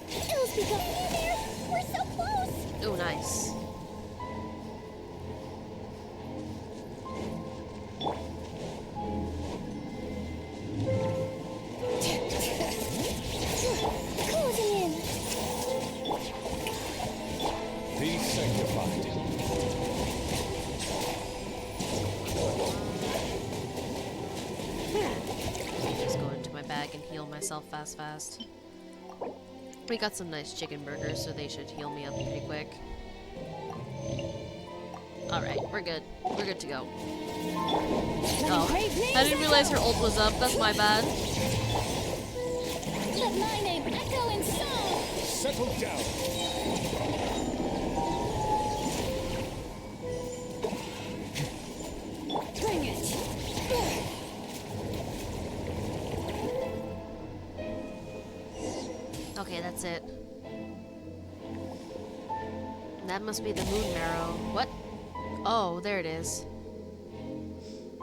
It'll be going in there! We're so close! Oh, nice. Closing in! Be sanctified. Just go into my bag and heal myself fast. We got some nice chicken burgers, so they should heal me up pretty quick. Alright, we're good. We're good to go. Oh, I didn't realize her ult was up. That's my bad. Let my name echo in song! Settle down. Bring it! Okay, that's it. That must be the moon marrow. What? Oh, there it is.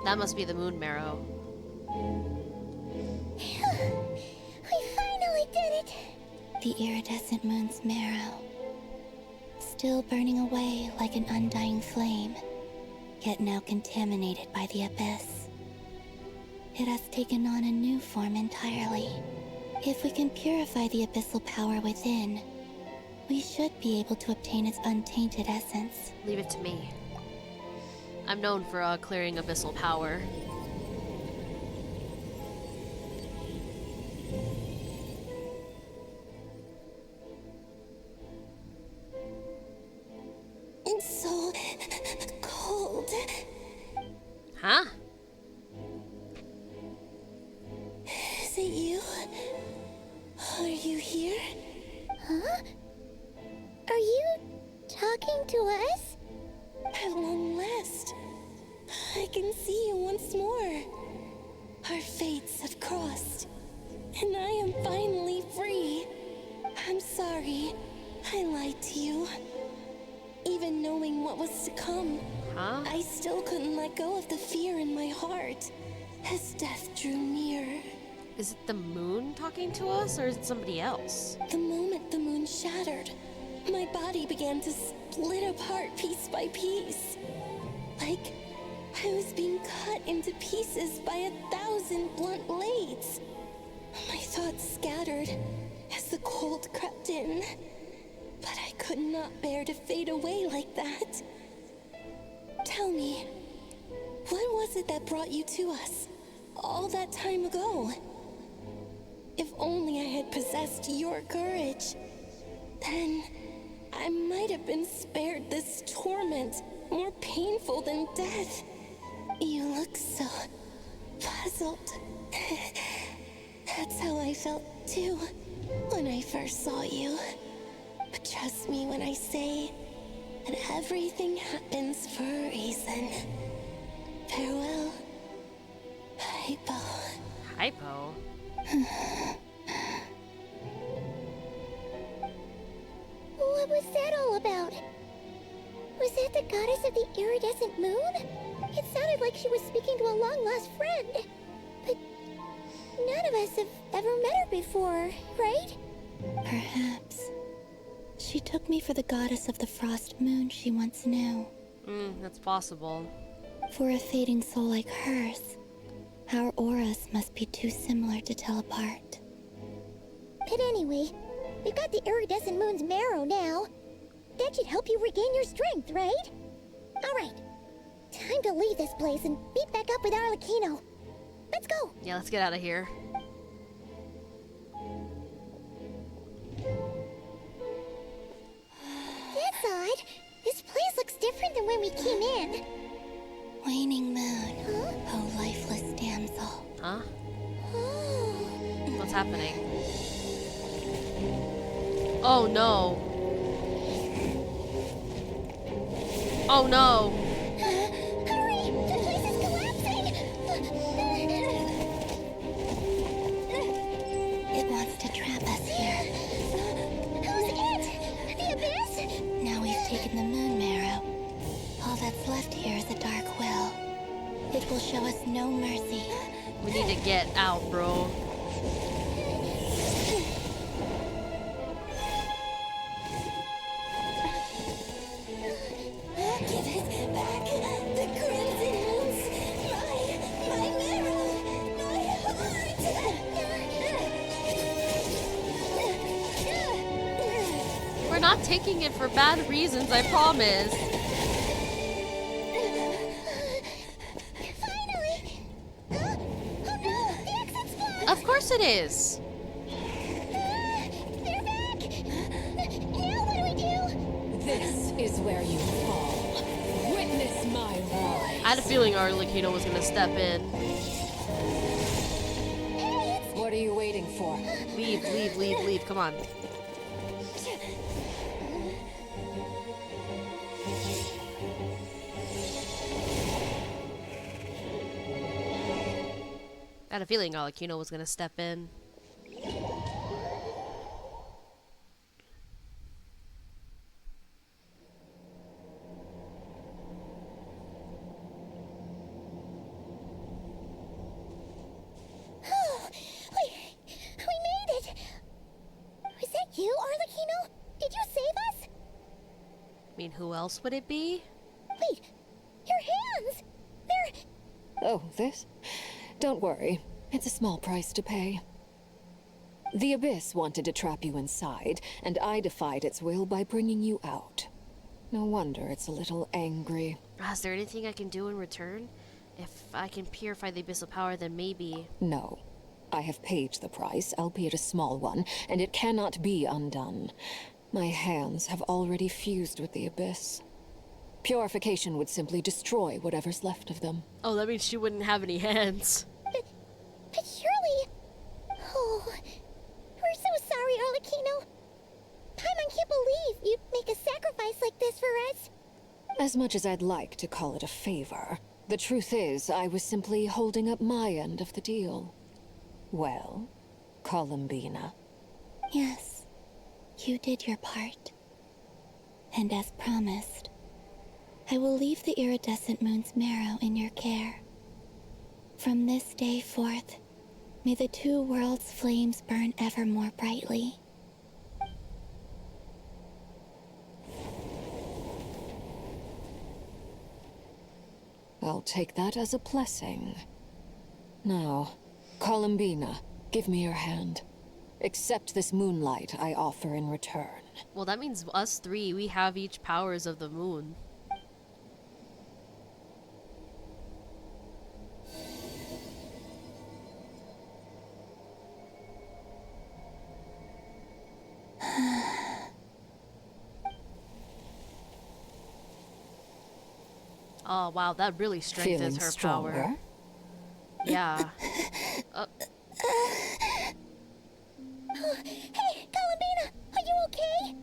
That must be the moon marrow. The iridescent moon's marrow, still burning away like an undying flame, yet now contaminated by the abyss. It has taken on a new form entirely. If we can purify the abyssal power within, we should be able to obtain its untainted essence. Leave it to me. I'm known for clearing abyssal power. It's so cold. Huh? Is it you? Are you here? Huh? Are you talking to us? At long last, I can see you once more. Our fates have crossed, and I am finally free. I'm sorry, I lied to you. Even knowing what was to come, I still couldn't let go of the fear in my heart as death drew near. Is it the moon talking to us, or is it somebody else? The moment the moon shattered, my body began to split apart piece by piece. Like I was being cut into pieces by 1,000 blunt blades. My thoughts scattered as the cold crept in. But I could not bear to fade away like that. Tell me, what was it that brought you to us all that time ago? If only I had possessed your courage, then I might have been spared this torment, more painful than death. You look so puzzled. That's how I felt too when I first saw you. But trust me when I say that everything happens for a reason. Farewell, Hypo. Hypo? What was that all about? Was that the goddess of the iridescent moon? It sounded like she was speaking to a long-lost friend. But none of us have ever met her before, right? Perhaps. She took me for the goddess of the frost moon she once knew. That's possible. For a fading soul like hers, our auras must be too similar to tell apart. But anyway, we've got the iridescent moon's marrow now. That should help you regain your strength, right? Alright, time to leave this place and meet back up with Arlecchino. Let's go! Yeah, let's get out of here. That's odd. This place looks different than when we came in. Waning moon, oh lifeless damsel. Huh? What's happening? Oh no. Oh no. Hurry! The place is collapsing! It wants to trap us here. Who's it? The abyss? Now we've taken the moon marrow. All that's left here is a dark will. It will show us no mercy. We need to get out, bro. Give it back! The crimson moons! My marrow! My heart! We're not taking it for bad reasons, I promise. Finally! Oh no! The exit's blocked! Of course it is. They're back! Now what do we do? This is where you fall. Witness my rise. I had a feeling Arlecchino was gonna step in. What are you waiting for? Leave, leave, leave, leave. Come on. I had a feeling Arlecchino was gonna step in. We made it! Was that you? mean, who else would it be? Wait, your hands! They're... Oh, this? Don't worry. It's a small price to pay. The Abyss wanted to trap you inside, and I defied its will by bringing you out. No wonder it's a little angry. Is there anything I can do in return? If I can purify the Abyssal power, then maybe... No. I have paid the price, albeit a small one, and it cannot be undone. My hands have already fused with the Abyss. Purification would simply destroy whatever's left of them. Oh, that means she wouldn't have any hands. But surely... Oh... We're so sorry, Arlecchino. Paimon can't believe you'd make a sacrifice like this for us. As much as I'd like to call it a favor, the truth is I was simply holding up my end of the deal. Well, Columbina. Yes, you did your part. And as promised, I will leave the iridescent moon's marrow in your care. From this day forth, may the two worlds' flames burn ever more brightly. I'll take that as a blessing. Now, Columbina, give me your hand. Accept this moonlight I offer in return. Well, that means us three, we have each powers of the moon. Oh, wow, that really strengthens her power. Yeah. Hey, Columbina, are you okay?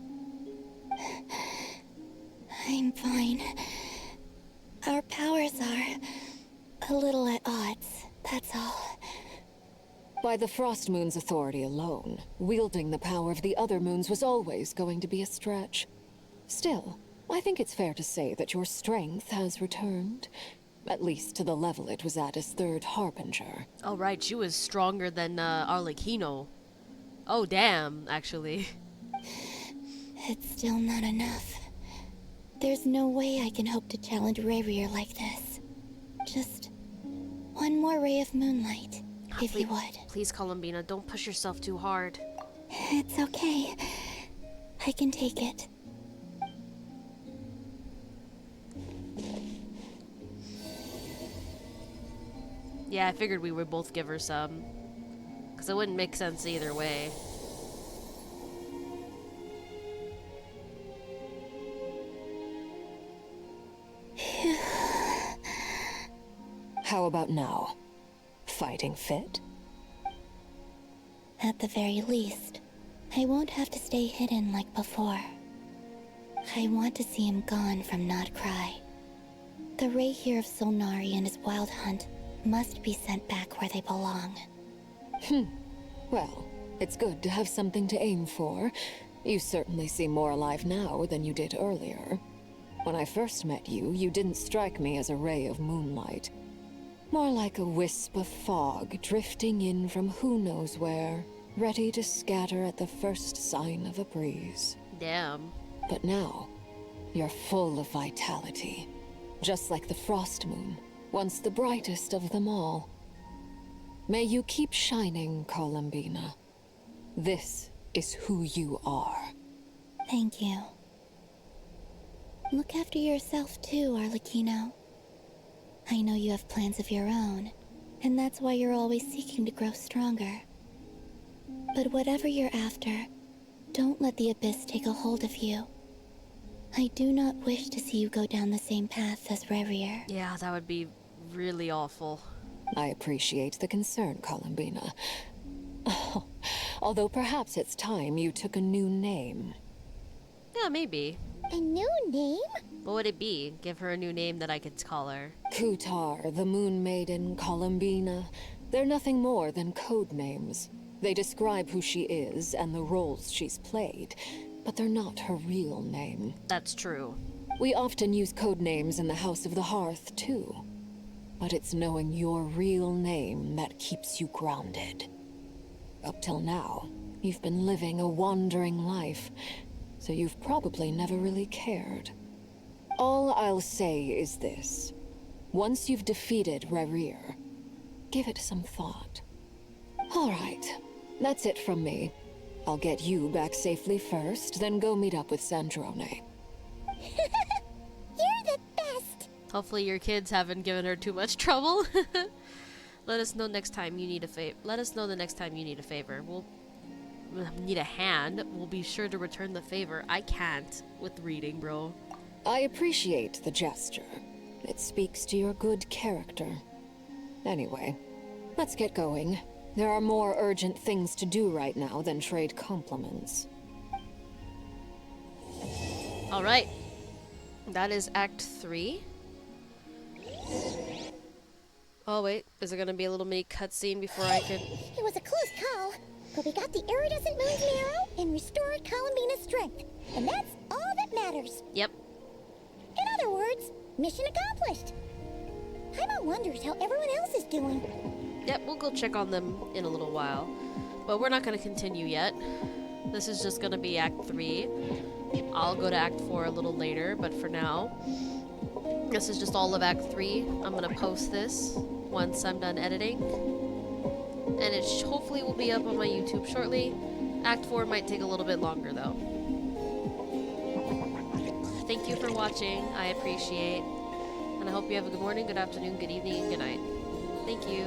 I'm fine. Our powers are a little at odds, that's all. By the Frost Moon's authority alone, wielding the power of the other moons was always going to be a stretch. Still, I think it's fair to say that your strength has returned. At least to the level it was at as Third Harbinger. Oh, right, she was stronger than Arlecchino. Oh, damn, actually. It's still not enough. There's no way I can hope to challenge Rayrier like this. Just one more ray of moonlight, if you would. Please, Columbina, don't push yourself too hard. It's okay. I can take it. Yeah, I figured we would both give her some. Because it wouldn't make sense either way. How about now? Fighting fit? At the very least, I won't have to stay hidden like before. I want to see him gone from Nod-Krai. The Rayhir of Solnari and his wild hunt must be sent back where they belong. Well, it's good to have something to aim for. You certainly seem more alive now than you did earlier. When I first met you, you didn't strike me as a ray of moonlight. More like a wisp of fog drifting in from who knows where, ready to scatter at the first sign of a breeze. Damn. But now, you're full of vitality. Just like the Frost Moon, once the brightest of them all. May you keep shining, Columbina. This is who you are. Thank you. Look after yourself too, Arlecchino. I know you have plans of your own, and that's why you're always seeking to grow stronger. But whatever you're after, don't let the Abyss take a hold of you. I do not wish to see you go down the same path as Rayrier. Yeah, that would be really awful. I appreciate the concern, Columbina. Although perhaps it's time you took a new name. Yeah, maybe. A new name? What would it be? Give her a new name that I could call her. Kutar, the Moon Maiden, Columbina. They're nothing more than code names. They describe who she is and the roles she's played, but they're not her real name. That's true. We often use code names in the House of the Hearth, too. But it's knowing your real name that keeps you grounded. Up till now, you've been living a wandering life, so you've probably never really cared. All I'll say is this. Once you've defeated Rerir, give it some thought. All right, that's it from me. I'll get you back safely first, then go meet up with Sandrone. You're the best! Hopefully your kids haven't given her too much trouble. Let us know next time you need a favor. Let us know the next time you need a favor. We'll need a hand. We'll be sure to return the favor. I can't with reading, bro. I appreciate the gesture. It speaks to your good character. Anyway, let's get going. There are more urgent things to do right now than trade compliments. Alright. That is Act 3. Oh wait, is there gonna be a little mini cutscene before I can... It was a close call, but we got the iridescent moon's marrow and restored Columbina's strength. And that's all that matters. Yep. In other words, mission accomplished. Paimon wonders how everyone else is doing. Yep, we'll go check on them in a little while. But we're not gonna continue yet. This is just gonna be Act 3. I'll go to Act 4 a little later, but for now, this is just all of Act 3. I'm gonna post this once I'm done editing. And it hopefully will be up on my YouTube shortly. Act 4 might take a little bit longer though. Thank you for watching, I appreciate. And I hope you have a good morning, good afternoon, good evening, and good night. Thank you.